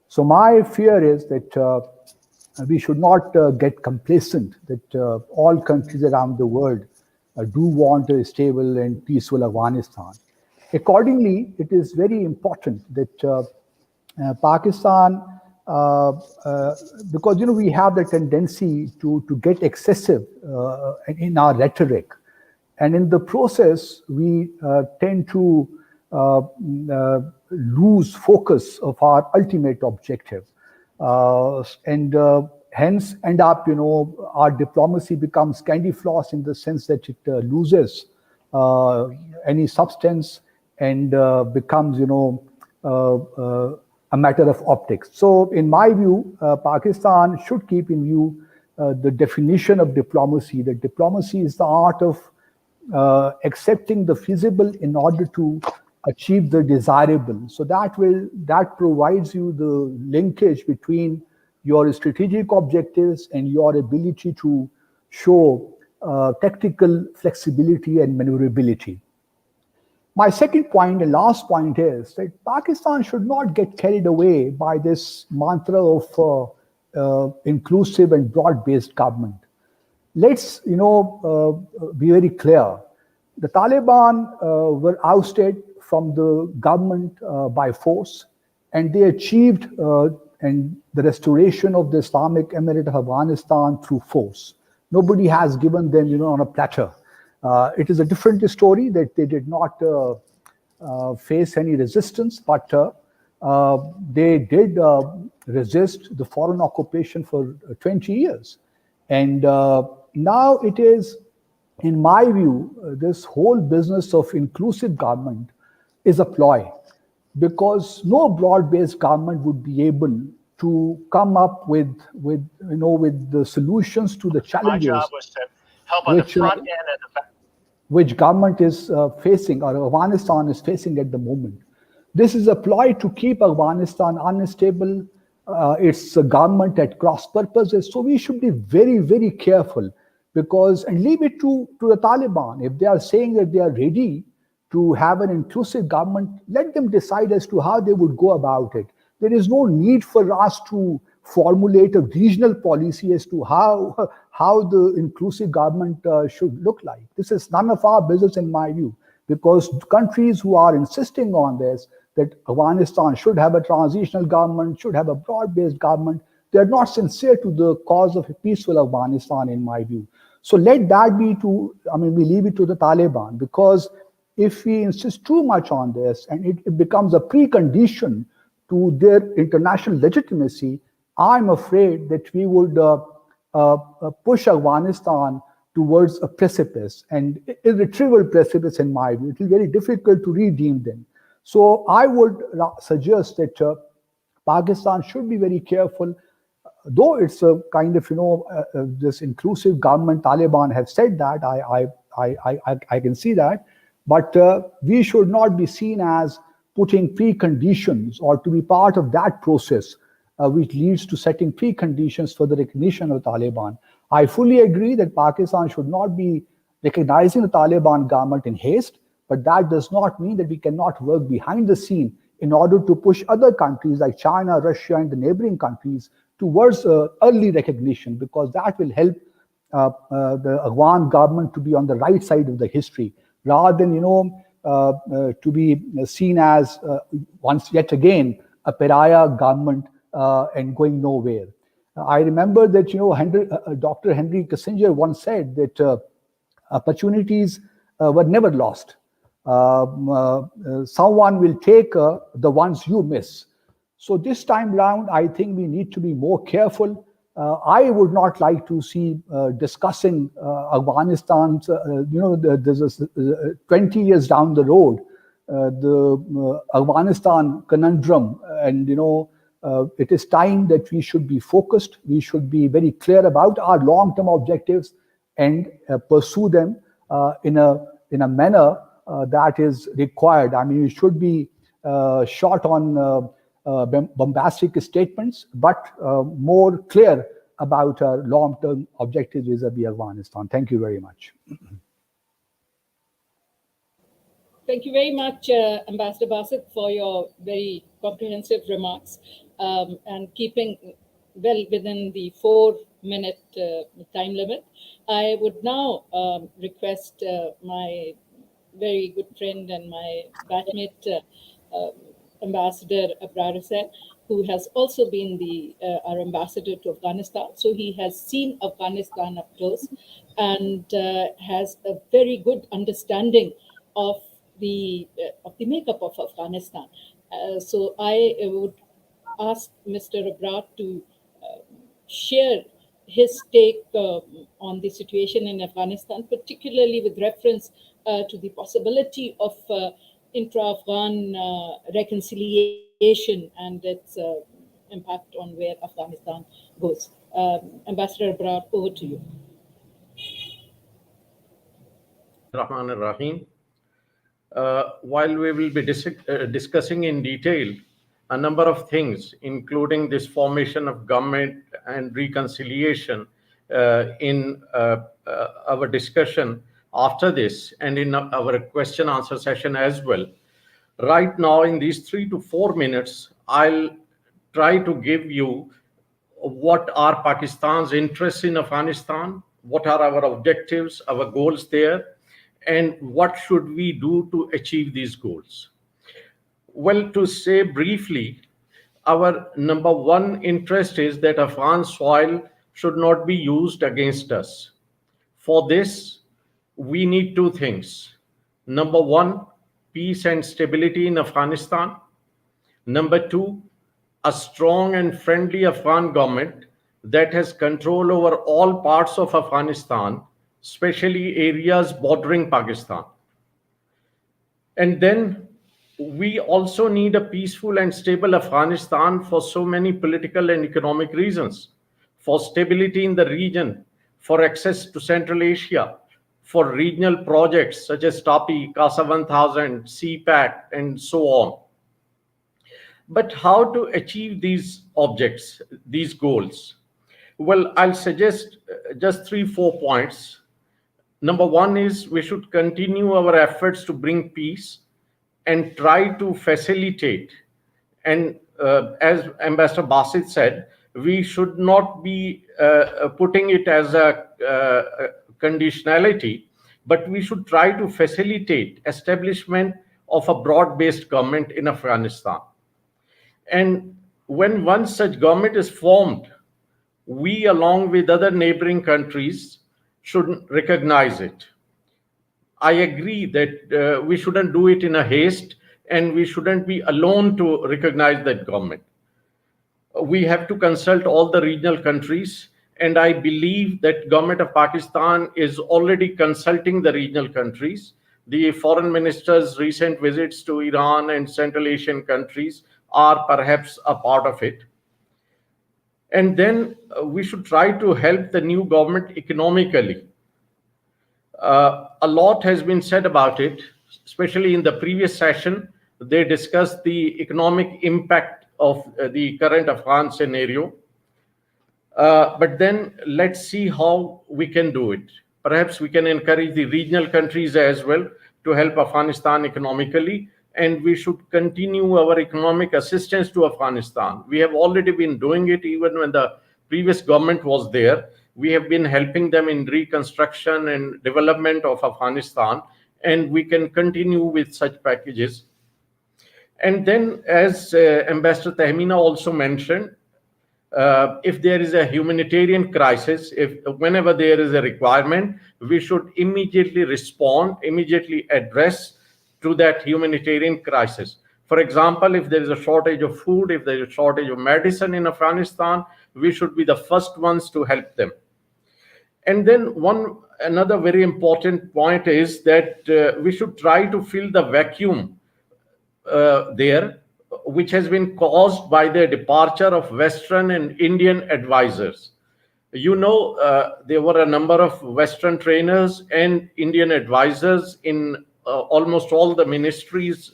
So my fear is that we should not get complacent that all countries around the world do want a stable and peaceful Afghanistan. Accordingly, it is very important that Pakistan, because we have the tendency to get excessive in our rhetoric, and in the process we tend to lose focus of our ultimate objective, and hence end up, our diplomacy becomes candy floss in the sense that it loses any substance and becomes, a matter of optics. So in my view, Pakistan should keep in view the definition of diplomacy, that diplomacy is the art of accepting the feasible in order to achieve the desirable. So that provides you the linkage between your strategic objectives and your ability to show tactical flexibility and maneuverability. My second point and last point is that Pakistan should not get carried away by this mantra of inclusive and broad-based government. Let's, be very clear. The Taliban were ousted from the government by force, and they achieved and the restoration of the Islamic Emirate of Afghanistan through force. Nobody has given them, on a platter. It is a different story that they did not face any resistance, but they did resist the foreign occupation for 20 years. And now it is, in my view, this whole business of inclusive government is a ploy, because no broad-based government would be able to come up with the solutions to the challenges. My job was to help on the front end and the back. Which government is facing, or Afghanistan is facing at the moment. This is a ploy to keep Afghanistan unstable, its government at cross purposes. So we should be very, very careful, because, and leave it to the Taliban. If they are saying that they are ready to have an inclusive government, let them decide as to how they would go about it. There is no need for us to formulate a regional policy as to how the inclusive government should look like. This is none of our business, in my view, because countries who are insisting on this, that Afghanistan should have a transitional government, should have a broad-based government, they are not sincere to the cause of a peaceful Afghanistan, in my view. So let that be we leave it to the Taliban, because if we insist too much on this and it becomes a precondition to their international legitimacy, I'm afraid that we would push Afghanistan towards a precipice, and irretrievable precipice, in my view. It is very difficult to redeem them. So I would suggest that Pakistan should be very careful, though it's a kind of, this inclusive government, Taliban have said that, I can see that, but we should not be seen as putting preconditions or to be part of that process, which leads to setting preconditions for the recognition of the Taliban. I fully agree that Pakistan should not be recognizing the Taliban government in haste, but that does not mean that we cannot work behind the scene in order to push other countries like China, Russia, and the neighboring countries towards early recognition, because that will help the Afghan government to be on the right side of the history, rather than, to be seen as once yet again a pariah government and going nowhere. I remember that Dr. Henry Kissinger once said that opportunities were never lost. Someone will take the ones you miss. So this time round, I think we need to be more careful. I would not like to see discussing Afghanistan's, there's 20 years down the road, the Afghanistan conundrum. And, it is time that we should be focused. We should be very clear about our long-term objectives and pursue them in a manner that is required. I mean, we should be short on bombastic statements, but more clear about our long-term objectives vis-a-vis Afghanistan. Thank you very much. Thank you very much, Ambassador Basit, for your very comprehensive remarks and keeping well within the 4-minute time limit. I would now request my very good friend and my batchmate, Ambassador Abrar Hussain, who has also been our ambassador to Afghanistan. So he has seen Afghanistan up close and has a very good understanding of the makeup of Afghanistan. So I would ask Mr. Abrar to share his take on the situation in Afghanistan, particularly with reference to the possibility of intra-Afghan reconciliation and its impact on where Afghanistan goes. Ambassador Abrar, over to you. Rahman Rahim. While we will be discussing in detail a number of things, including this formation of government and reconciliation in our discussion after this and in our question answer session as well. Right now, in these 3 to 4 minutes, I'll try to give you what are Pakistan's interests in Afghanistan, what are our objectives, our goals there, and what should we do to achieve these goals? Well, to say briefly, our number one interest is that Afghan soil should not be used against us. For this, we need two things. Number one, peace and stability in Afghanistan. Number two, a strong and friendly Afghan government that has control over all parts of Afghanistan, especially areas bordering Pakistan. And then we also need a peaceful and stable Afghanistan for so many political and economic reasons, for stability in the region, for access to Central Asia, for regional projects such as TAPI, CASA 1000, CPAC, and so on. But how to achieve these objects, these goals? Well, I'll suggest just 3-4 points. Number one is we should continue our efforts to bring peace and try to facilitate. And as Ambassador Basit said, we should not be putting it as a conditionality, but we should try to facilitate establishment of a broad-based government in Afghanistan. And when one such government is formed, we, along with other neighboring countries, should recognize it. I agree that we shouldn't do it in a haste, and we shouldn't be alone to recognize that government. We have to consult all the regional countries, and I believe that government of Pakistan is already consulting the regional countries. The foreign minister's recent visits to Iran and Central Asian countries are perhaps a part of it. And then we should try to help the new government economically. A lot has been said about it, especially in the previous session. They discussed the economic impact of the current Afghan scenario. But then let's see how we can do it. Perhaps we can encourage the regional countries as well to help Afghanistan economically, and we should continue our economic assistance to Afghanistan. We have already been doing it even when the previous government was there. We have been helping them in reconstruction and development of Afghanistan, and we can continue with such packages. And then, as Ambassador Tahmina also mentioned, if there is a humanitarian crisis, whenever there is a requirement, we should immediately respond, immediately address to that humanitarian crisis. For example, if there is a shortage of food, if there is a shortage of medicine in Afghanistan, we should be the first ones to help them. And then another very important point is that we should try to fill the vacuum there, which has been caused by the departure of Western and Indian advisors. You know, there were a number of Western trainers and Indian advisors in almost all the ministries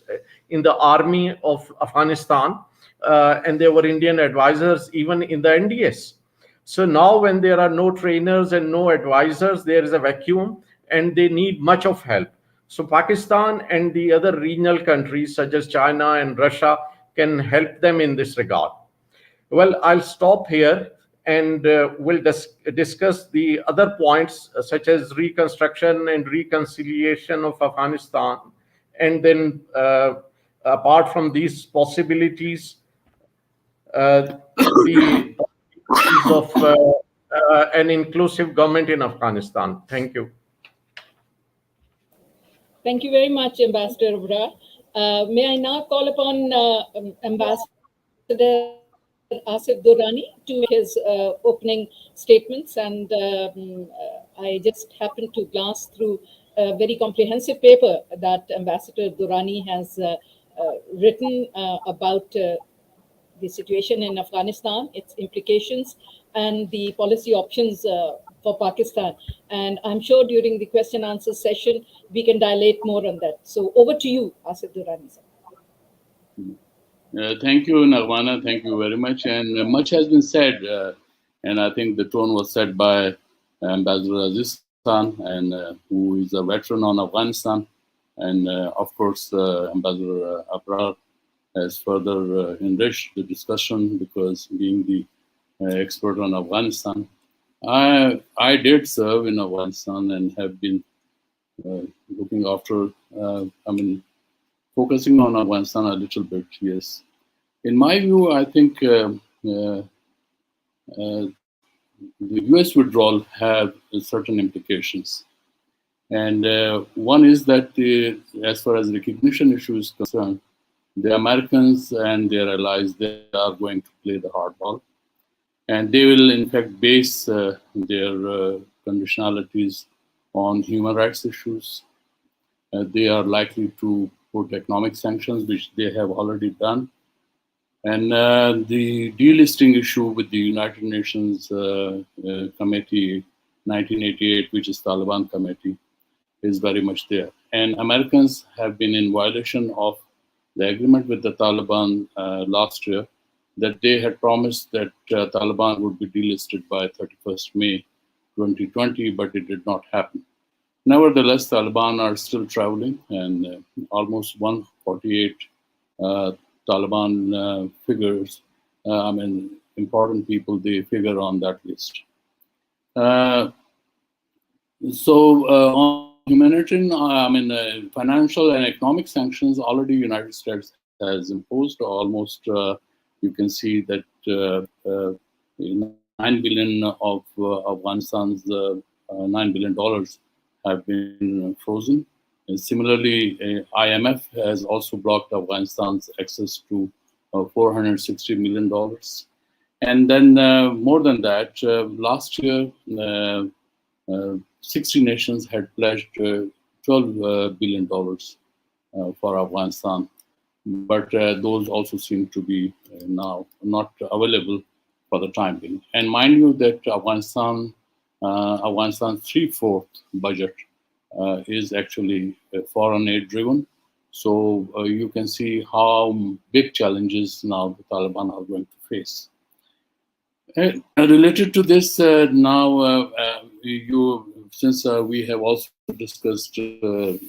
in the army of Afghanistan, and there were Indian advisors even in the NDS. So now when there are no trainers and no advisors, there is a vacuum and they need much of help. So Pakistan and the other regional countries such as China and Russia can help them in this regard. Well, I'll stop here and we'll discuss the other points such as reconstruction and reconciliation of Afghanistan. And then apart from these possibilities, the of an inclusive government in Afghanistan. Thank you. Thank you very much, Ambassador Abrar. May I now call upon Ambassador Asif Durrani to make his opening statements. And I just happened to glance through a very comprehensive paper that Ambassador Durrani has written about the situation in Afghanistan, its implications, and the policy options for Pakistan. And I'm sure during the question answer session, we can dilate more on that. So over to you, Asif Durrani. Thank you, Nagmana. Thank you very much. And much has been said. And I think the tone was set by Ambassador Aziz Khan, and who is a veteran on Afghanistan. And of course, Ambassador Abrar has further enriched the discussion because being the expert on Afghanistan, I did serve in Afghanistan and have been looking after, focusing on Afghanistan a little bit, yes. In my view, I think the US withdrawal have certain implications. And one is that as far as recognition issue is concerned, the Americans and their allies, they are going to play the hardball. And they will, in fact, base their conditionalities on human rights issues. They are likely to put economic sanctions, which they have already done. And the delisting issue with the United Nations Committee 1988, which is Taliban Committee, is very much there. And Americans have been in violation of the agreement with the Taliban last year, that they had promised that Taliban would be delisted by 31st May 2020, but it did not happen. Nevertheless, Taliban are still traveling, and almost 148 Taliban figures, important people, they figure on that list. On humanitarian, financial and economic sanctions, already United States has imposed almost, you can see that 9 billion of Afghanistan's $9 billion have been frozen. And similarly, IMF has also blocked Afghanistan's access to $460 million. And then more than that, last year, 60 nations had pledged $12 billion for Afghanistan, but those also seem to be now not available for the time being. And mind you that Afghanistan's 3/4 budget is actually foreign aid driven. So you can see how big challenges now the Taliban are going to face. Related to this, since we have also discussed the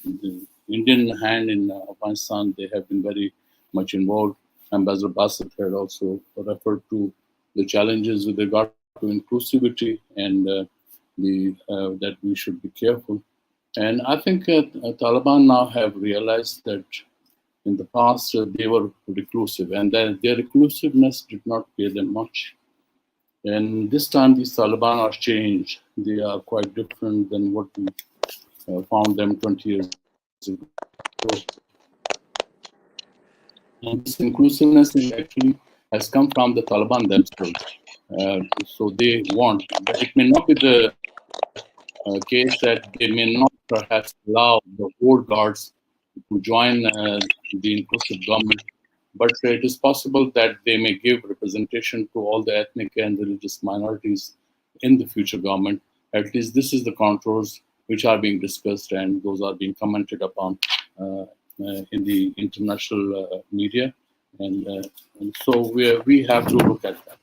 Indian hand in Afghanistan, they have been very much involved. Ambassador Bassett had also referred to the challenges with regard to inclusivity and that we should be careful. And I think Taliban now have realized that in the past they were reclusive, and that their reclusiveness did not pay them much. And this time, these Taliban are changed. They are quite different than what we found them 20 years ago. And this inclusiveness actually has come from the Taliban themselves. So they want, but it may not be the case that they may not perhaps allow the old guards to join the inclusive government. But it is possible that they may give representation to all the ethnic and religious minorities in the future government. At least this is the contours which are being discussed, and those are being commented upon in the international media. And so we have to look at that.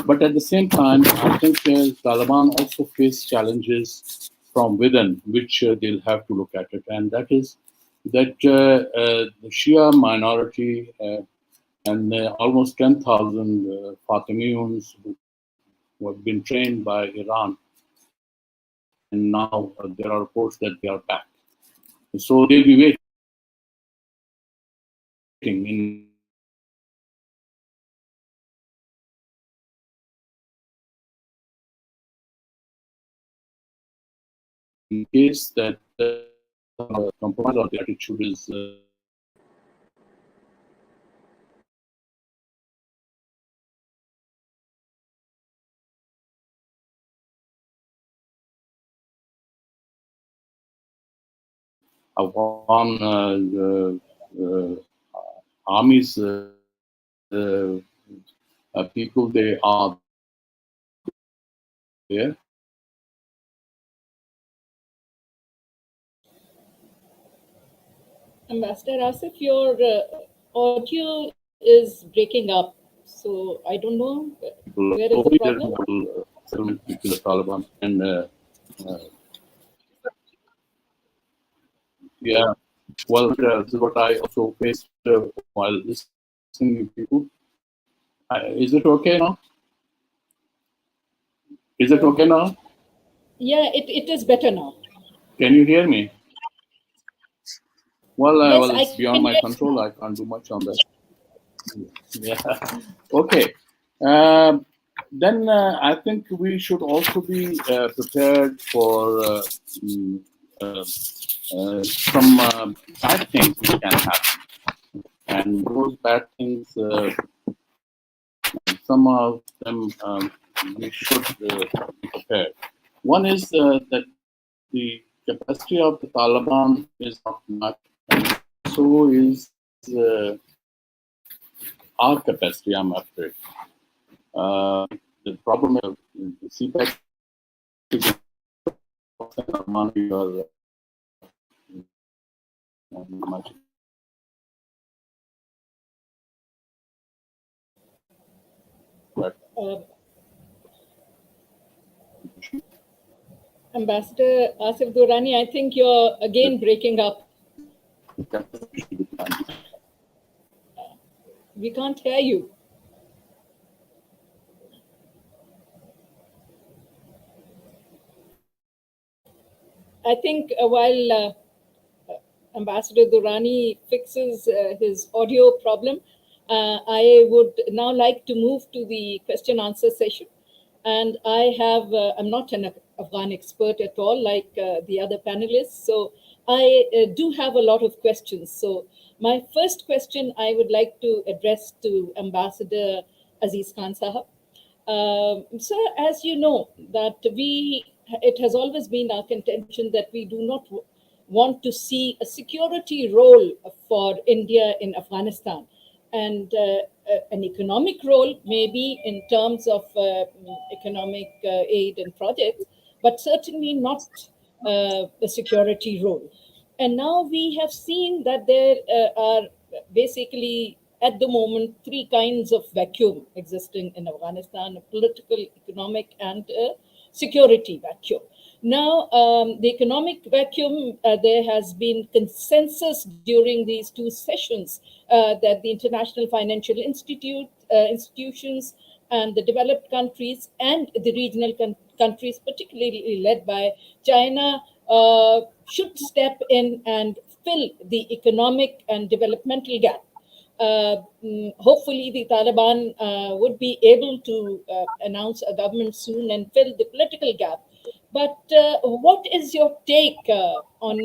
But at the same time, I think Taliban also face challenges from within, which they'll have to look at it. And that is that the Shia minority and almost 10,000 Fatimiyuns who have been trained by Iran. And now there are reports that they are back. So they'll be waiting in case that compromise or the attitude is Afghan armies, people, they are there. Ambassador Asif, your audio is breaking up, so I don't know where is the problem. Settlement with the Taliban and yeah, well, this is what I also faced while listening to people. Is it okay now? Is it okay now? Yeah, it is better now. Can you hear me? Well, Yes, well, I it's beyond can my hear control. you. I can't do much on that. Yeah. Okay. Then I think we should also be prepared for some bad things which can happen. And those bad things, some of them we should be prepared. One is that the capacity of the Taliban is not much, and so is our capacity, I'm afraid. The problem is the CPEC money or much. But Ambassador Asif Durrani, I think you're again breaking up. We can't hear you. I think while Ambassador Durrani fixes his audio problem, I would now like to move to the question answer session. And I'm not an Afghan expert at all like the other panelists. So I do have a lot of questions. So my first question I would like to address to Ambassador Aziz Khan Sahab. Sir, as you know, that it has always been our contention that we do not want to see a security role for India in Afghanistan, and an economic role maybe in terms of economic aid and projects, but certainly not a security role. And now we have seen that there are basically at the moment three kinds of vacuum existing in Afghanistan: a political, economic, and a security vacuum. Now, the economic vacuum, there has been consensus during these two sessions that the international financial institutions and the developed countries and the regional countries, particularly led by China, should step in and fill the economic and developmental gap. Hopefully, the Taliban would be able to announce a government soon and fill the political gap. But what is your take on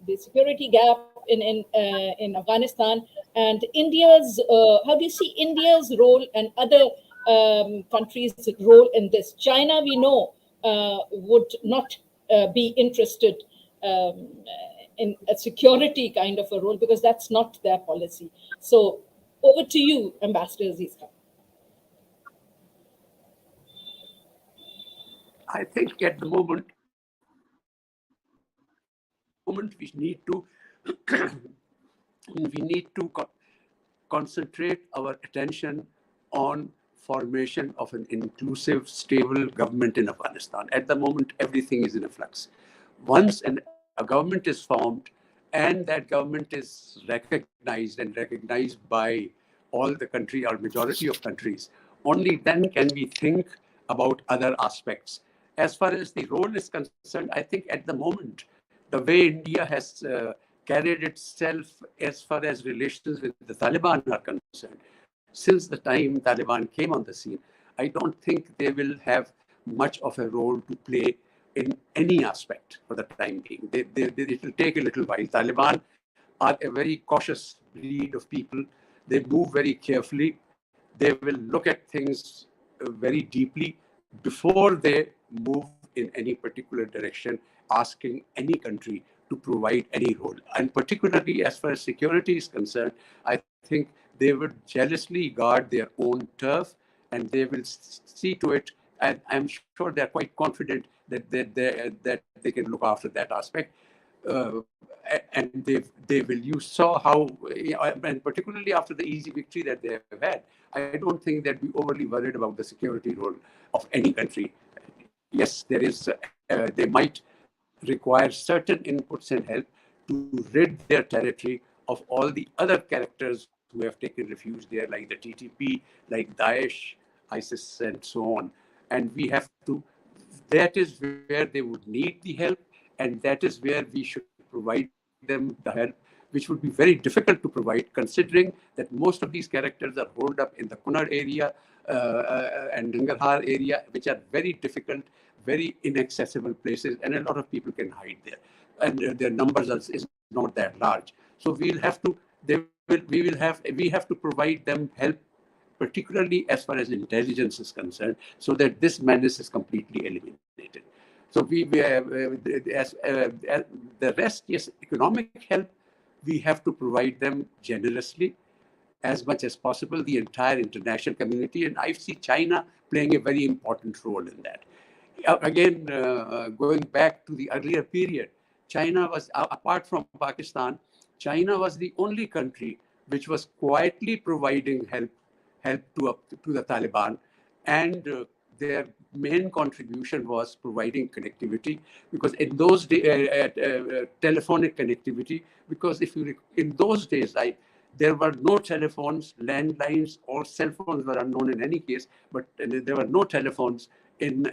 the security gap in Afghanistan and India's? How do you see India's role and other countries' role in this? China, we know, would not be interested in a security kind of a role because that's not their policy. So over to you, Ambassador Aziz Khan. I think at the moment we need to concentrate our attention on formation of an inclusive, stable government in Afghanistan. At the moment, everything is in a flux. Once a government is formed and that government is recognized by all the country or majority of countries, only then can we think about other aspects. As far as the role is concerned, I think at the moment, the way India has carried itself as far as relations with the Taliban are concerned, since the time Taliban came on the scene, I don't think they will have much of a role to play in any aspect for the time being. It will take a little while. Taliban are a very cautious breed of people. They move very carefully. They will look at things very deeply before they move in any particular direction, asking any country to provide any role. And particularly as far as security is concerned, I think they would jealously guard their own turf and they will see to it. And I'm sure they're quite confident that they can look after that aspect. And they will. You saw how, and particularly after the easy victory that they have had, I don't think that we overly worried about the security role of any country. Yes, there is. They might require certain inputs and help to rid their territory of all the other characters who have taken refuge there, like the TTP, like Daesh, ISIS, and so on. And we have to. That is where they would need the help, and that is where we should provide them the help, which would be very difficult to provide, considering that most of these characters are holed up in the Kunar area and Nangarhar area, which are very difficult, very inaccessible places, and a lot of people can hide there. And their numbers is not that large. So we have to provide them help, particularly as far as intelligence is concerned, so that this menace is completely eliminated. So the rest, yes, economic help, we have to provide them generously as much as possible, the entire international community. And I see China playing a very important role in that. Again, going back to the earlier period, China was, apart from Pakistan, China was the only country which was quietly providing help to the Taliban, and their main contribution was providing connectivity, because in those days, telephonic connectivity, because in those days, there were no telephones, landlines or cell phones were unknown in any case, but there were no telephones in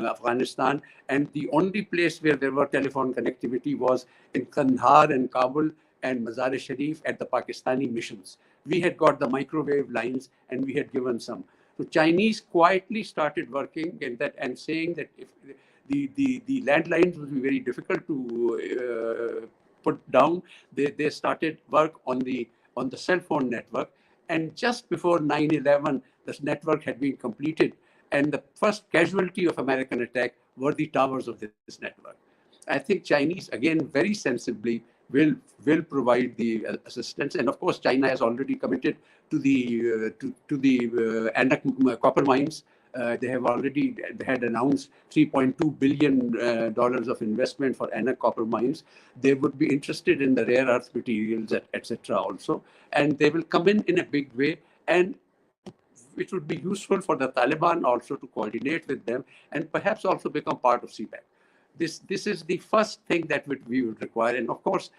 Afghanistan, and the only place where there were telephone connectivity was in Kandahar and Kabul and Mazar-e-Sharif at the Pakistani missions. We had got the microwave lines and we had given some. So Chinese quietly started working in that and saying that if the landlines would be very difficult to put down, they started work on the cell phone network. And just before 9/11, this network had been completed, and the first casualty of American attack were the towers of this network. I think Chinese, again, very sensibly will provide the assistance. And of course, China has already committed to the Anak copper mines. They had announced $3.2 billion of investment for Anak copper mines. They would be interested in the rare earth materials, etc. also. And they will come in a big way, and which would be useful for the Taliban also to coordinate with them and perhaps also become part of CPAC. This is the first thing that we would require. And of course,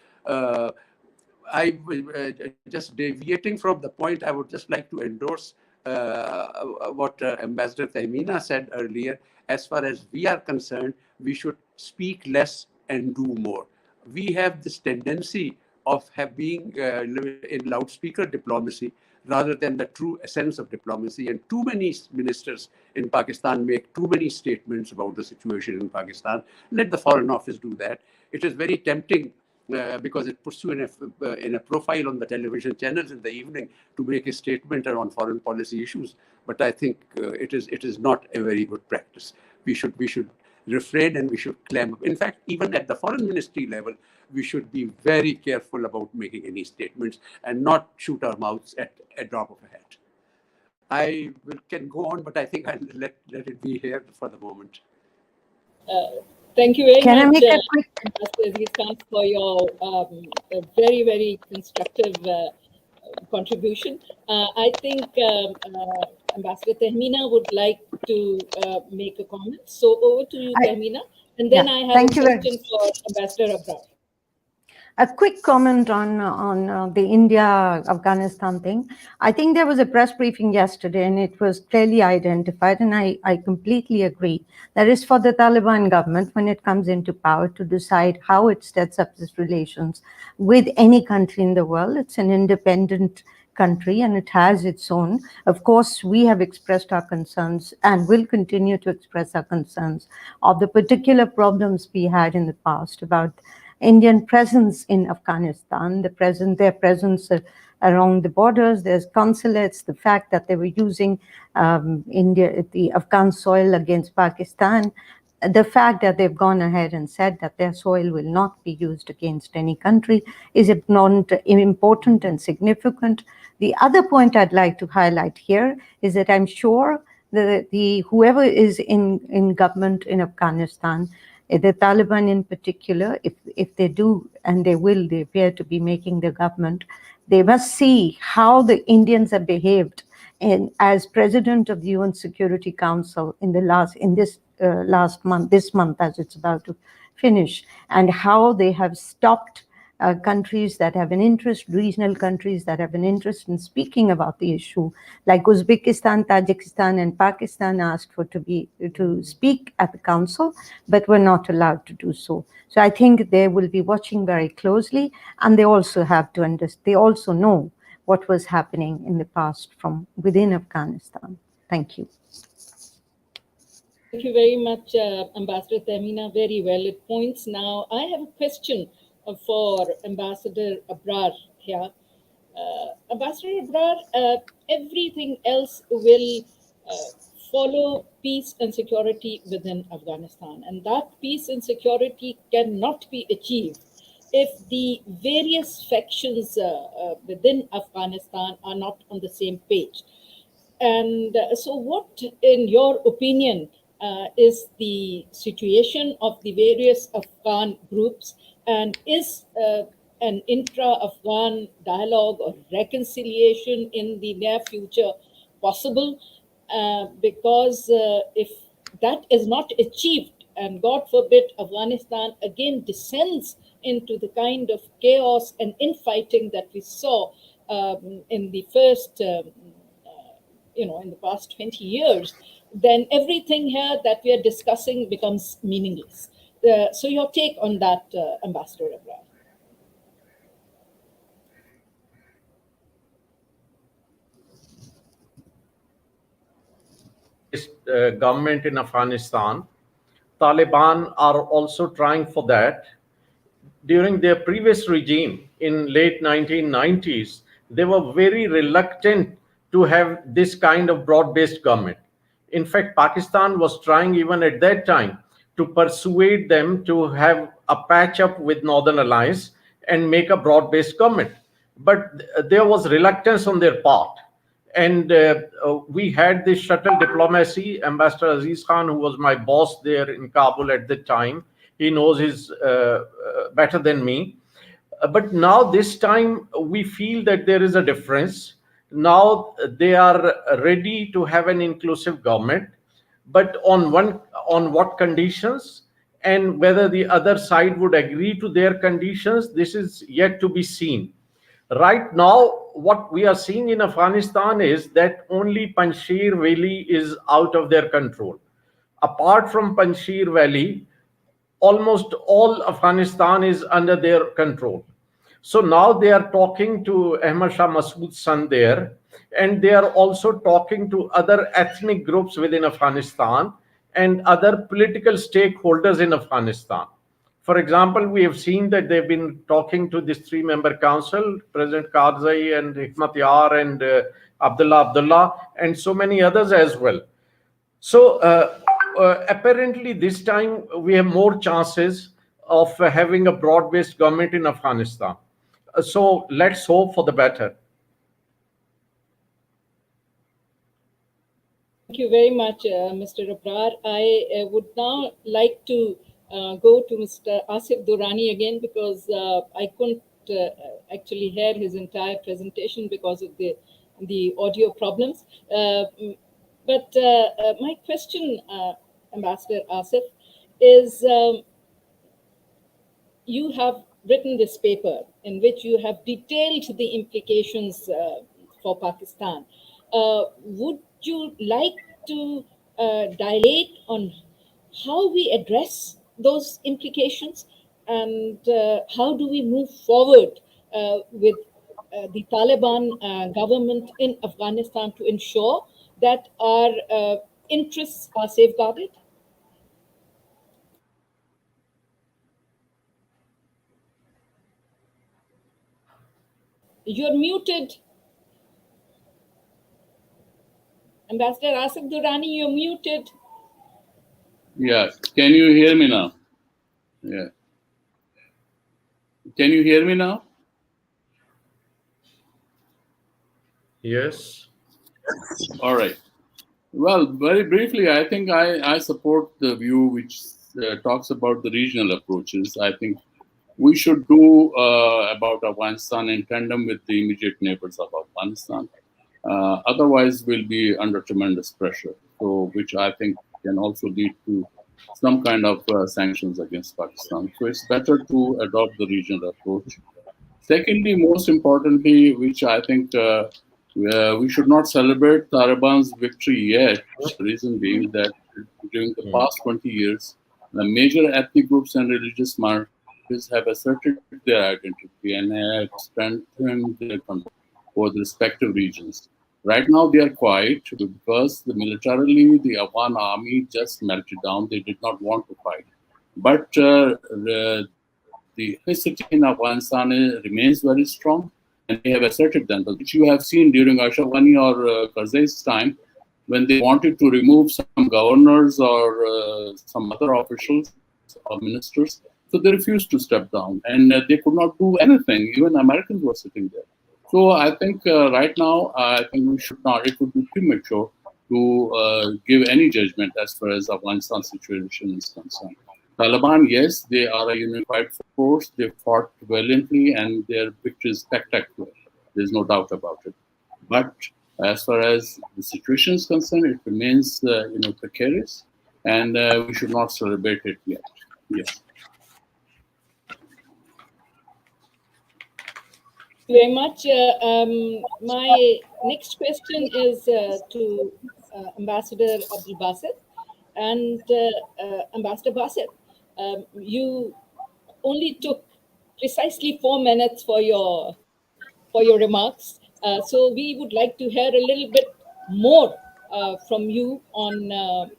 just deviating from the point, I would just like to endorse what Ambassador Tahmina said earlier. As far as we are concerned, we should speak less and do more. We have this tendency of being in loudspeaker diplomacy rather than the true essence of diplomacy. And too many ministers in Pakistan make too many statements about the situation in Pakistan. Let the Foreign Office do that. It is very tempting because it puts you in a profile on the television channels in the evening to make a statement around foreign policy issues. But I think it is not a very good practice. We should refrain and we should clam up. In fact, even at the foreign ministry level, we should be very careful about making any statements and not shoot our mouths at a drop of a hat. I can go on, but I think I'll let it be here for the moment. Thank you very Can much, I make a quick... Ambassador Aziz Khan, for your very, very constructive contribution. I think Ambassador Tahmina would like to make a comment. So over to you, Tahmina. And then I have a question for Ambassador Abrar. A quick comment on the India-Afghanistan thing. I think there was a press briefing yesterday and it was clearly identified, and I completely agree, that is for the Taliban government, when it comes into power, to decide how it sets up its relations with any country in the world. It's an independent country and it has its own. Of course, we have expressed our concerns and will continue to express our concerns of the particular problems we had in the past about Indian presence in Afghanistan, their presence around the borders, there's consulates, the fact that they were using the Afghan soil against Pakistan, the fact that they've gone ahead and said that their soil will not be used against any country is important and significant. The other point I'd like to highlight here is that I'm sure that whoever is in government in Afghanistan, the Taliban in particular, if they do, and they appear to be making the government, they must see how the Indians have behaved as president of the UN Security Council this month as it's about to finish, and how they have stopped countries that have an interest, regional countries that have an interest in speaking about the issue, like Uzbekistan, Tajikistan, and Pakistan asked for to speak at the council, but were not allowed to do so. So I think they will be watching very closely, and they also have to understand, they also know what was happening in the past from within Afghanistan. Thank you. Thank you very much, Ambassador Tahmina. Very well. It points now. I have a question for Ambassador Abrar here. Ambassador Abrar, everything else will follow peace and security within Afghanistan. And that peace and security cannot be achieved if the various factions within Afghanistan are not on the same page. And so what, in your opinion, is the situation of the various Afghan groups, and is an intra-Afghan dialogue or reconciliation in the near future possible? Because if that is not achieved, and God forbid Afghanistan again descends into the kind of chaos and infighting that we saw in the first in the past 20 years, then everything here that we are discussing becomes meaningless. So your take on that, Ambassador Abrar. Government in Afghanistan, Taliban are also trying for that. During their previous regime in late 1990s, they were very reluctant to have this kind of broad-based government. In fact, Pakistan was trying even at that time to persuade them to have a patch up with Northern Alliance and make a broad-based government. But there was reluctance on their part. And we had this shuttle diplomacy. Ambassador Aziz Khan, who was my boss there in Kabul at the time, he knows his better than me. But now this time we feel that there is a difference. Now they are ready to have an inclusive government, but on what conditions, and whether the other side would agree to their conditions, this is yet to be seen. Right now, what we are seeing in Afghanistan is that only Panjshir Valley is out of their control. Apart from Panjshir Valley, almost all Afghanistan is under their control. So now they are talking to Ahmad Shah Massoud's son there, and they are also talking to other ethnic groups within Afghanistan and other political stakeholders in Afghanistan. For example, we have seen that they've been talking to this three-member council, President Karzai and Hikmat Yar and Abdullah, and so many others as well. So apparently this time we have more chances of having a broad-based government in Afghanistan. So let's hope for the better. Thank you very much, Mr. Abrar. I would now like to go to Mr. Asif Durrani again, because I couldn't actually hear his entire presentation because of the audio problems. But my question, Ambassador Asif, is you have written this paper in which you have detailed the implications for Pakistan. Would you like to dilate on how we address those implications, and how do we move forward with the Taliban government in Afghanistan to ensure that our interests are safeguarded? You're muted. Ambassador Asif Durrani, you're muted. Yeah, can you hear me now? Yeah. Can you hear me now? Yes. All right. Well, very briefly, I think I support the view which talks about the regional approaches. I think we should do about Afghanistan in tandem with the immediate neighbors of Afghanistan. Otherwise, we'll be under tremendous pressure, so which I think can also lead to some kind of sanctions against Pakistan. So it's better to adopt the regional approach. Secondly, most importantly, which I think we should not celebrate Taliban's victory yet, reason being that during the past 20 years, the major ethnic groups and religious minorities have asserted their identity and have strengthened their control over the respective regions. Right now, they are quiet because militarily the Afghan army just melted down. They did not want to fight. But the ethnicity in Afghanistan remains very strong, and they have asserted themselves, which you have seen during Ashraf Ghani or Karzai's time, when they wanted to remove some governors or some other officials or ministers. So they refused to step down, and they could not do anything. Even Americans were sitting there. So I think right now, I think we should not, it would be premature to give any judgment as far as Afghanistan situation is concerned. Taliban, yes, they are a unified force. They fought valiantly, and their victory is spectacular. There's no doubt about it. But as far as the situation is concerned, it remains, precarious, and we should not celebrate it yet. Yes. Very much. My next question is to Ambassador Abdul Basit. And Ambassador Basit, you only took precisely 4 minutes for your remarks. So we would like to hear a little bit more from you on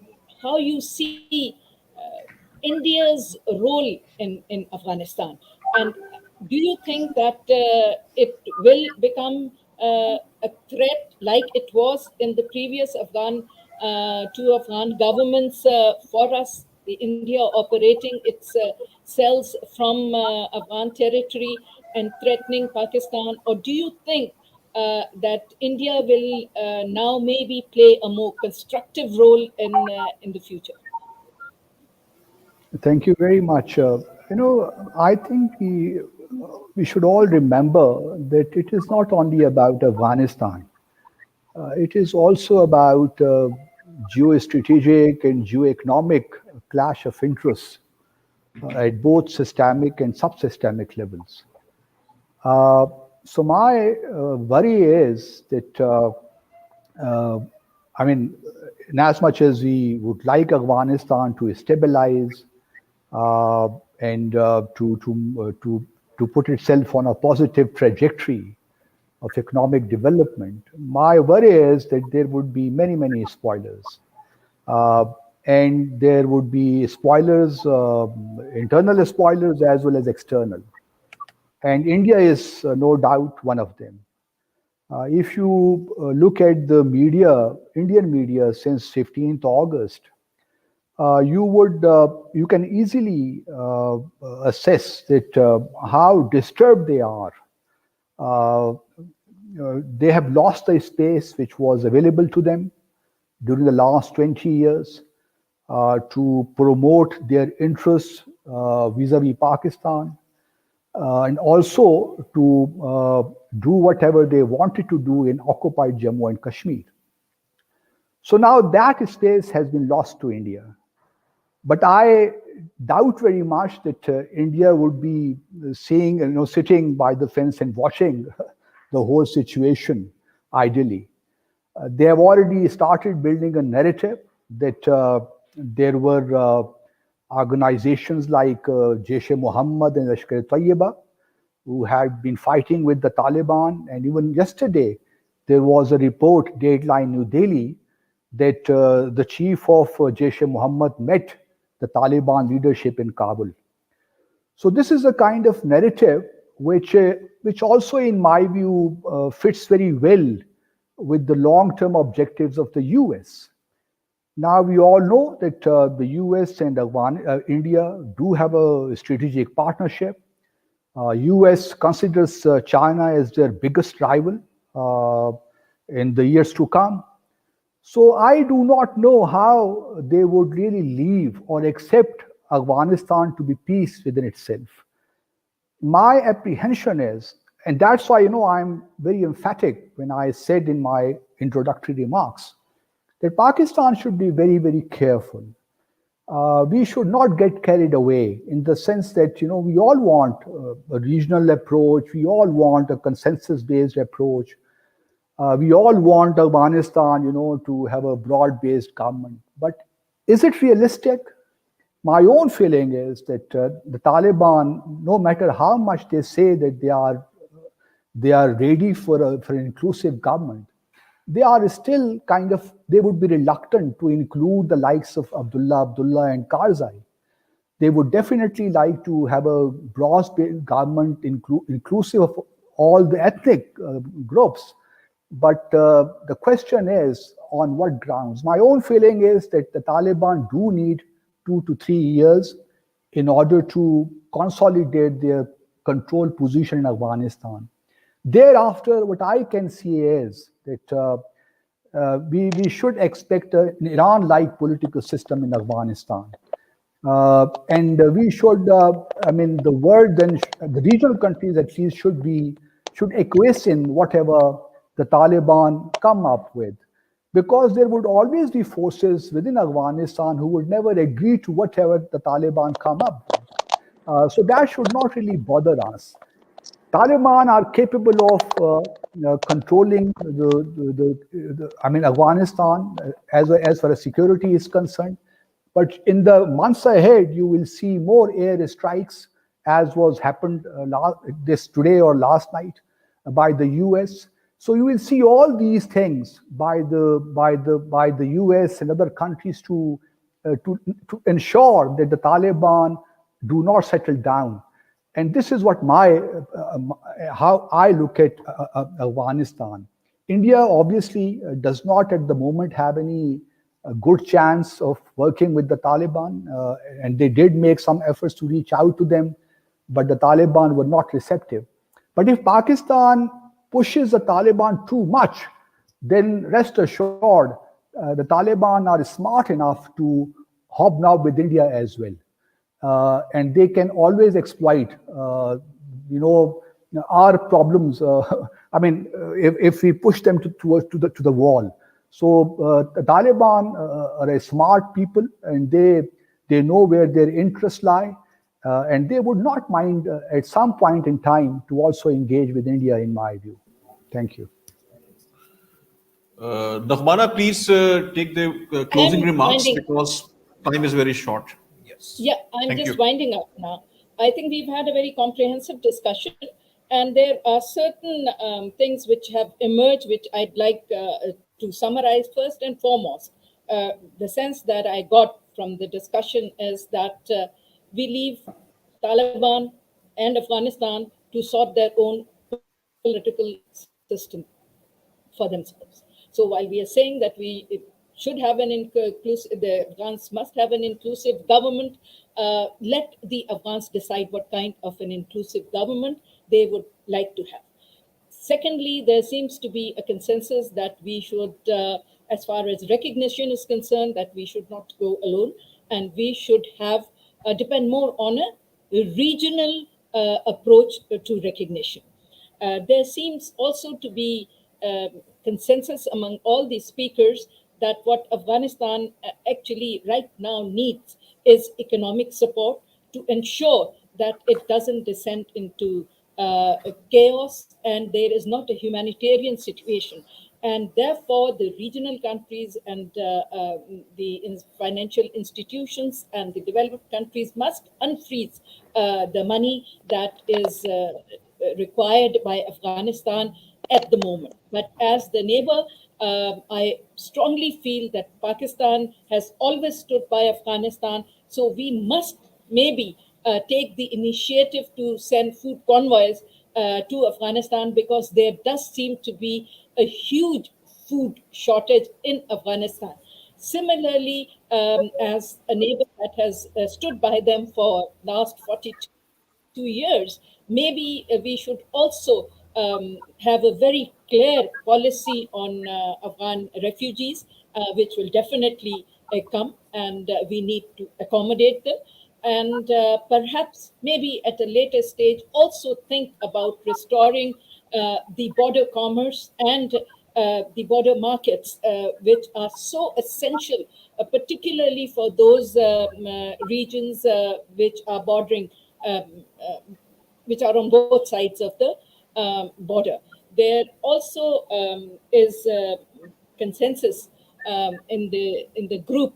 how you see India's role in Afghanistan. And do you think that it will become a threat like it was in the previous two Afghan governments for us, the India operating its cells from Afghan territory and threatening Pakistan? Or do you think that India will now maybe play a more constructive role in the future? Thank you very much. I think we should all remember that it is not only about Afghanistan. It is also about geostrategic and geoeconomic clash of interests at both systemic and subsystemic levels. So my worry is that, in as much as we would like Afghanistan to stabilize and to put itself on a positive trajectory of economic development, my worry is that there would be many, many spoilers. And there would be spoilers, internal spoilers as well as external. And India is no doubt one of them. If you look at the media, Indian media since 15th August, you can easily assess that how disturbed they are. They have lost the space which was available to them during the last 20 years to promote their interests vis-a-vis Pakistan, and also to do whatever they wanted to do in occupied Jammu and Kashmir. So now that space has been lost to India. But I doubt very much that India would be sitting by the fence and watching the whole situation idly. They have already started building a narrative that there were organizations like Jaish-e-Mohammed and Lashkar-e-Taiba who had been fighting with the Taliban. And even yesterday, there was a report, Deadline New Delhi, that the chief of Jaish-e-Mohammed met the Taliban leadership in Kabul. So this is a kind of narrative which also, in my view, fits very well with the long-term objectives of the US. Now, we all know that the US and India do have a strategic partnership. US considers China as their biggest rival in the years to come. So I do not know how they would really leave or accept Afghanistan to be peace within itself. My apprehension is, and that's why I'm very emphatic when I said in my introductory remarks, that Pakistan should be very, very careful. we should not get carried away in the sense that, we all want a regional approach, we all want a consensus-based approach, we all want Afghanistan, to have a broad-based government. But is it realistic? My own feeling is that the Taliban, no matter how much they say that they are ready for an inclusive government, they are still they would be reluctant to include the likes of Abdullah and Karzai. They would definitely like to have a broad-based government inclusive of all the ethnic groups. But the question is, on what grounds? My own feeling is that the Taliban do need 2 to 3 years in order to consolidate their control position in Afghanistan. Thereafter, what I can see is that we should expect an Iran-like political system in Afghanistan. And we should, the world and the regional countries at least should acquiesce in whatever the Taliban come up with. Because there would always be forces within Afghanistan who would never agree to whatever the Taliban come up with. So that should not really bother us. Taliban are capable of controlling Afghanistan as far as security is concerned. But in the months ahead, you will see more air strikes, as was happened this today or last night by the US. So you will see all these things by the US and other countries to ensure that the Taliban do not settle down. And this is what how I look at Afghanistan. India obviously does not at the moment have any good chance of working with the Taliban, and they did make some efforts to reach out to them, but the Taliban were not receptive. But if Pakistan pushes the Taliban too much, then rest assured, the Taliban are smart enough to hobnob with India as well. And they can always exploit, our problems. If we push them to the wall. So the Taliban are a smart people, and they know where their interests lie, and they would not mind at some point in time to also engage with India, in my view. Thank you. Nagmana, please take the closing remarks because time is very short. Yes. Yeah, I'm just winding up now. I think we've had a very comprehensive discussion, and there are certain things which have emerged, which I'd like to summarize first and foremost. The sense that I got from the discussion is that we leave Taliban and Afghanistan to sort their own political system for themselves. So while we are saying that we should have an inclusive, the Afghans must have an inclusive government, let the Afghans decide what kind of an inclusive government they would like to have. Secondly, there seems to be a consensus that we should, as far as recognition is concerned, that we should not go alone, and we should have depend more on a regional approach to recognition. There seems also to be consensus among all these speakers that what Afghanistan actually right now needs is economic support to ensure that it doesn't descend into chaos and there is not a humanitarian situation. And therefore, the regional countries and the financial institutions and the developed countries must unfreeze the money that is required by Afghanistan at the moment. But as the neighbor, I strongly feel that Pakistan has always stood by Afghanistan. So we must maybe take the initiative to send food convoys to Afghanistan, because there does seem to be a huge food shortage in Afghanistan. Similarly, as a neighbor that has stood by them for last 42 years, maybe we should also have a very clear policy on Afghan refugees, which will definitely come, and we need to accommodate them. And perhaps maybe at a later stage also think about restoring the border commerce and the border markets, which are so essential, particularly for those regions which are bordering, which are on both sides of the border. There also is consensus in the group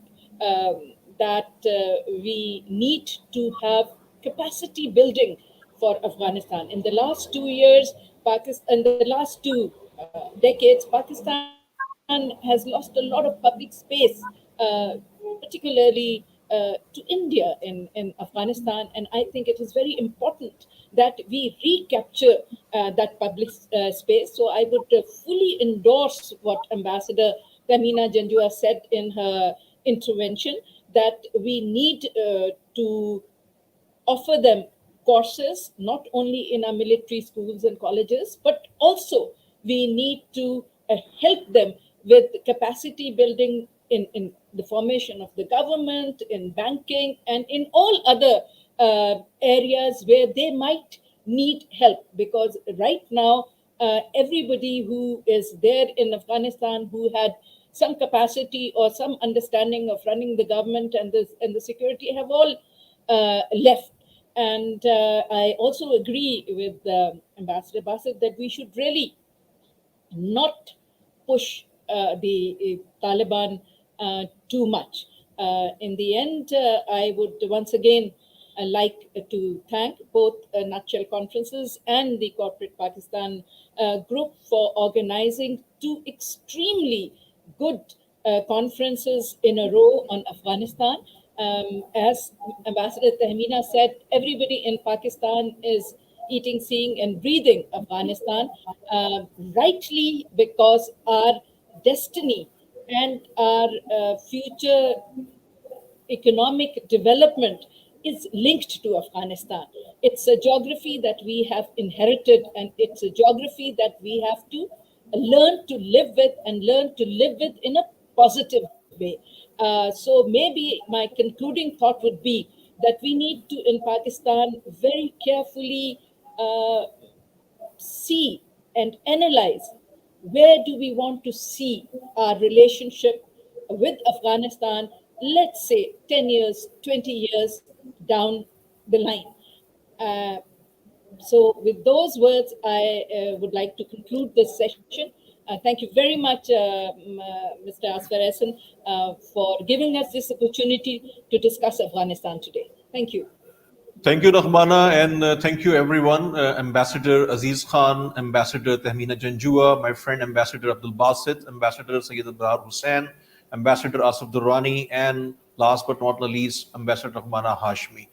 that we need to have capacity building for Afghanistan. In the last 2 years, in the last two decades, Pakistan has lost a lot of public space, particularly to India in Afghanistan. And I think it is very important that we recapture that public space. So I would fully endorse what Ambassador Tahmina Janjua said in her intervention, that we need to offer them courses, not only in our military schools and colleges, but also we need to help them with capacity building in the formation of the government, in banking, and in all other areas where they might need help. Because right now, everybody who is there in Afghanistan who had some capacity or some understanding of running the government and the security have all left. And I also agree with Ambassador Bassett that we should really not push the Taliban too much. In the end, I would once again like to thank both Nutshell Conferences and the Corporate Pakistan Group for organizing two extremely good conferences in a row on Afghanistan. As Ambassador Tahmina said, everybody in Pakistan is eating, seeing, and breathing Afghanistan, rightly because our destiny and our future economic development is linked to Afghanistan. It's a geography that we have inherited, and it's a geography that we have to learn to live with, and learn to live with in a positive way. So maybe my concluding thought would be that we need to, in Pakistan, very carefully see and analyze where do we want to see our relationship with Afghanistan, let's say 10 years, 20 years down the line. So with those words, I would like to conclude this session. Thank you very much, Mr. Asghar Ehsan, for giving us this opportunity to discuss Afghanistan today. Thank you. Thank you, Rahmana, and thank you, everyone. Ambassador Aziz Khan, Ambassador Tahmina Janjua, my friend Ambassador Abdul Basit, Ambassador Sayyid Abrar Hussain, Ambassador Asif Durrani, and last but not the least, Ambassador Rahmana Hashmi.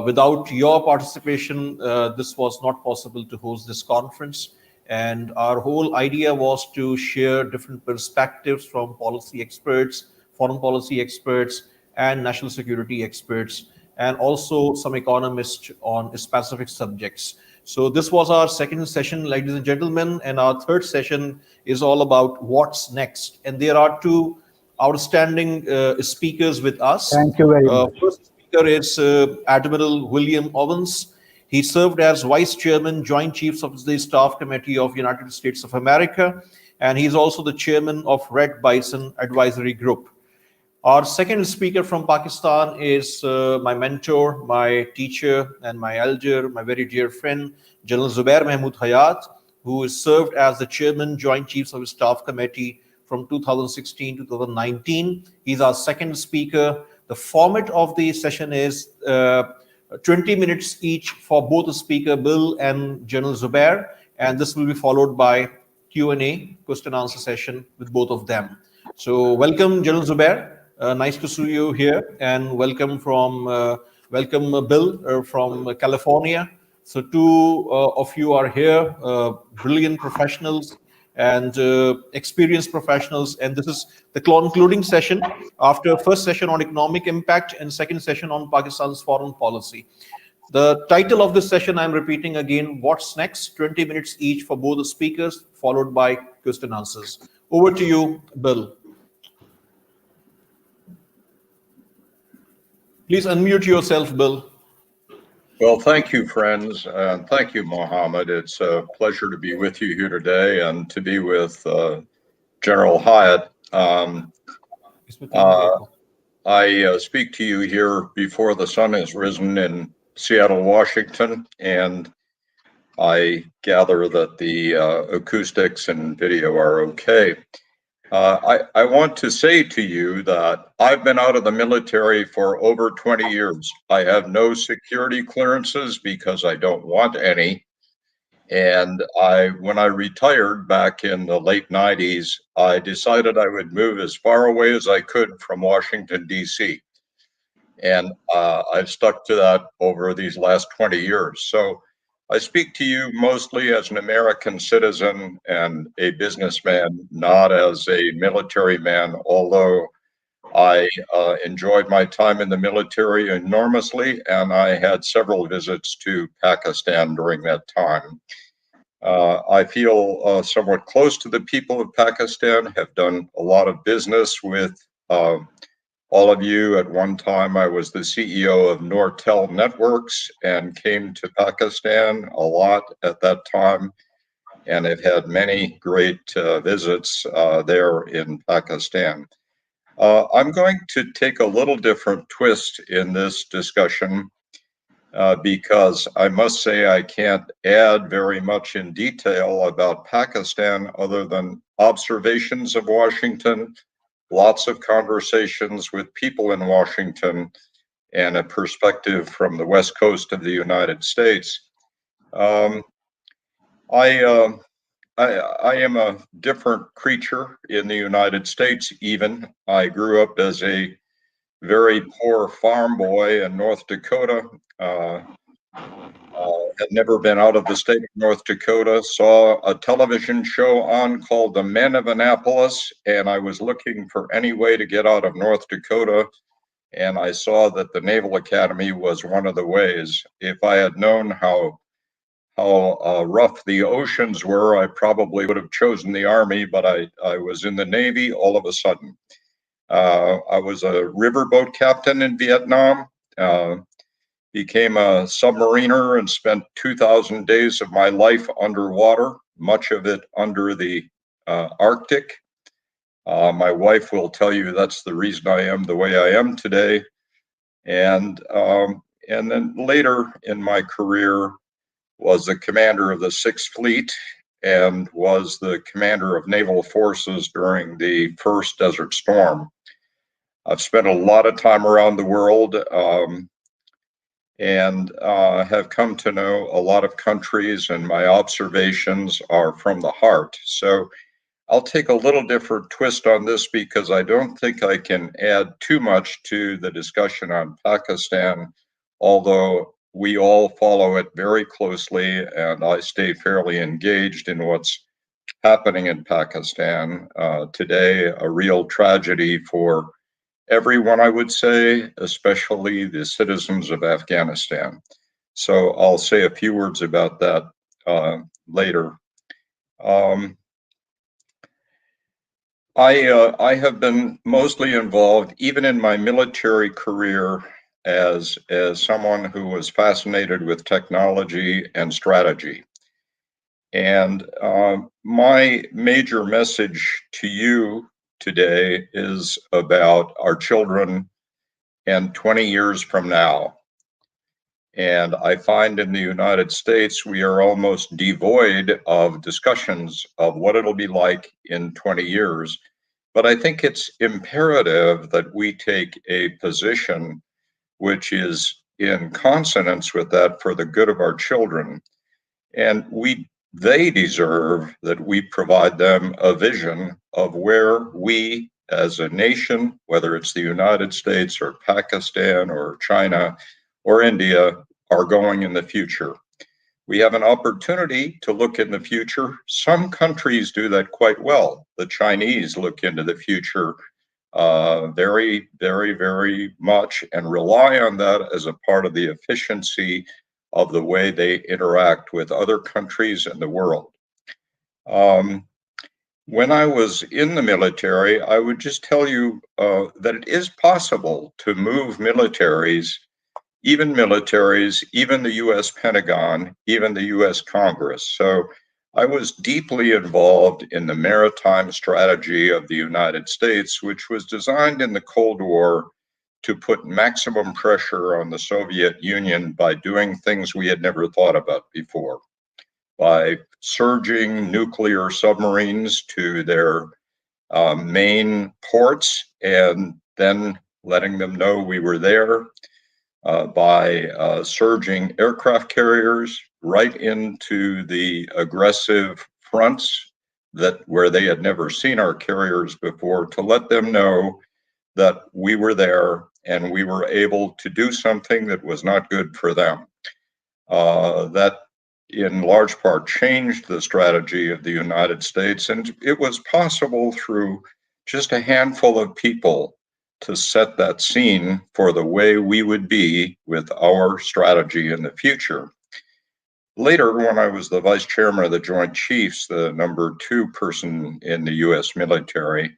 Without your participation, this was not possible to host this conference. And our whole idea was to share different perspectives from policy experts, foreign policy experts, and national security experts, and also some economists on specific subjects. So this was our second session, ladies and gentlemen, and our third session is all about what's next. And there are two outstanding speakers with us. Thank you very much. First speaker is Admiral William Owens. He served as Vice Chairman, Joint Chiefs of the Staff Committee of United States of America, and he's also the Chairman of Red Bison Advisory Group. Our second speaker from Pakistan is my mentor, my teacher, and my elder, my very dear friend, General Zubair Mahmood Hayat, who has served as the Chairman, Joint Chiefs of Staff Committee from 2016 to 2019. He's our second speaker. The format of the session is 20 minutes each for both the speaker, Bill and General Zubair, and this will be followed by Q&A, question and answer session with both of them. So welcome, General Zubair. Nice to see you here, and welcome Bill from California. So two of you are here, brilliant professionals and experienced professionals, and this is the concluding session after first session on economic impact and second session on Pakistan's foreign policy. The title of this session, I'm repeating again, what's next? 20 minutes each for both the speakers, followed by question and answers. Over to you, Bill. Please unmute yourself, Bill. Well, thank you, friends, and thank you, Mohammed. It's a pleasure to be with you here today and to be with General Hyatt. I speak to you here before the sun has risen in Seattle, Washington, and I gather that the acoustics and video are okay. I want to say to you that I've been out of the military for over 20 years. I have no security clearances because I don't want any. And when I retired back in the late 90s, I decided I would move as far away as I could from Washington, D.C. And I've stuck to that over these last 20 years. So I speak to you mostly as an American citizen and a businessman, not as a military man, although I enjoyed my time in the military enormously, and I had several visits to Pakistan during that time. I feel somewhat close to the people of Pakistan, have done a lot of business with all of you. At one time, I was the CEO of Nortel Networks and came to Pakistan a lot at that time, and have had many great visits there in Pakistan. I'm going to take a little different twist in this discussion because I must say I can't add very much in detail about Pakistan other than observations of Washington, lots of conversations with people in Washington, and a perspective from the West Coast of the United States. I am a different creature in the United States even. I grew up as a very poor farm boy in North Dakota. Had never been out of the state of North Dakota, saw a television show on called The Men of Annapolis, and I was looking for any way to get out of North Dakota, and I saw that the Naval Academy was one of the ways. If I had known how rough the oceans were, I probably would have chosen the Army, but I was in the Navy all of a sudden. I was a riverboat captain in Vietnam, became a submariner and spent 2,000 days of my life underwater, much of it under the Arctic. My wife will tell you that's the reason I am the way I am today. And then later in my career was the commander of the Sixth Fleet and was the commander of naval forces during the first Desert Storm. I've spent a lot of time around the world and have come to know a lot of countries, and my observations are from the heart. So I'll take a little different twist on this because I don't think I can add too much to the discussion on Pakistan, although we all follow it very closely, and I stay fairly engaged in what's happening in Pakistan today, a real tragedy for everyone, I would say, especially the citizens of Afghanistan. So I'll say a few words about that later. I have been mostly involved, even in my military career, as someone who was fascinated with technology and strategy. And my major message to you today is about our children and 20 years from now. And I find in the United States, we are almost devoid of discussions of what it'll be like in 20 years. But I think it's imperative that we take a position which is in consonance with that for the good of our children. And they deserve that we provide them a vision of where we as a nation, whether it's the United States or Pakistan or China or India, are going in the future. We have an opportunity to look in the future. Some countries do that quite well. The Chinese look into the future very, very, very much and rely on that as a part of the efficiency of the way they interact with other countries in the world. When I was in the military, I would just tell you that it is possible to move militaries even militaries, even the US Pentagon, even the US Congress. So I was deeply involved in the maritime strategy of the United States, which was designed in the Cold War to put maximum pressure on the Soviet Union by doing things we had never thought about before, by surging nuclear submarines to their main ports and then letting them know we were there, by surging aircraft carriers right into the aggressive fronts where they had never seen our carriers before, to let them know that we were there and we were able to do something that was not good for them. That in large part changed the strategy of the United States, and it was possible through just a handful of people to set that scene for the way we would be with our strategy in the future. Later, when I was the vice chairman of the Joint Chiefs, the number 2 person in the US military,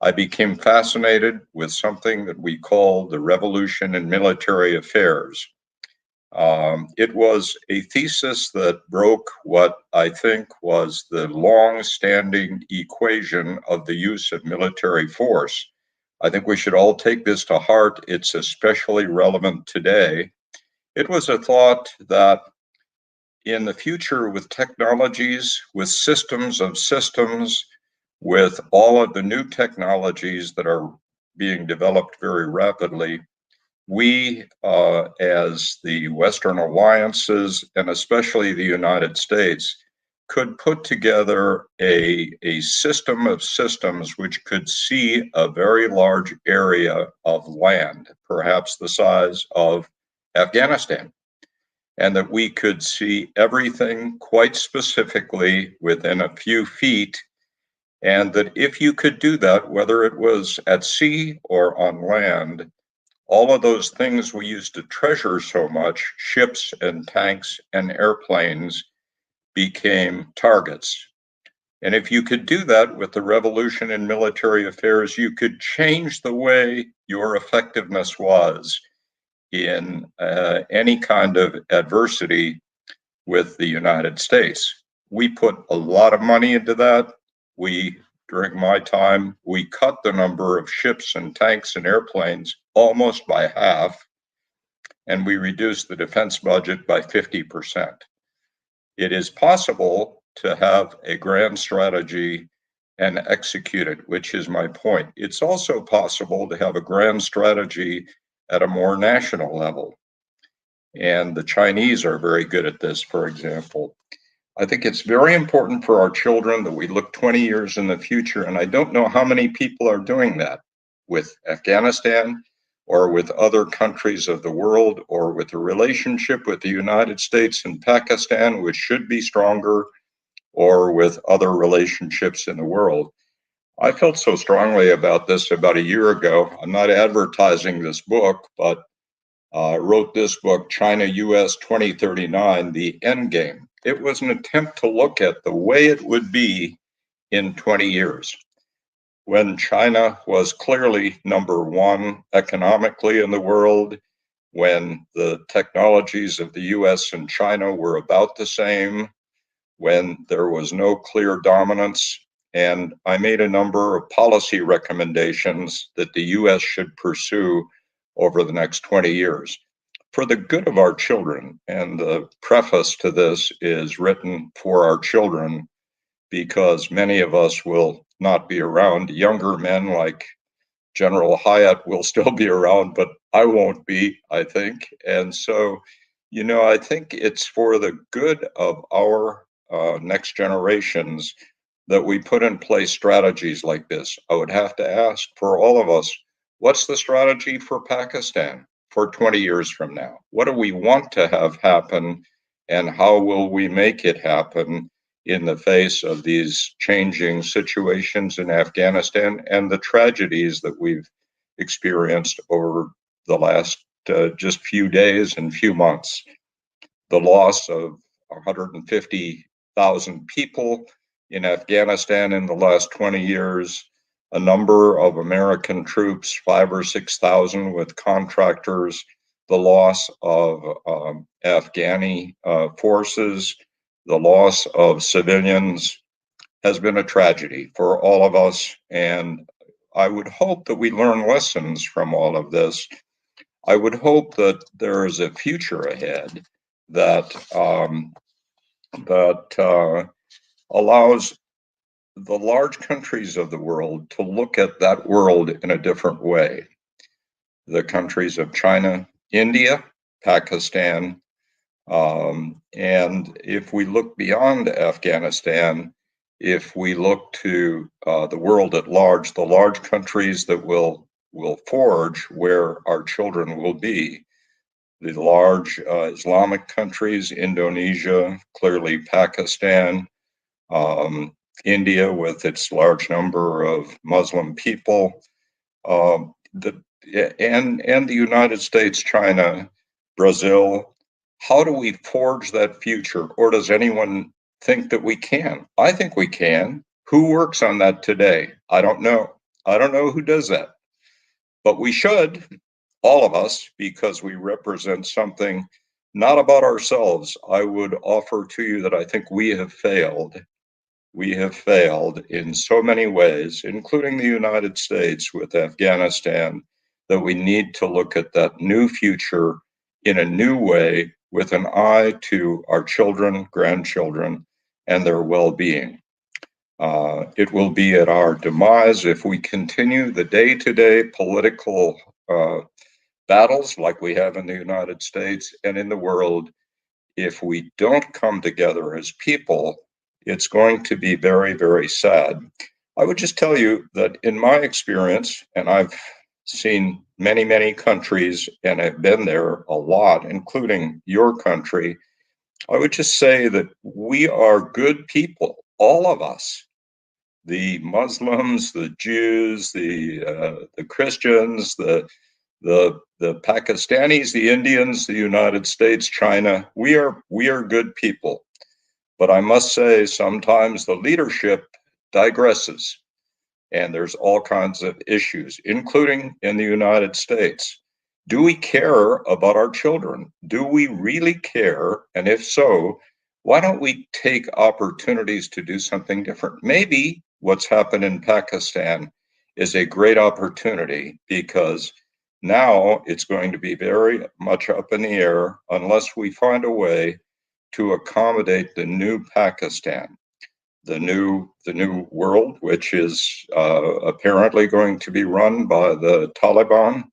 I became fascinated with something that we call the revolution in military affairs. It was a thesis that broke what I think was the long-standing equation of the use of military force. I think we should all take this to heart. It's especially relevant today. It was a thought that in the future, with technologies, with systems of systems, with all of the new technologies that are being developed very rapidly, we, as the Western alliances, and especially the United States, could put together a system of systems which could see a very large area of land, perhaps the size of Afghanistan, and that we could see everything quite specifically within a few feet. And that if you could do that, whether it was at sea or on land, all of those things we used to treasure so much, ships and tanks and airplanes, became targets. And if you could do that with the revolution in military affairs, you could change the way your effectiveness was in any kind of adversity with the United States. We put a lot of money into that. During my time, we cut the number of ships and tanks and airplanes almost by half, and we reduced the defense budget by 50%. It is possible to have a grand strategy and execute it, which is my point. It's also possible to have a grand strategy at a more national level. And the Chinese are very good at this, for example. I think it's very important for our children that we look 20 years in the future, and I don't know how many people are doing that with Afghanistan or with other countries of the world, or with the relationship with the United States and Pakistan, which should be stronger, or with other relationships in the world. I felt so strongly about this about a year ago. I'm not advertising this book, but wrote this book, China US 2039, The Endgame. It was an attempt to look at the way it would be in 20 years, when China was clearly number 1 economically in the world, when the technologies of the US and China were about the same, when there was no clear dominance. And I made a number of policy recommendations that the US should pursue over the next 20 years for the good of our children. And the preface to this is written for our children, because many of us will not be around. Younger men like General Hyatt will still be around, but I won't be, I think. And so, I think it's for the good of our next generations that we put in place strategies like this. I would have to ask for all of us, what's the strategy for Pakistan for 20 years from now? What do we want to have happen, and how will we make it happen in the face of these changing situations in Afghanistan and the tragedies that we've experienced over the last just few days and few months? The loss of 150,000 people in Afghanistan in the last 20 years, a number of American troops, 5,000 or 6,000 with contractors, the loss of Afghani forces, the loss of civilians has been a tragedy for all of us. And I would hope that we learn lessons from all of this. I would hope that there is a future ahead that allows the large countries of the world to look at that world in a different way. The countries of China, India, Pakistan, and if we look beyond Afghanistan, if we look to the world at large, the large countries that will forge where our children will be, the large Islamic countries, Indonesia, clearly Pakistan, India with its large number of Muslim people, and the United States, China, Brazil. How do we forge that future? Or does anyone think that we can? I think we can. Who works on that today? I don't know. I don't know who does that. But we should, all of us, because we represent something not about ourselves. I would offer to you that I think we have failed. We have failed in so many ways, including the United States with Afghanistan, that we need to look at that new future in a new way with an eye to our children, grandchildren, and their well-being. It will be at our demise if we continue the day-to-day political battles like we have in the United States and in the world. If we don't come together as people, it's going to be very, very sad. I would just tell you that in my experience, and I've seen many, many countries, and I've been there a lot, including your country, I would just say that we are good people, all of us. The Muslims, the Jews, the Christians, the Pakistanis, the Indians, the United States, China, we are good people. But I must say, sometimes the leadership digresses, and there's all kinds of issues, including in the United States. Do we care about our children? Do we really care? And if so, why don't we take opportunities to do something different? Maybe what's happened in Pakistan is a great opportunity, because now it's going to be very much up in the air unless we find a way to accommodate the new Pakistan, the new world, which is apparently going to be run by the Taliban.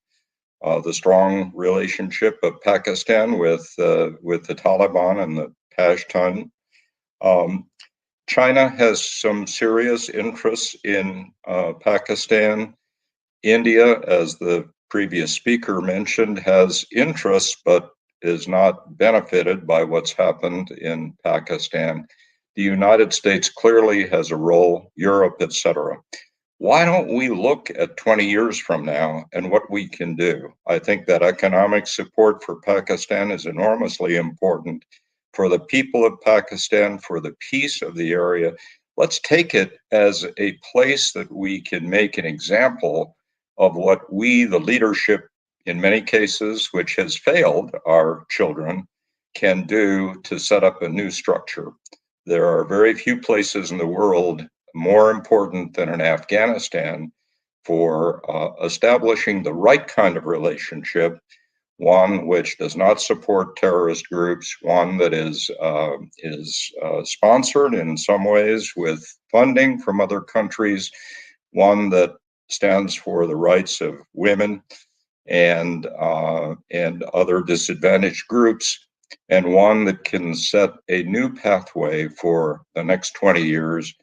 The strong relationship of Pakistan with the Taliban and the Pashtun. China has some serious interests in Pakistan. India, as the previous speaker mentioned, has interests, but is not benefited by what's happened in Pakistan. The United States clearly has a role, Europe, etc. Why don't we look at 20 years from now and what we can do? I think that economic support for Pakistan is enormously important for the people of Pakistan, for the peace of the area. Let's take it as a place that we can make an example of what we, the leadership, in many cases, which has failed our children, can do to set up a new structure. There are very few places in the world more important than in Afghanistan for establishing the right kind of relationship, one which does not support terrorist groups, one that is sponsored in some ways with funding from other countries, one that stands for the rights of women and other disadvantaged groups, and one that can set a new pathway for the next 20 years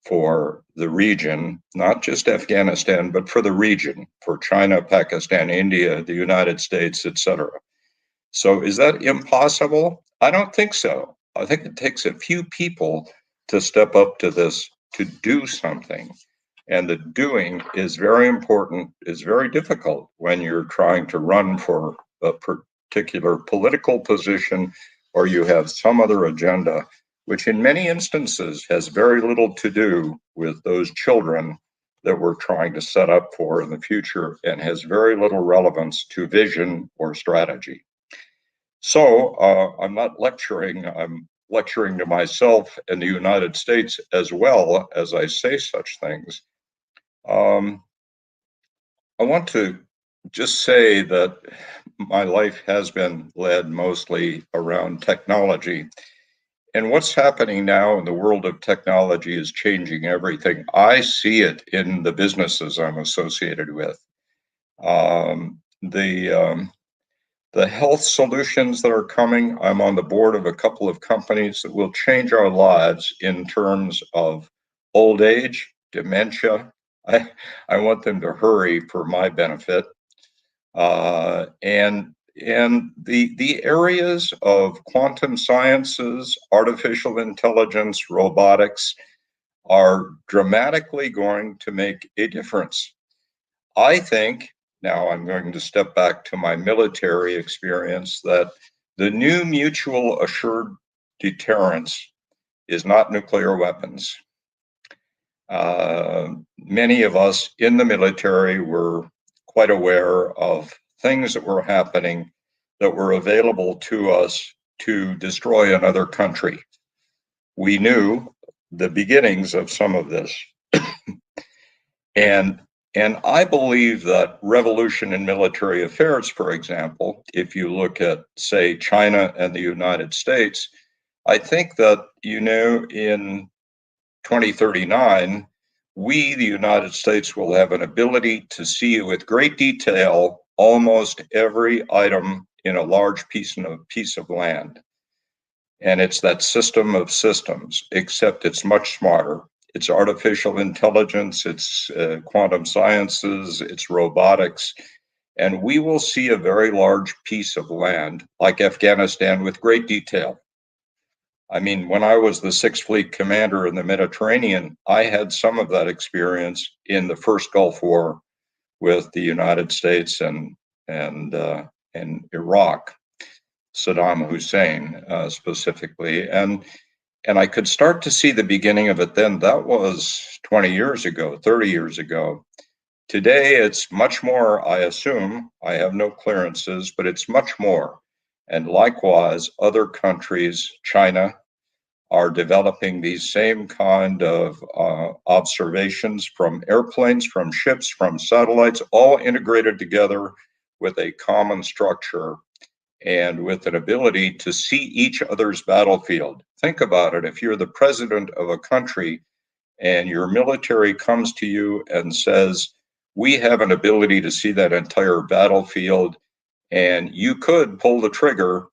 for the region, not just Afghanistan, but for the region, for China, Pakistan, India, the United States, etc. So is that impossible? I don't think so. I think it takes a few people to step up to this, to do something. And the doing is very important, is very difficult when you're trying to run for a particular political position or you have some other agenda, which in many instances has very little to do with those children that we're trying to set up for in the future and has very little relevance to vision or strategy. So I'm not lecturing, I'm lecturing to myself and the United States as well as I say such things. I want to just say that my life has been led mostly around technology. And what's happening now in the world of technology is changing everything. I see it in the businesses I'm associated with. The health solutions that are coming, I'm on the board of a couple of companies that will change our lives in terms of old age, dementia. I want them to hurry for my benefit. And the areas of quantum sciences, artificial intelligence, robotics are dramatically going to make a difference. I think, now I'm going to step back to my military experience, that the new mutual assured deterrence is not nuclear weapons. Many of us in the military were quite aware of things that were happening that were available to us to destroy another country. We knew the beginnings of some of this. And I believe that revolution in military affairs, for example, if you look at, say, China and the United States, I think that, in 2039, we, the United States, will have an ability to see with great detail almost every item in a large piece of land. And it's that system of systems, except it's much smarter. It's artificial intelligence, it's quantum sciences, it's robotics. And we will see a very large piece of land like Afghanistan with great detail. I mean, when I was the Sixth Fleet commander in the Mediterranean, I had some of that experience in the first Gulf War with the United States and Iraq, Saddam Hussein specifically, and I could start to see the beginning of it then. That was 20 years ago, 30 years ago. Today, it's much more, I assume. I have no clearances, but it's much more. And likewise, other countries, China, are developing these same kind of observations from airplanes, from ships, from satellites, all integrated together with a common structure and with an ability to see each other's battlefield. Think about it. If you're the president of a country and your military comes to you and says, we have an ability to see that entire battlefield, and you could pull the trigger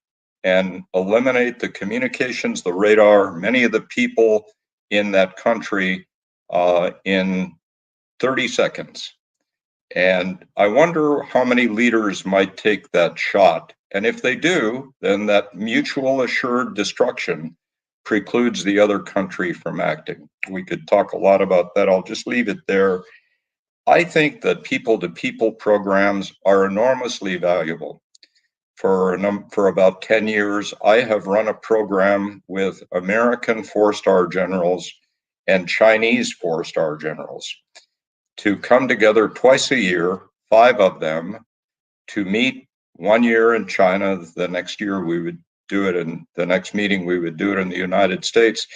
and eliminate the communications, the radar, many of the people in that country in 30 seconds. And I wonder how many leaders might take that shot. And if they do, then that mutual assured destruction precludes the other country from acting. We could talk a lot about that. I'll just leave it there. I think that people-to-people programs are enormously valuable. For about 10 years, I have run a program with American four-star generals and Chinese four-star generals to come together twice a year, 5 of them, to meet 1 year in China. The next year we would do it in the next meeting, we would do it in the United States.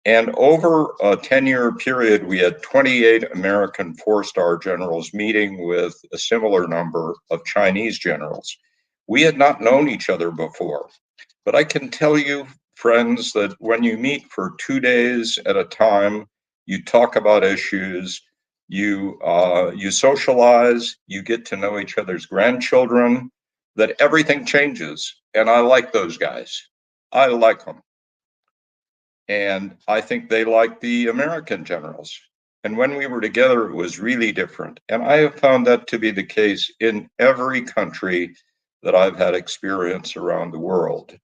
And over a 10-year period, we had 28 American four-star generals meeting with a similar number of Chinese generals. We had not known each other before, but I can tell you, friends, that when you meet for 2 days at a time, you talk about issues, you socialize, you get to know each other's grandchildren, that everything changes. And I like those guys. I like them. And I think they like the American generals. And when we were together, it was really different. And I have found that to be the case in every country that I've had experience around the world.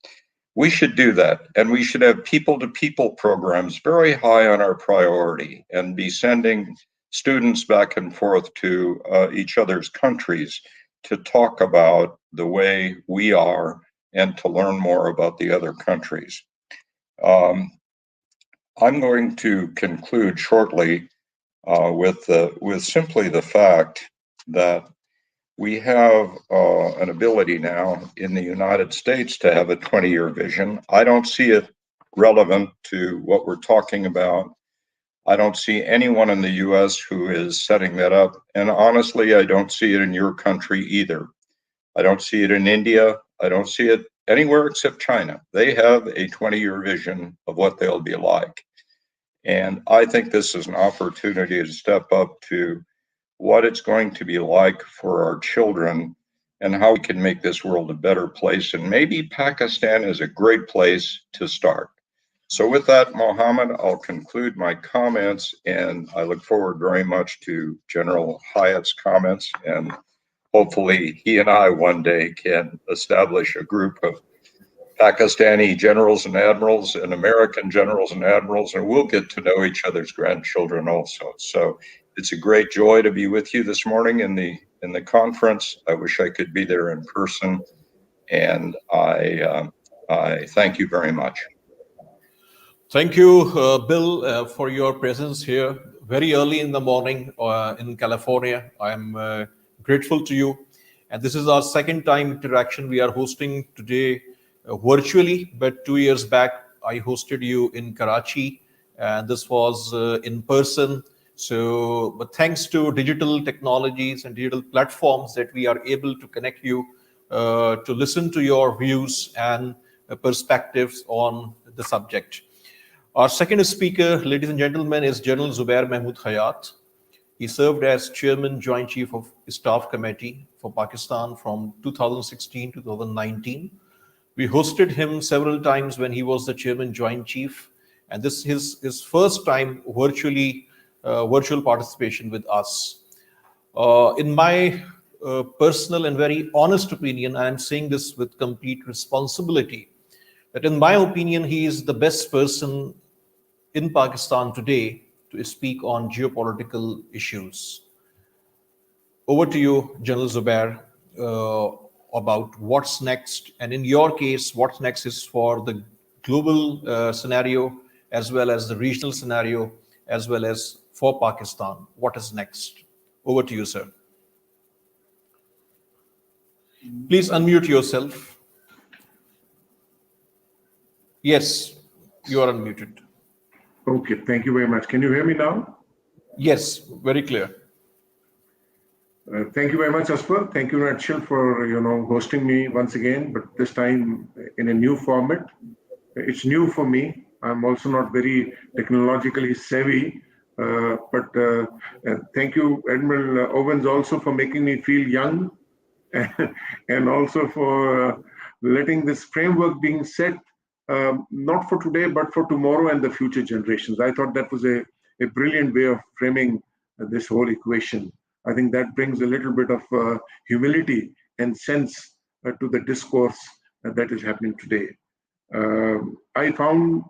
We should do that. And we should have people-to-people programs very high on our priority and be sending students back and forth to each other's countries to talk about the way we are and to learn more about the other countries. I'm going to conclude shortly. with simply the fact that we have an ability now in the United States to have a 20-year vision. I don't see it relevant to what we're talking about. I don't see anyone in the US who is setting that up. And honestly, I don't see it in your country either. I don't see it in India. I don't see it anywhere except China. They have a 20-year vision of what they'll be like. And I think this is an opportunity to step up to what it's going to be like for our children and how we can make this world a better place. And maybe Pakistan is a great place to start. So with that, Mohammed, I'll conclude my comments, and I look forward very much to General Hyatt's comments, and hopefully he and I one day can establish a group of Pakistani generals and admirals and American generals and admirals, and we'll get to know each other's grandchildren also. So it's a great joy to be with you this morning in the conference. I wish I could be there in person, and I thank you very much. Thank you, Bill, for your presence here very early in the morning in California. I'm grateful to you. And this is our second time interaction. We are hosting today virtually, but 2 years back, I hosted you in Karachi, and this was in person. So, but thanks to digital technologies and digital platforms that we are able to connect you to listen to your views and perspectives on the subject. Our second speaker, ladies and gentlemen, is General Zubair Mahmood Hayat. He served as Chairman Joint Chief of Staff Committee for Pakistan from 2016 to 2019. We hosted him several times when he was the Chairman Joint Chief, and this is his first time virtual participation with us. In my personal and very honest opinion, I am saying this with complete responsibility, that in my opinion, he is the best person in Pakistan today to speak on geopolitical issues. Over to you, General Zubair, about what's next. And in your case, what's next is for the global scenario, as well as the regional scenario, as well as for Pakistan. What is next? Over to you, sir. Please unmute yourself. Yes, you are unmuted. Okay, thank you very much. Can you hear me now? Yes, very clear. Thank you very much, Asper. Thank you, Natshel, for hosting me once again, but this time in a new format. It's new for me. I'm also not very technologically savvy, but thank you, Admiral Owens, also for making me feel young, and also for letting this framework being set. Not for today, but for tomorrow and the future generations. I thought that was a brilliant way of framing this whole equation. I think that brings a little bit of humility and sense to the discourse that is happening today. I found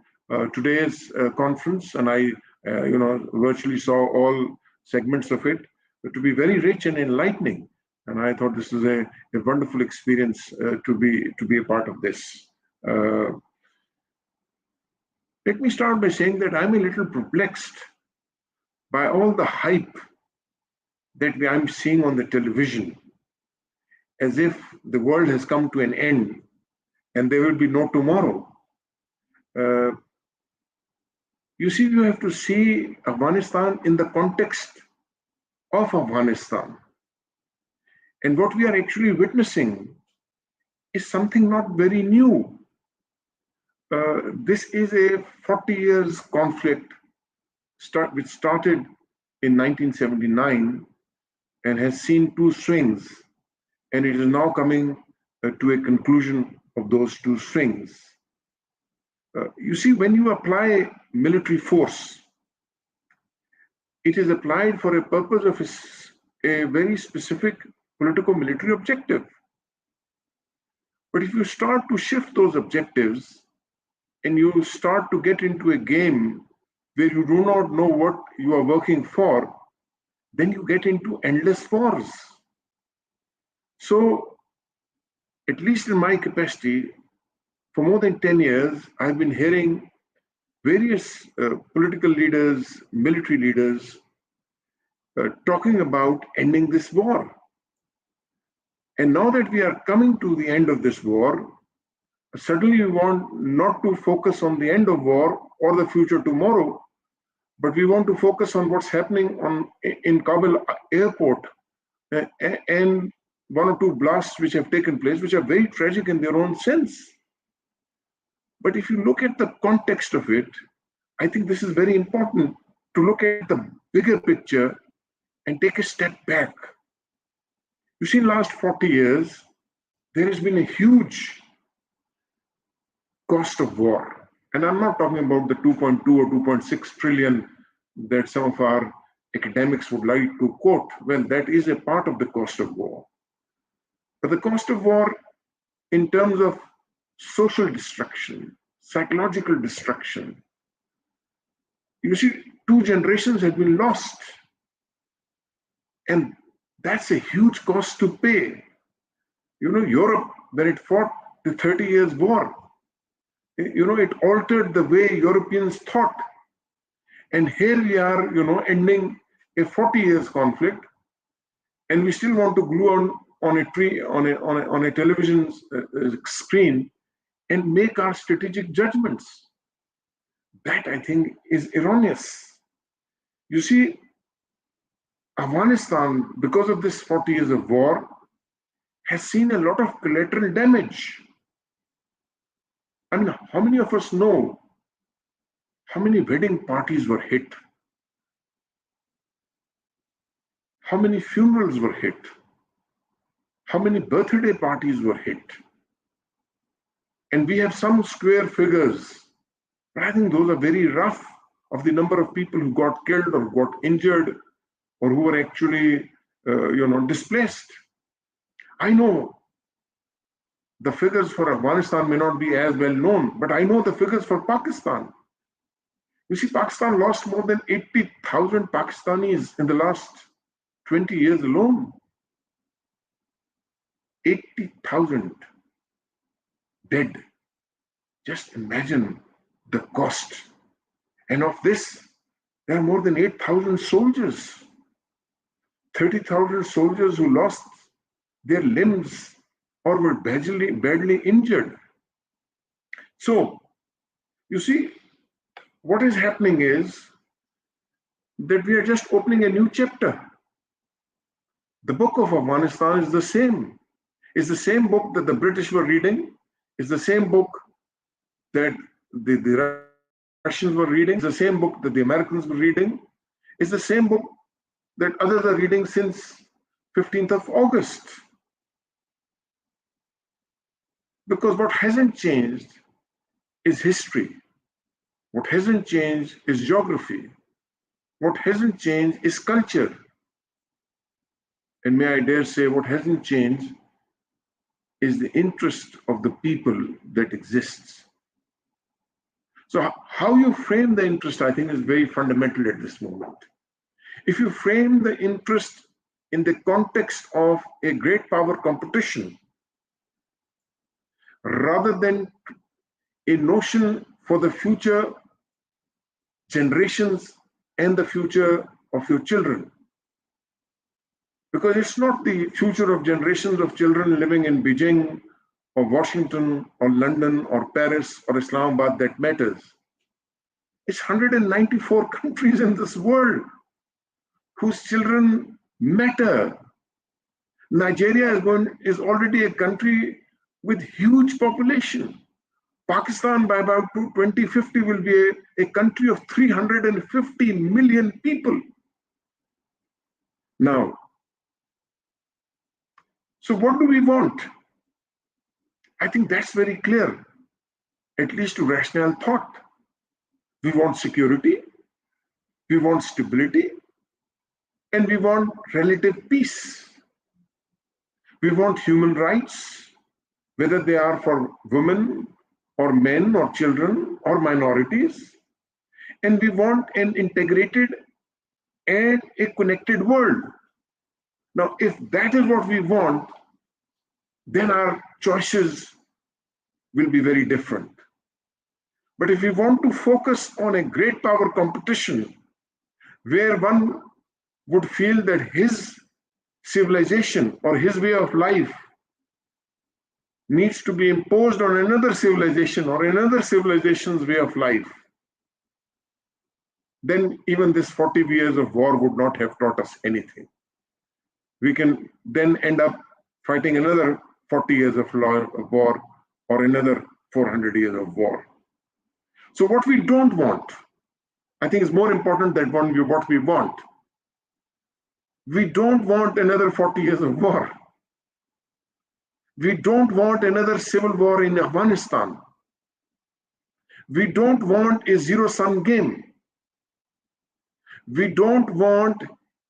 today's conference, and I virtually saw all segments of it, to be very rich and enlightening. And I thought this is a wonderful experience to be a part of this. Let me start by saying that I'm a little perplexed by all the hype that I'm seeing on the television, as if the world has come to an end and there will be no tomorrow. You see, you have to see Afghanistan in the context of Afghanistan. And what we are actually witnessing is something not very new. This is a 40 years conflict which started in 1979 and has seen two swings, and it is now coming to a conclusion of those two swings. You see, when you apply military force, it is applied for a purpose of a very specific political-military objective. But if you start to shift those objectives, and you start to get into a game where you do not know what you are working for, then you get into endless wars. So, at least in my capacity, for more than 10 years, I've been hearing various political leaders, military leaders, talking about ending this war. And now that we are coming to the end of this war, suddenly we want not to focus on the end of war or the future tomorrow, but we want to focus on what's happening in Kabul airport and one or two blasts which have taken place, which are very tragic in their own sense. But if you look at the context of it, I think this is very important to look at the bigger picture and take a step back. You see, in the last 40 years, there has been a huge cost of war. And I'm not talking about the 2.2 or 2.6 trillion that some of our academics would like to quote. Well, that is a part of the cost of war. But the cost of war in terms of social destruction, psychological destruction, you see, 2 generations have been lost. And that's a huge cost to pay. You know, Europe, when it fought the 30 Years' War, you know, it altered the way Europeans thought. And here we are, you know, ending a 40 years conflict, and we still want to glue on a television screen and make our strategic judgments. That, I think, is erroneous. You see, Afghanistan, because of this 40 years of war, has seen a lot of collateral damage. I mean, how many of us know how many wedding parties were hit? How many funerals were hit? How many birthday parties were hit? And we have some square figures, but I think those are very rough, of the number of people who got killed or got injured or who were actually, displaced. I know the figures for Afghanistan may not be as well known, but I know the figures for Pakistan. You see, Pakistan lost more than 80,000 Pakistanis in the last 20 years alone. 80,000 dead. Just imagine the cost. And of this, there are more than 8,000 soldiers. 30,000 soldiers who lost their limbs or were badly injured. So, you see, what is happening is that we are just opening a new chapter. The book of Afghanistan is the same. It's the same book that the British were reading. It's the same book that the Russians were reading. It's the same book that the Americans were reading. It's the same book that others are reading since 15th of August. Because what hasn't changed is history. What hasn't changed is geography. What hasn't changed is culture. And may I dare say, what hasn't changed is the interest of the people that exists. So how you frame the interest, I think, is very fundamental at this moment. If you frame the interest in the context of a great power competition, rather than a notion for the future generations and the future of your children, because it's not the future of generations of children living in Beijing or Washington or London or Paris or Islamabad that matters. It's 194 countries in this world whose children matter. Nigeria is already a country with huge population. Pakistan by about 2050 will be a country of 350 million people. Now, so what do we want? I think that's very clear, at least to rational thought. We want security, we want stability, and we want relative peace. We want human rights, whether they are for women or men or children or minorities. And we want an integrated and a connected world. Now, if that is what we want, then our choices will be very different. But if we want to focus on a great power competition where one would feel that his civilization or his way of life needs to be imposed on another civilization or another civilization's way of life, then even this 40 years of war would not have taught us anything. We can then end up fighting another 40 years of war or another 400 years of war. So what we don't want, I think is more important than what we want. We don't want another 40 years of war. We don't want another civil war in Afghanistan. We don't want a zero-sum game. We don't want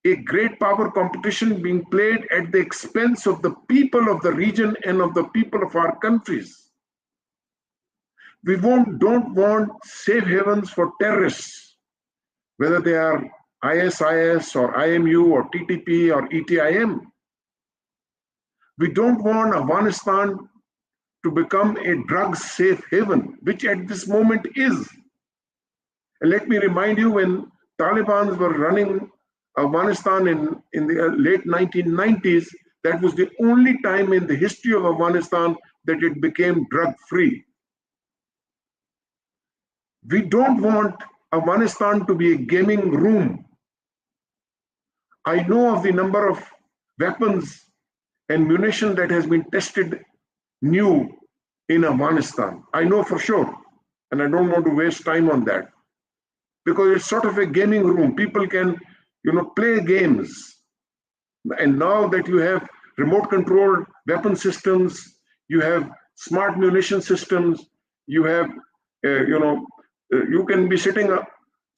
a great power competition being played at the expense of the people of the region and of the people of our countries. We don't want safe havens for terrorists, whether they are ISIS or IMU or TTP or ETIM. We don't want Afghanistan to become a drug safe haven, which at this moment is. And let me remind you, when Taliban were running Afghanistan in the late 1990s, that was the only time in the history of Afghanistan that it became drug-free. We don't want Afghanistan to be a gaming room. I know of the number of weapons and munition that has been tested new in Afghanistan. I know for sure, and I don't want to waste time on that, because it's sort of a gaming room. People can, play games. And now that you have remote controlled weapon systems, you have smart munition systems, you have, you can be sitting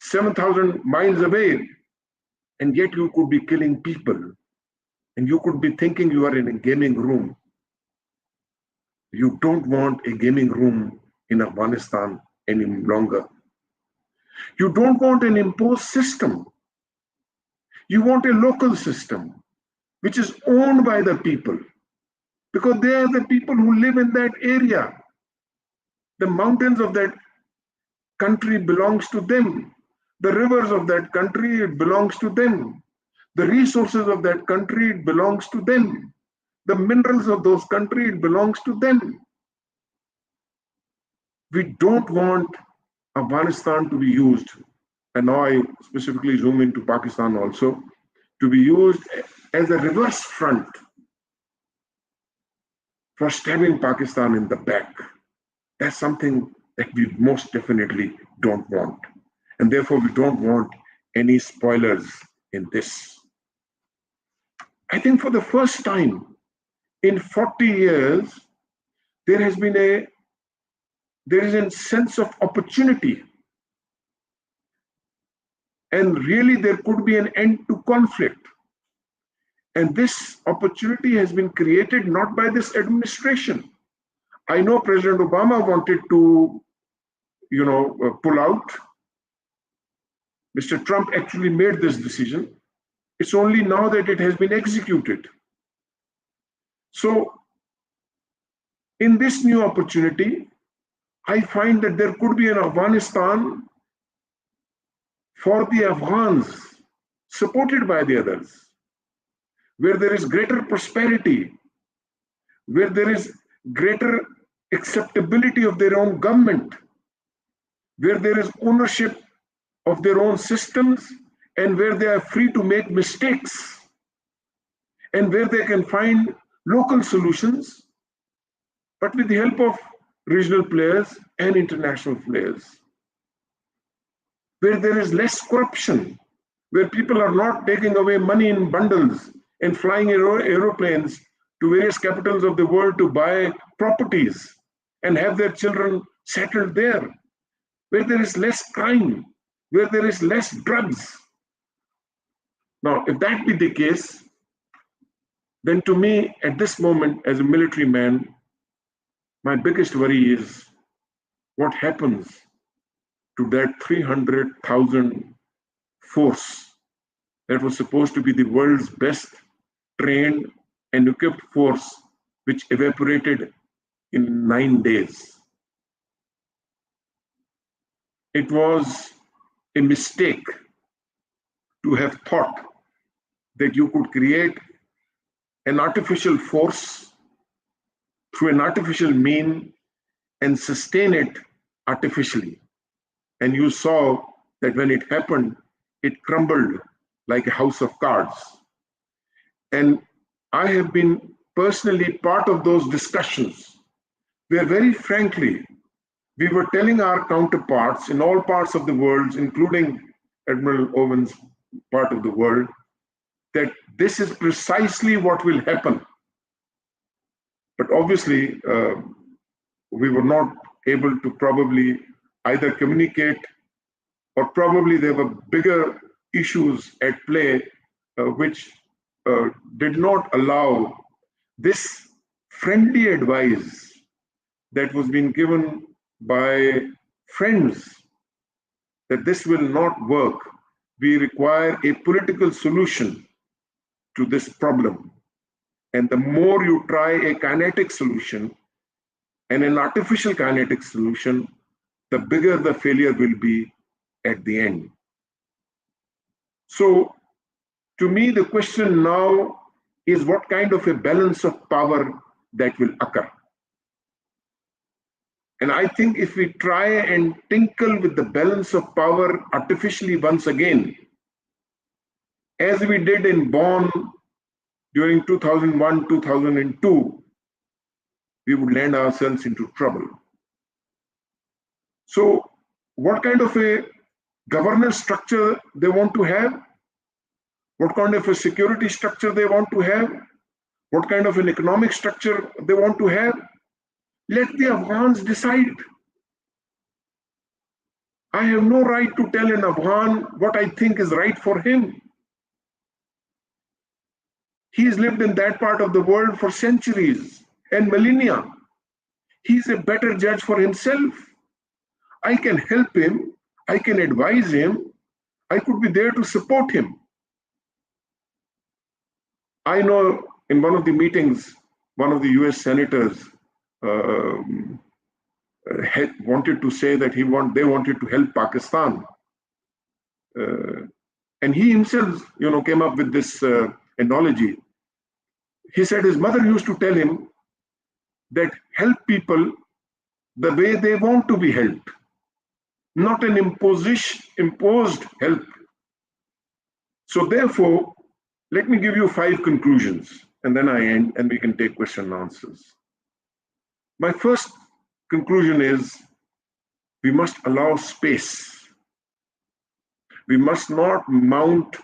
7,000 miles away, and yet you could be killing people. And you could be thinking you are in a gaming room. You don't want a gaming room in Afghanistan any longer. You don't want an imposed system. You want a local system, which is owned by the people, because they are the people who live in that area. The mountains of that country belongs to them. The rivers of that country, it belongs to them. The resources of that country, it belongs to them. The minerals of those countries, it belongs to them. We don't want Afghanistan to be used, and now I specifically zoom into Pakistan also, to be used as a reverse front for stabbing Pakistan in the back. That's something that we most definitely don't want. And therefore, we don't want any spoilers in this. I think for the first time in 40 years, there is a sense of opportunity. And really, there could be an end to conflict. And this opportunity has been created not by this administration. I know President Obama wanted to, pull out. Mr. Trump actually made this decision. It's only now that it has been executed. So, in this new opportunity, I find that there could be an Afghanistan for the Afghans, supported by the others, where there is greater prosperity, where there is greater acceptability of their own government, where there is ownership of their own systems, and where they are free to make mistakes, and where they can find local solutions, but with the help of regional players and international players, where there is less corruption, where people are not taking away money in bundles and flying aeroplanes to various capitals of the world to buy properties and have their children settled there, where there is less crime, where there is less drugs. Now, if that be the case, then to me, at this moment, as a military man, my biggest worry is what happens to that 300,000 force that was supposed to be the world's best trained and equipped force, which evaporated in 9 days. It was a mistake to have thought that you could create an artificial force through an artificial mean and sustain it artificially. And you saw that when it happened, it crumbled like a house of cards. And I have been personally part of those discussions where, very frankly, we were telling our counterparts in all parts of the world, including Admiral Owen's part of the world, that this is precisely what will happen. But obviously, we were not able to probably either communicate, or probably there were bigger issues at play which did not allow this friendly advice that was being given by friends that this will not work. We require a political solution to this problem. And the more you try a kinetic solution and an artificial kinetic solution, the bigger the failure will be at the end. So, to me, the question now is what kind of a balance of power that will occur. And I think if we try and tinkle with the balance of power artificially once again, as we did in Bonn during 2001, 2002, we would land ourselves into trouble. So what kind of a governance structure they want to have, what kind of a security structure they want to have, what kind of an economic structure they want to have, let the Afghans decide. I have no right to tell an Afghan what I think is right for him. He has lived in that part of the world for centuries and millennia. He's a better judge for himself. I can help him, I can advise him, I could be there to support him. I know in one of the meetings, one of the US senators wanted to say that they wanted to help Pakistan. And he himself, came up with this analogy. He said his mother used to tell him that help people the way they want to be helped, not an imposed help. So therefore, let me give you 5 conclusions, and then I end, and we can take question and answers. My first conclusion is we must allow space. We must not mount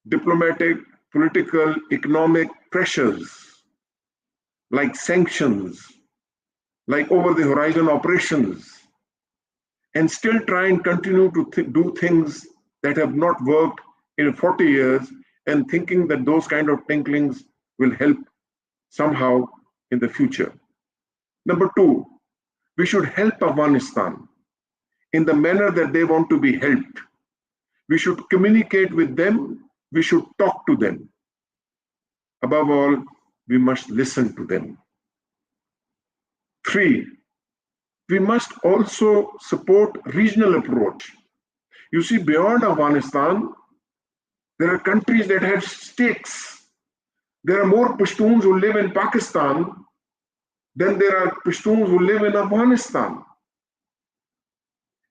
diplomatic, political, economic pressures like sanctions, like over-the-horizon operations, and still try and continue to do things that have not worked in 40 years and thinking that those kind of tinklings will help somehow in the future. Number 2, we should help Afghanistan in the manner that they want to be helped. We should communicate with them. We should talk to them. Above all, we must listen to them. 3, we must also support regional approach. You see, beyond Afghanistan, there are countries that have stakes. There are more Pashtuns who live in Pakistan than there are Pashtuns who live in Afghanistan.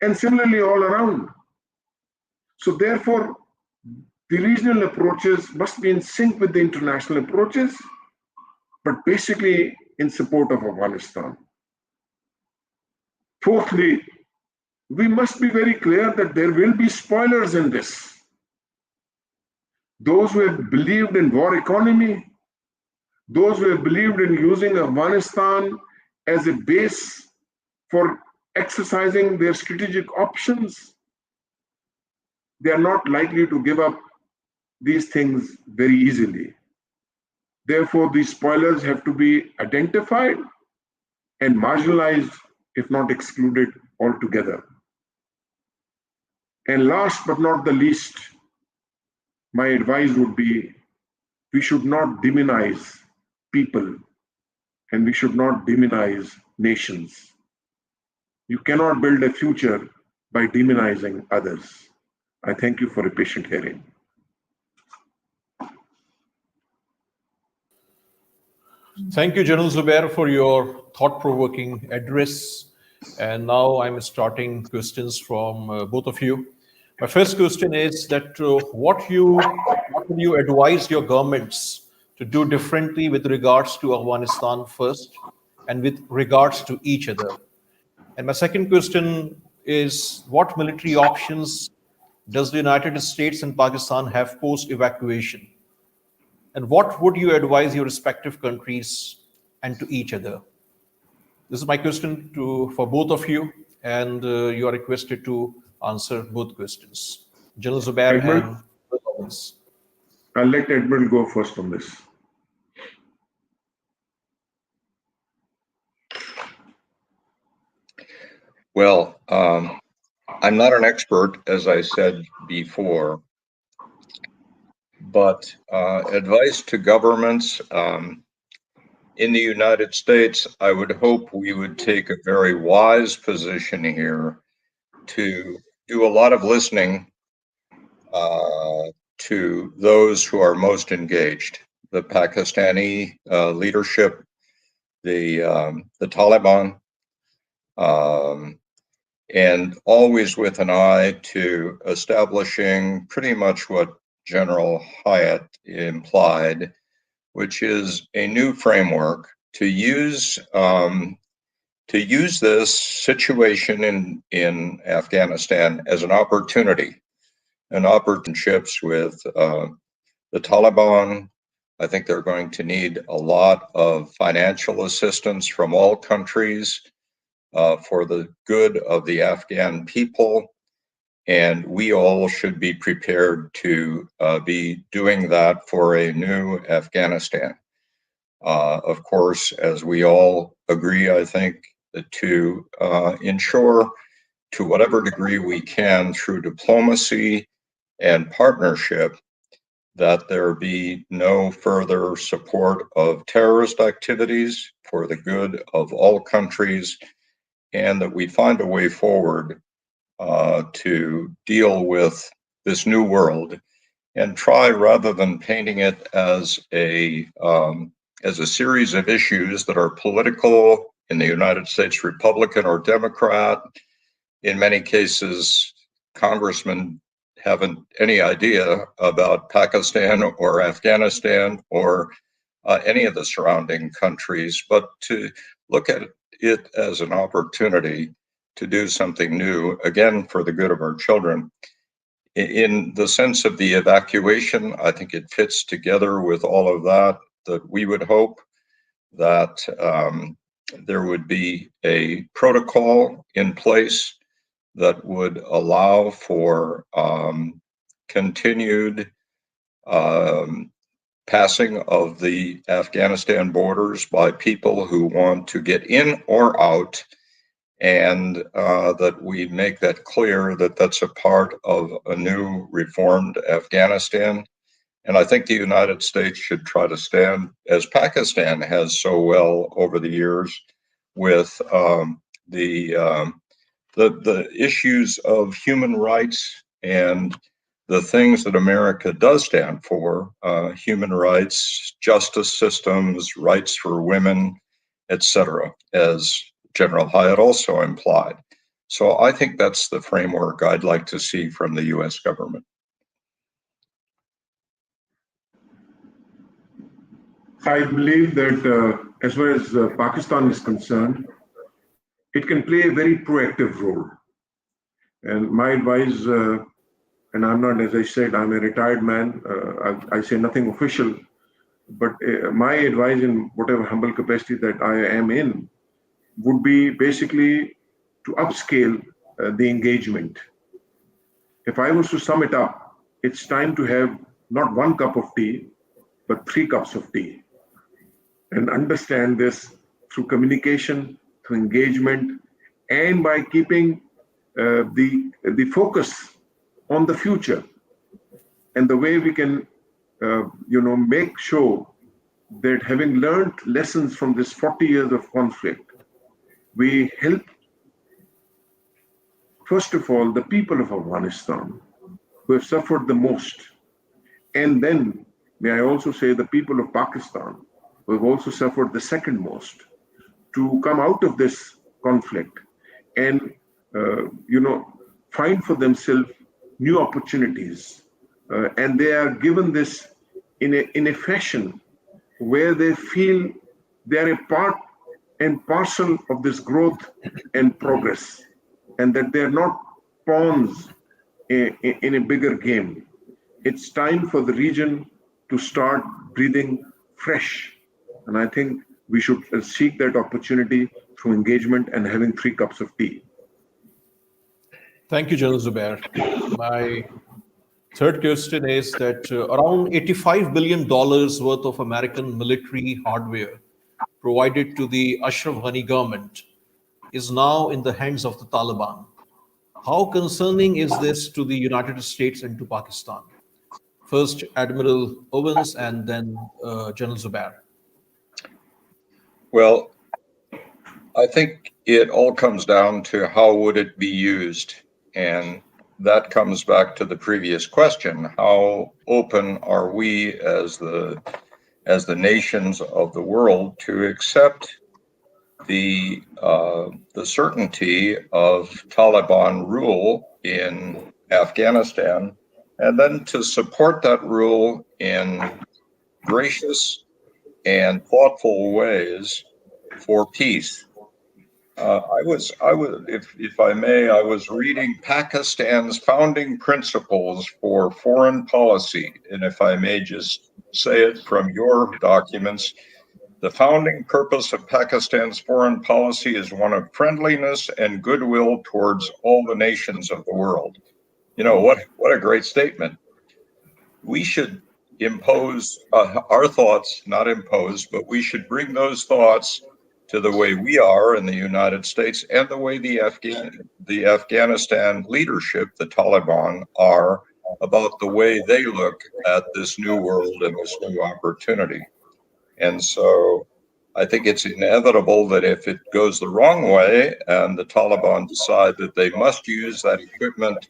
And similarly all around. So therefore, the regional approaches must be in sync with the international approaches, but basically in support of Afghanistan. Fourthly, we must be very clear that there will be spoilers in this. Those who have believed in war economy, those who have believed in using Afghanistan as a base for exercising their strategic options, they are not likely to give up these things very easily. Therefore, these spoilers have to be identified and marginalized, if not excluded altogether. And last but not the least, my advice would be we should not demonize people and we should not demonize nations. You cannot build a future by demonizing others. I thank you for a patient hearing. Thank you, General Zubair, for your thought-provoking address. And now I'm starting questions from both of you. My first question is that what would you advise your governments to do differently with regards to Afghanistan first and with regards to each other? And my second question is, what military options does the United States and Pakistan have post-evacuation? And what would you advise your respective countries and to each other? This is my question for both of you, and you are requested to answer both questions. General Zubair Edmund, and Lawrence. I'll let Edmund go first on this. Well, I'm not an expert, as I said before, but advice to governments in the United States, I would hope we would take a very wise position here to do a lot of listening to those who are most engaged, the Pakistani leadership, the Taliban, and always with an eye to establishing pretty much what General Hyatt implied, which is a new framework to use this situation in Afghanistan as an opportunity, partnerships with the Taliban. I think they're going to need a lot of financial assistance from all countries for the good of the Afghan people. And we all should be prepared to be doing that for a new Afghanistan. Of course, as we all agree, I think, to ensure to whatever degree we can through diplomacy and partnership that there be no further support of terrorist activities for the good of all countries, and that we find a way forward to deal with this new world and try, rather than painting it as a series of issues that are political in the United States, Republican or Democrat. In many cases, congressmen haven't any idea about Pakistan or Afghanistan or any of the surrounding countries, but to look at it as an opportunity to do something new, again, for the good of our children. In the sense of the evacuation, I think it fits together with all of that we would hope that there would be a protocol in place that would allow for continued passing of the Afghanistan borders by people who want to get in or out, and that we make that clear that that's a part of a new reformed Afghanistan. And I think the United States should try to stand, as Pakistan has so well over the years, with the issues of human rights and the things that America does stand for, human rights, justice systems, rights for women, etc., as General Hyatt also implied. So I think that's the framework I'd like to see from the US government. I believe that as far as Pakistan is concerned, it can play a very proactive role. And my advice, and I'm not, as I said, I'm a retired man, I say nothing official, but my advice in whatever humble capacity that I am in would be basically to upscale the engagement. If I was to sum it up, it's time to have not 1 cup of tea, but 3 cups of tea. And understand this through communication, through engagement, and by keeping the focus on the future and the way we can, make sure that having learned lessons from this 40 years of conflict, we help, first of all, the people of Afghanistan who have suffered the most. And then, may I also say, the people of Pakistan we've also suffered the second most. To come out of this conflict and find for themselves new opportunities, and they are given this in a fashion where they feel they are a part and parcel of this growth and progress, and that they are not pawns in a bigger game. It's time for the region to start breathing fresh, and I think we should seek that opportunity through engagement and having 3 cups of tea. Thank you, General Zubair. My third question is that around $85 billion worth of American military hardware provided to the Ashraf Ghani government is now in the hands of the Taliban. How concerning is this to the United States and to Pakistan? First, Admiral Owens, and then General Zubair. Well, I think it all comes down to how would it be used, and that comes back to the previous question: how open are we as the nations of the world to accept the certainty of Taliban rule in Afghanistan, and then to support that rule in gracious and thoughtful ways for peace. If I may, I was reading Pakistan's founding principles for foreign policy, and if I may just say it from your documents, the founding purpose of Pakistan's foreign policy is one of friendliness and goodwill towards all the nations of the world. What a great statement. We should impose our thoughts, not impose, but we should bring those thoughts to the way we are in the United States and the way the Afghanistan leadership, the Taliban, are about the way they look at this new world and this new opportunity. And so I think it's inevitable that if it goes the wrong way and the Taliban decide that they must use that equipment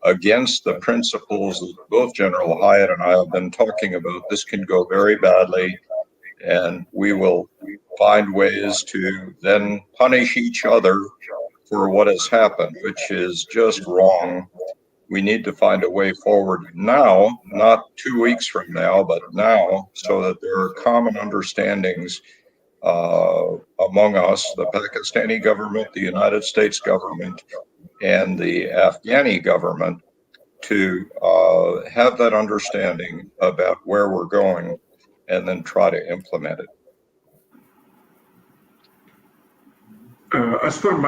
against the principles that both General Hyatt and I have been talking about, this can go very badly, and we will find ways to then punish each other for what has happened, which is just wrong. We need to find a way forward now, not 2 weeks from now, but now, so that there are common understandings among us, the Pakistani government, the United States government, and the Afghani government, to have that understanding about where we're going and then try to implement it. As for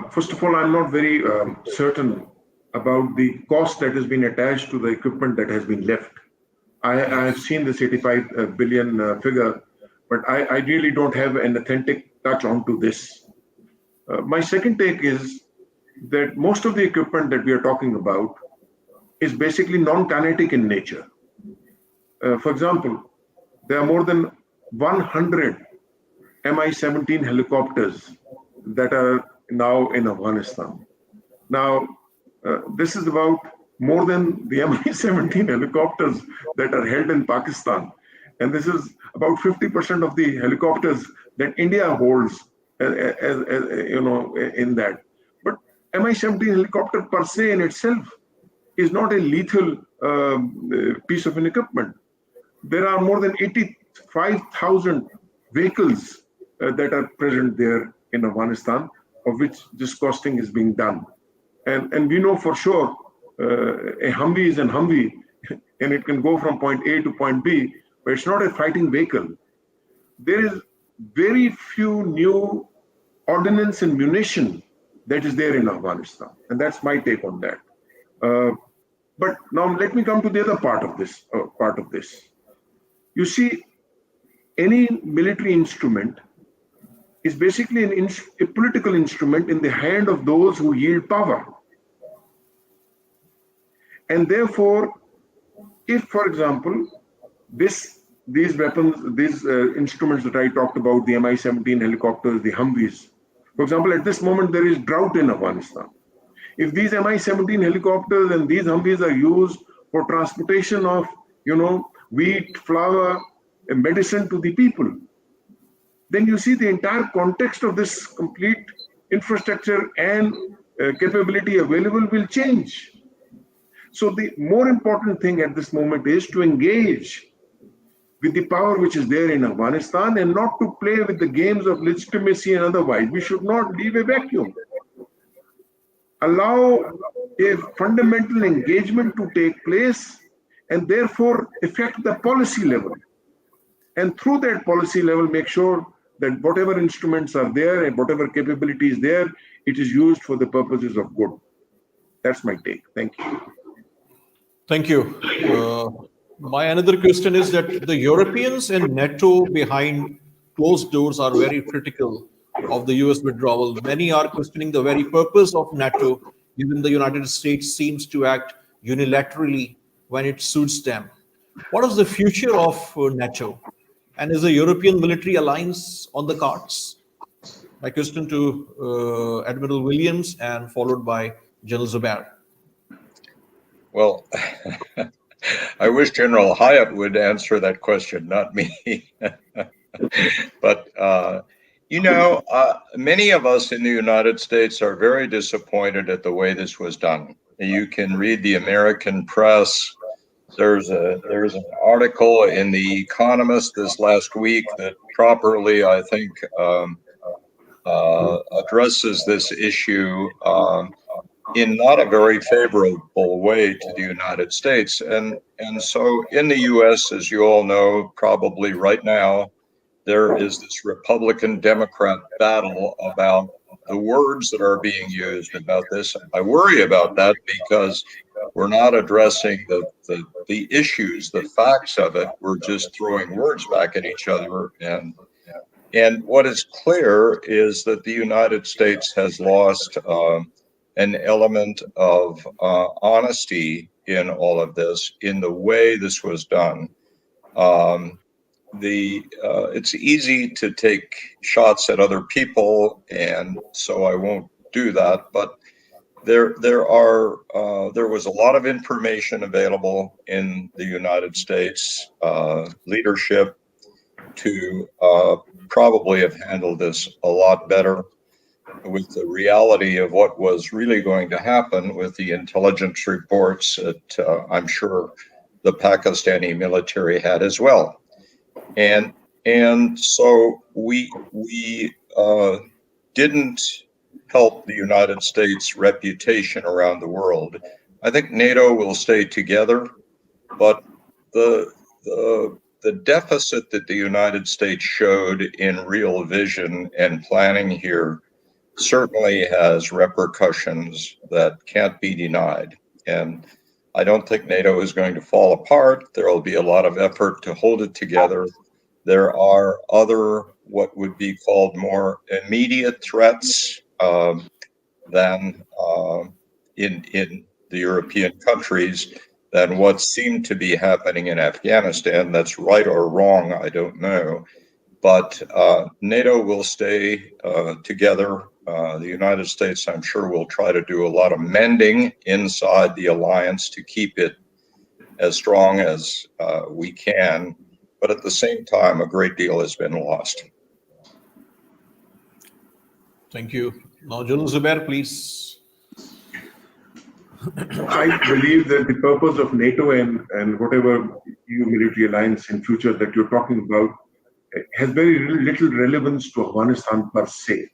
first of all, I'm not very certain about the cost that has been attached to the equipment that has been left. I have seen this 85 billion figure, but I really don't have an authentic touch onto this. My second take is that most of the equipment that we are talking about is basically non-kinetic in nature. For example, there are more than 100 Mi-17 helicopters that are now in Afghanistan. Now, this is about more than the Mi-17 helicopters that are held in Pakistan. And this is about 50% of the helicopters that India holds, in that. But Mi-17 helicopter per se in itself is not a lethal piece of an equipment. There are more than 85,000 vehicles that are present there in Afghanistan, of which this costing is being done. And we know for sure a Humvee is an Humvee, and it can go from point A to point B, but it's not a fighting vehicle. There is very few new ordnance and munition that is there in Afghanistan, and that's my take on that. But now let me come to the other part of this. You see, any military instrument is basically a political instrument in the hand of those who yield power. And therefore, if, for example, these weapons, these instruments that I talked about, the Mi-17 helicopters, the Humvees, for example, at this moment there is drought in Afghanistan. If these Mi-17 helicopters and these Humvees are used for transportation of, wheat, flour, a medicine to the people, then you see the entire context of this complete infrastructure and capability available will change. So the more important thing at this moment is to engage with the power which is there in Afghanistan and not to play with the games of legitimacy and otherwise. We should not leave a vacuum. Allow a fundamental engagement to take place and therefore affect the policy level. And through that policy level, make sure that whatever instruments are there and whatever capability is there, it is used for the purposes of good. That's my take. Thank you. Thank you. My another question is that the Europeans and NATO behind closed doors are very critical of the US withdrawal. Many are questioning the very purpose of NATO, given the United States seems to act unilaterally when it suits them. What is the future of NATO? And is a European military alliance on the cards? My question to Admiral Williams and followed by General Zubair. Well, I wish General Hyatt would answer that question, not me. But, many of us in the United States are very disappointed at the way this was done. You can read the American press. There's an article in The Economist this last week that properly, I think, addresses this issue in not a very favorable way to the United States. And so in the US, as you all know, probably right now, there is this Republican-Democrat battle about the words that are being used about this. I worry about that because we're not addressing the issues, the facts of it. We're just throwing words back at each other. And what is clear is that the United States has lost an element of honesty in all of this, in the way this was done. It's easy to take shots at other people, and so I won't do that. But there was a lot of information available in the United States leadership to probably have handled this a lot better with the reality of what was really going to happen with the intelligence reports that I'm sure the Pakistani military had as well. And so we didn't help the United States' reputation around the world. I think NATO will stay together, but the deficit that the United States showed in real vision and planning here certainly has repercussions that can't be denied. And I don't think NATO is going to fall apart. There will be a lot of effort to hold it together. There are other, what would be called more immediate threats than in the European countries than what seemed to be happening in Afghanistan. That's right or wrong, I don't know. But NATO will stay together. The United States, I'm sure, will try to do a lot of mending inside the alliance to keep it as strong as we can. But at the same time, a great deal has been lost. Thank you. Now, General Zubair, please. I believe that the purpose of NATO and whatever EU military alliance in future that you're talking about has very little relevance to Afghanistan per se.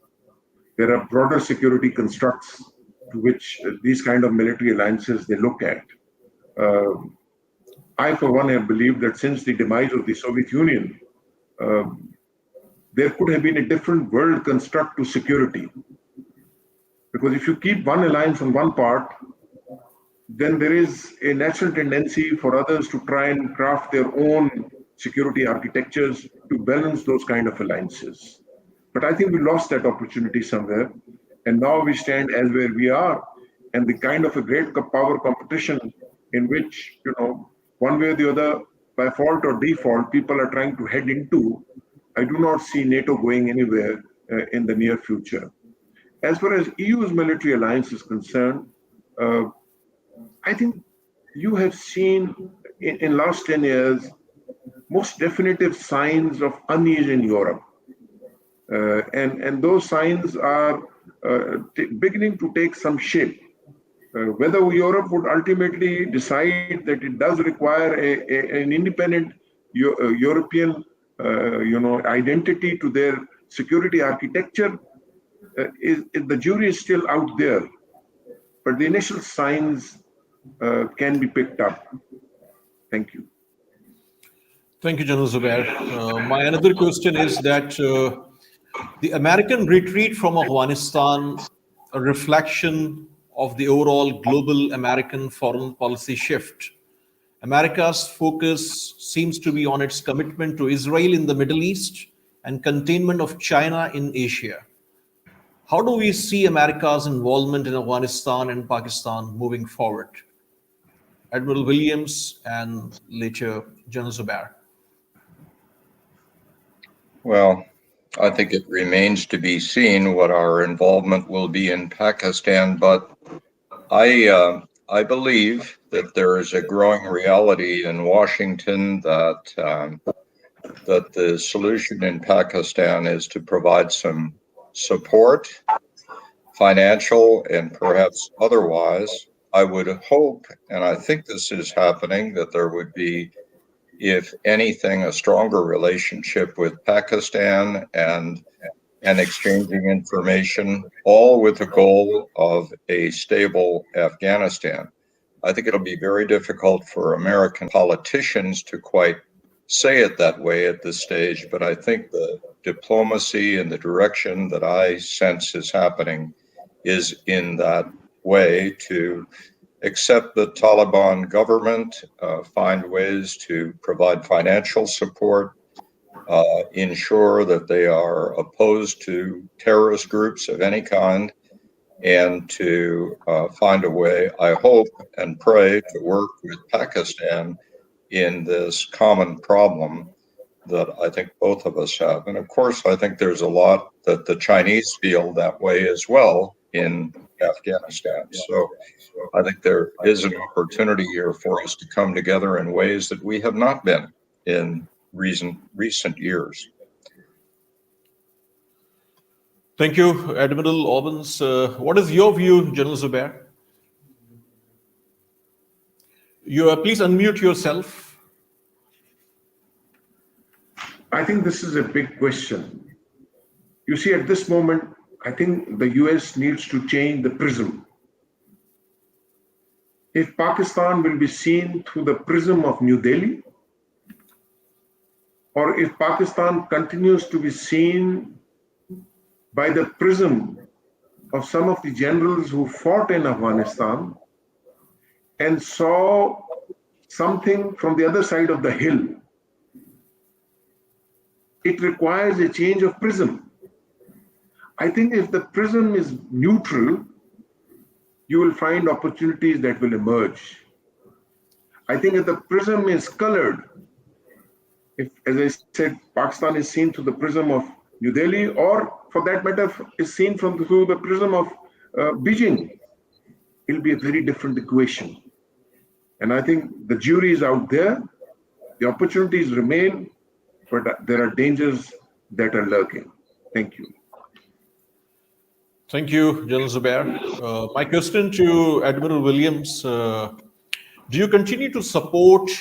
There are broader security constructs to which these kind of military alliances they look at. I, for one, have believed that since the demise of the Soviet Union, there could have been a different world construct to security. Because if you keep one alliance on one part, then there is a natural tendency for others to try and craft their own security architectures to balance those kind of alliances. But I think we lost that opportunity somewhere. And now we stand as where we are. And the kind of a great power competition in which, one way or the other, by fault or default, people are trying to head into, I do not see NATO going anywhere in the near future. As far as EU's military alliance is concerned, I think you have seen in last 10 years most definitive signs of unease in Europe. And those signs are beginning to take some shape. Whether Europe would ultimately decide that it does require an independent European identity to their security architecture, the jury is still out there. But the initial signs can be picked up. Thank you. Thank you, General Zubair. My another question is that the American retreat from Afghanistan, a reflection of the overall global American foreign policy shift. America's focus seems to be on its commitment to Israel in the Middle East and containment of China in Asia. How do we see America's involvement in Afghanistan and Pakistan moving forward? Admiral Williams and later General Zubair. Well, I think it remains to be seen what our involvement will be in Pakistan, but I believe that there is a growing reality in Washington that that the solution in Pakistan is to provide some support, financial and perhaps otherwise. I would hope, and I think this is happening, that there would be, if anything, a stronger relationship with Pakistan and exchanging information, all with the goal of a stable Afghanistan. I think it'll be very difficult for American politicians to quite say it that way at this stage, but I think the diplomacy and the direction that I sense is happening is in that way to accept the Taliban government, find ways to provide financial support, ensure that they are opposed to terrorist groups of any kind, and to find a way, I hope and pray, to work with Pakistan in this common problem that I think both of us have. And of course, I think there's a lot that the Chinese feel that way as well in Afghanistan. So I think there is an opportunity here for us to come together in ways that we have not been in recent years. Thank you, Admiral Obbins. What is your view, General Zubair? Please unmute yourself. I think this is a big question. You see, at this moment, I think the US needs to change the prism. If Pakistan will be seen through the prism of New Delhi, or if Pakistan continues to be seen by the prism of some of the generals who fought in Afghanistan and saw something from the other side of the hill, it requires a change of prism. I think if the prism is neutral, you will find opportunities that will emerge. I think if the prism is colored, if, as I said, Pakistan is seen through the prism of New Delhi, or for that matter, is seen through the prism of Beijing, it'll be a very different equation. And I think the jury is out there, the opportunities remain, but there are dangers that are lurking. Thank you. Thank you, General Zubair. My question to Admiral Williams, do you continue to support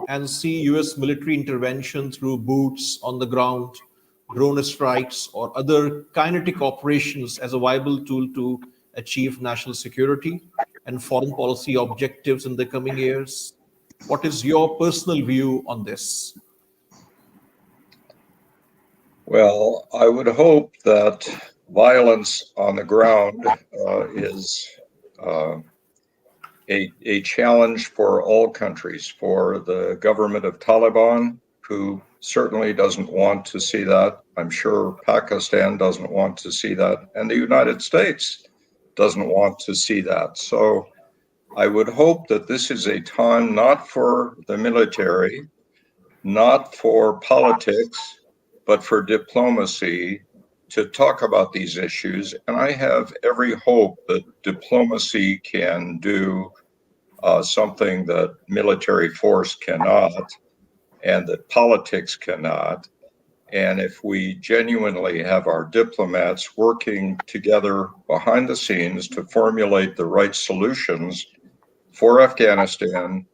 and see US military intervention through boots on the ground, drone strikes, or other kinetic operations as a viable tool to achieve national security and foreign policy objectives in the coming years? What is your personal view on this? Well, I would hope that violence on the ground is a challenge for all countries, for the government of Taliban, who certainly doesn't want to see that. I'm sure Pakistan doesn't want to see that, and the United States doesn't want to see that. So I would hope that this is a time not for the military, not for politics, but for diplomacy to talk about these issues. And I have every hope that diplomacy can do something that military force cannot, and that politics cannot. And if we genuinely have our diplomats working together behind the scenes to formulate the right solutions for Afghanistan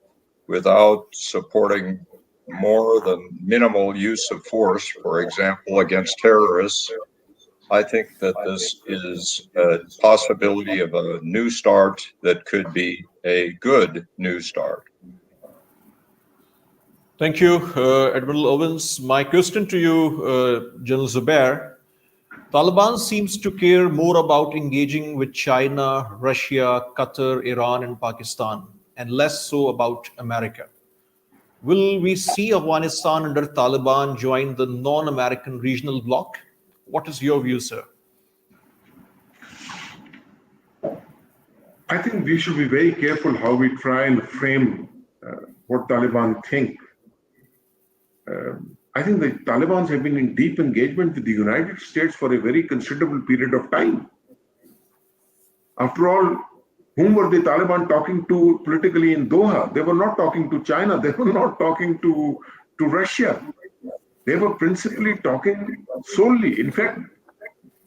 without supporting more than minimal use of force, for example, against terrorists, I think that this is a possibility of a new start that could be a good new start. Thank you, Admiral Owens. My question to you, General Zubair. Taliban seems to care more about engaging with China, Russia, Qatar, Iran, and Pakistan, and less so about America. Will we see Afghanistan under Taliban join the non-American regional bloc? What is your view, sir? I think we should be very careful how we try and frame what Taliban think. I think the Taliban have been in deep engagement with the United States for a very considerable period of time. After all, whom were the Taliban talking to politically in Doha? They were not talking to China. They were not talking to Russia. They were principally talking solely. In fact,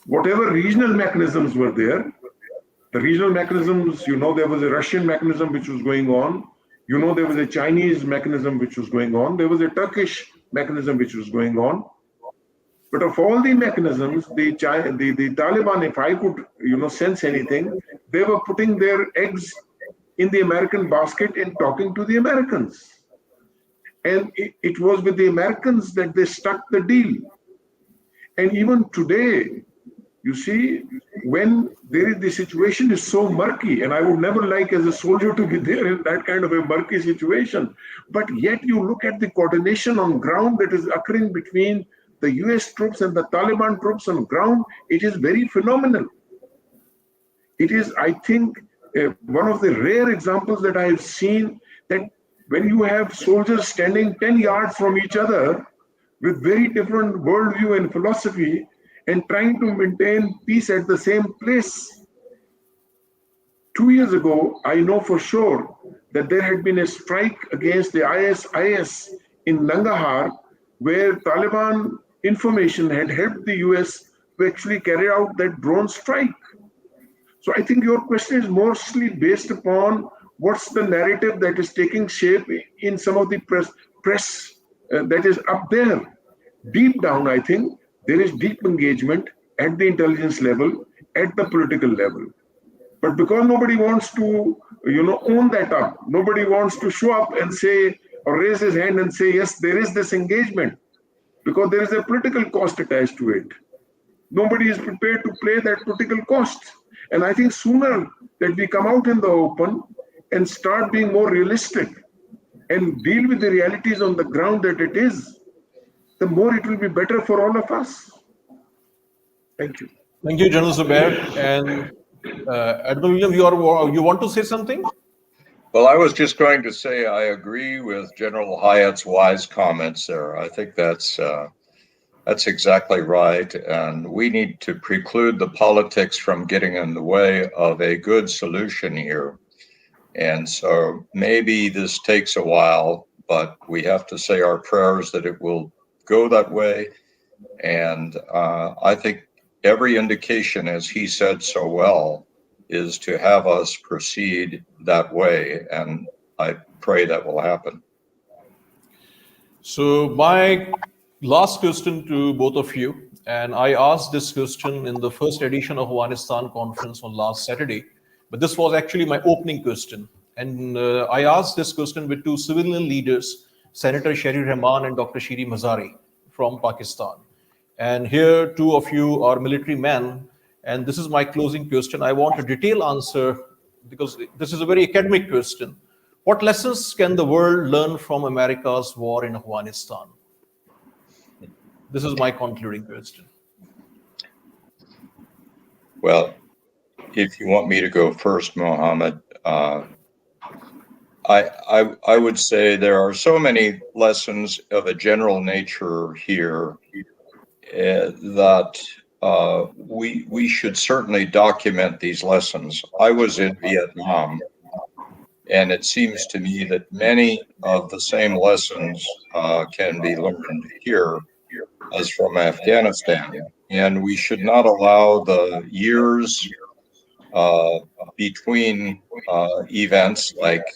whatever regional mechanisms were there, the regional mechanisms, there was a Russian mechanism which was going on. There was a Chinese mechanism which was going on. There was a Turkish mechanism which was going on. But of all the mechanisms, the Taliban, if I could, sense anything, they were putting their eggs in the American basket and talking to the Americans. And it was with the Americans that they struck the deal. And even today, you see, when the situation is so murky, and I would never like as a soldier to be there in that kind of a murky situation, but yet you look at the coordination on ground that is occurring between the US troops and the Taliban troops on ground, it is very phenomenal. It is, I think, one of the rare examples that I have seen that when you have soldiers standing 10 yards from each other with very different worldview and philosophy, and trying to maintain peace at the same place. 2 years ago, I know for sure that there had been a strike against the ISIS in Nangarhar, where Taliban information had helped the US to actually carry out that drone strike. So I think your question is mostly based upon what's the narrative that is taking shape in some of the press that is up there. Deep down, I think, there is deep engagement at the intelligence level, at the political level. But because nobody wants to, own that up, nobody wants to show up and say, or raise his hand and say, yes, there is this engagement, because there is a political cost attached to it. Nobody is prepared to pay that political cost. And I think sooner that we come out in the open and start being more realistic and deal with the realities on the ground that it is, the more it will be better for all of us. Thank you. Thank you, General Zubair. And Admiral William, you want to say something? Well, I was just going to say I agree with General Hyatt's wise comments there. I think that's exactly right. And we need to preclude the politics from getting in the way of a good solution here. And so maybe this takes a while, but we have to say our prayers that it will go that way. And I think every indication, as he said so well, is to have us proceed that way. And I pray that will happen. So my last question to both of you, and I asked this question in the first edition of Afghanistan Conference on last Saturday, but this was actually my opening question. And I asked this question with two civilian leaders, Senator Sherry Rahman and Dr. Shiri Mazari from Pakistan. And here, two of you are military men. And this is my closing question. I want a detailed answer because this is a very academic question. What lessons can the world learn from America's war in Afghanistan? This is my concluding question. Well, if you want me to go first, Mohammed, I would say there are so many lessons of a general nature here that we should certainly document these lessons. I was in Vietnam, And it seems to me that many of the same lessons can be learned here as from Afghanistan. And we should not allow the years between events like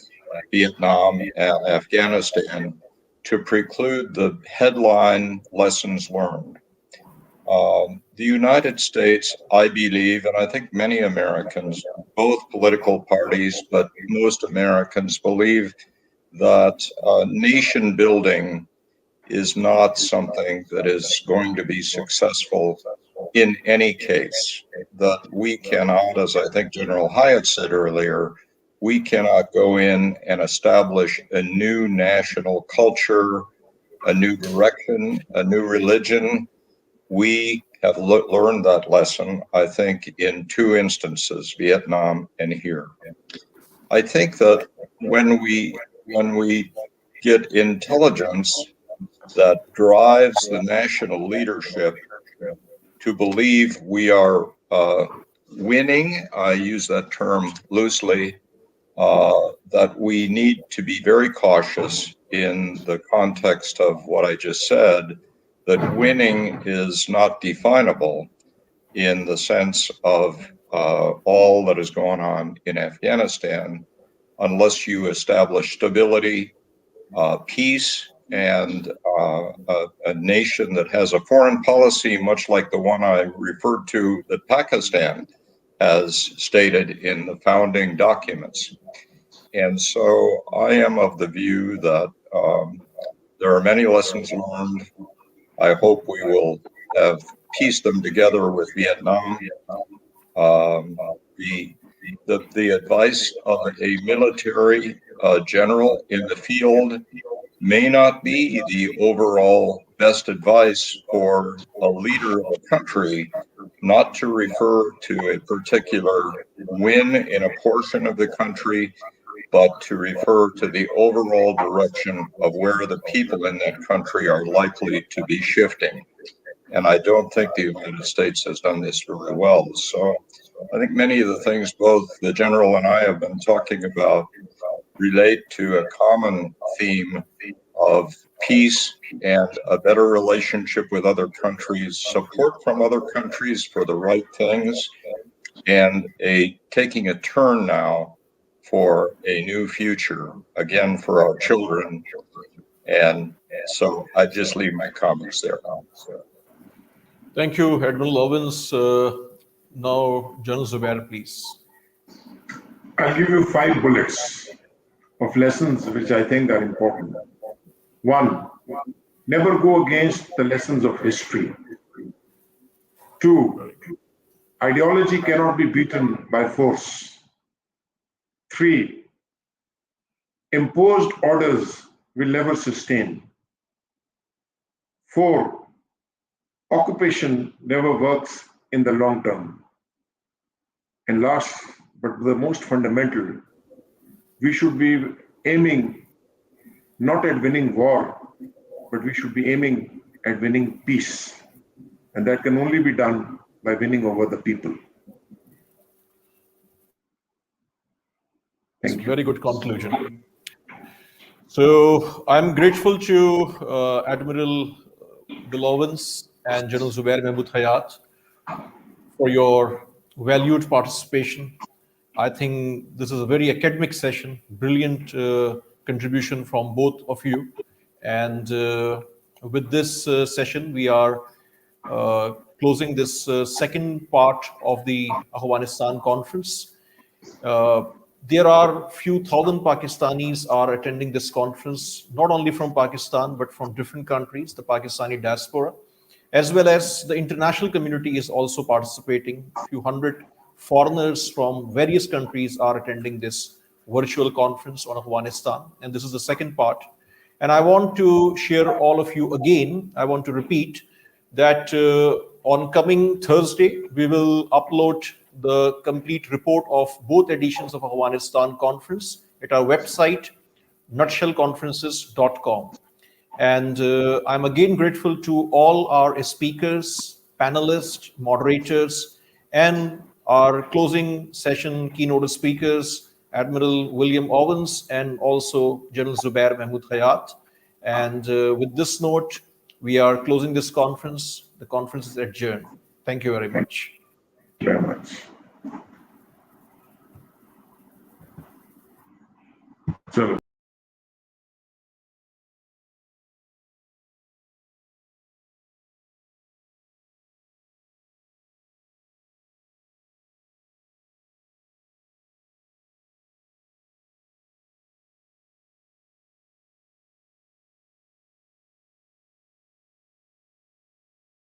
Vietnam and Afghanistan to preclude the headline lessons learned. The United States, I believe, and I think many Americans, both political parties, but most Americans believe that nation building is not something that is going to be successful in any case. That we cannot, as I think General Hyatt said earlier, we cannot go in and establish a new national culture, a new direction, a new religion. We have learned that lesson, I think, in two instances, Vietnam and here. I think that when we get intelligence that drives the national leadership to believe we are winning, I use that term loosely, that we need to be very cautious in the context of what I just said, that winning is not definable in the sense of all that is going on in Afghanistan unless you establish stability, peace, and a nation that has a foreign policy much like the one I referred to that Pakistan has stated in the founding documents. And so I am of the view that there are many lessons learned. I hope we will have pieced them together with Vietnam. The advice of a military general in the field may not be the overall best advice for a leader of a country not to refer to a particular win in a portion of the country, but to refer to the overall direction of where the people in that country are likely to be shifting. And I don't think the United States has done this very well. So I think many of the things both the general and I have been talking about relate to a common theme of peace and a better relationship with other countries, support from other countries for the right things, and taking a turn now for a new future, again, for our children. And so I just leave my comments there now. Thank you, Admiral Owens. Now, General Zubair, please. I'll give you 5 bullets of lessons which I think are important. 1, never go against the lessons of history. 2, ideology cannot be beaten by force. 3, imposed orders will never sustain. 4, occupation never works in the long term. And last, but the most fundamental, we should be aiming not at winning war, but we should be aiming at winning peace. And that can only be done by winning over the people. It's a very good conclusion. So I'm grateful to Admiral Owens and General Zubair Mahmood Hayat for your valued participation. I think this is a very academic session, brilliant contribution from both of you. And with this session, we are closing this second part of the Afghanistan conference. There are few thousand Pakistanis are attending this conference, not only from Pakistan, but from different countries, the Pakistani diaspora, as well as the international community is also participating. A few hundred foreigners from various countries are attending this virtual conference on Afghanistan. And this is the second part. And I want to share all of you again. I want to repeat that on coming Thursday, we will upload the complete report of both editions of Afghanistan conference at our website, nutshellconferences.com. And I'm again grateful to all our speakers, panelists, moderators, and our closing session keynote speakers, Admiral William Owens, and also General Zubair Mahmood Hayat. And with this note, we are closing this conference. The conference is adjourned. Thank you very much. Very much.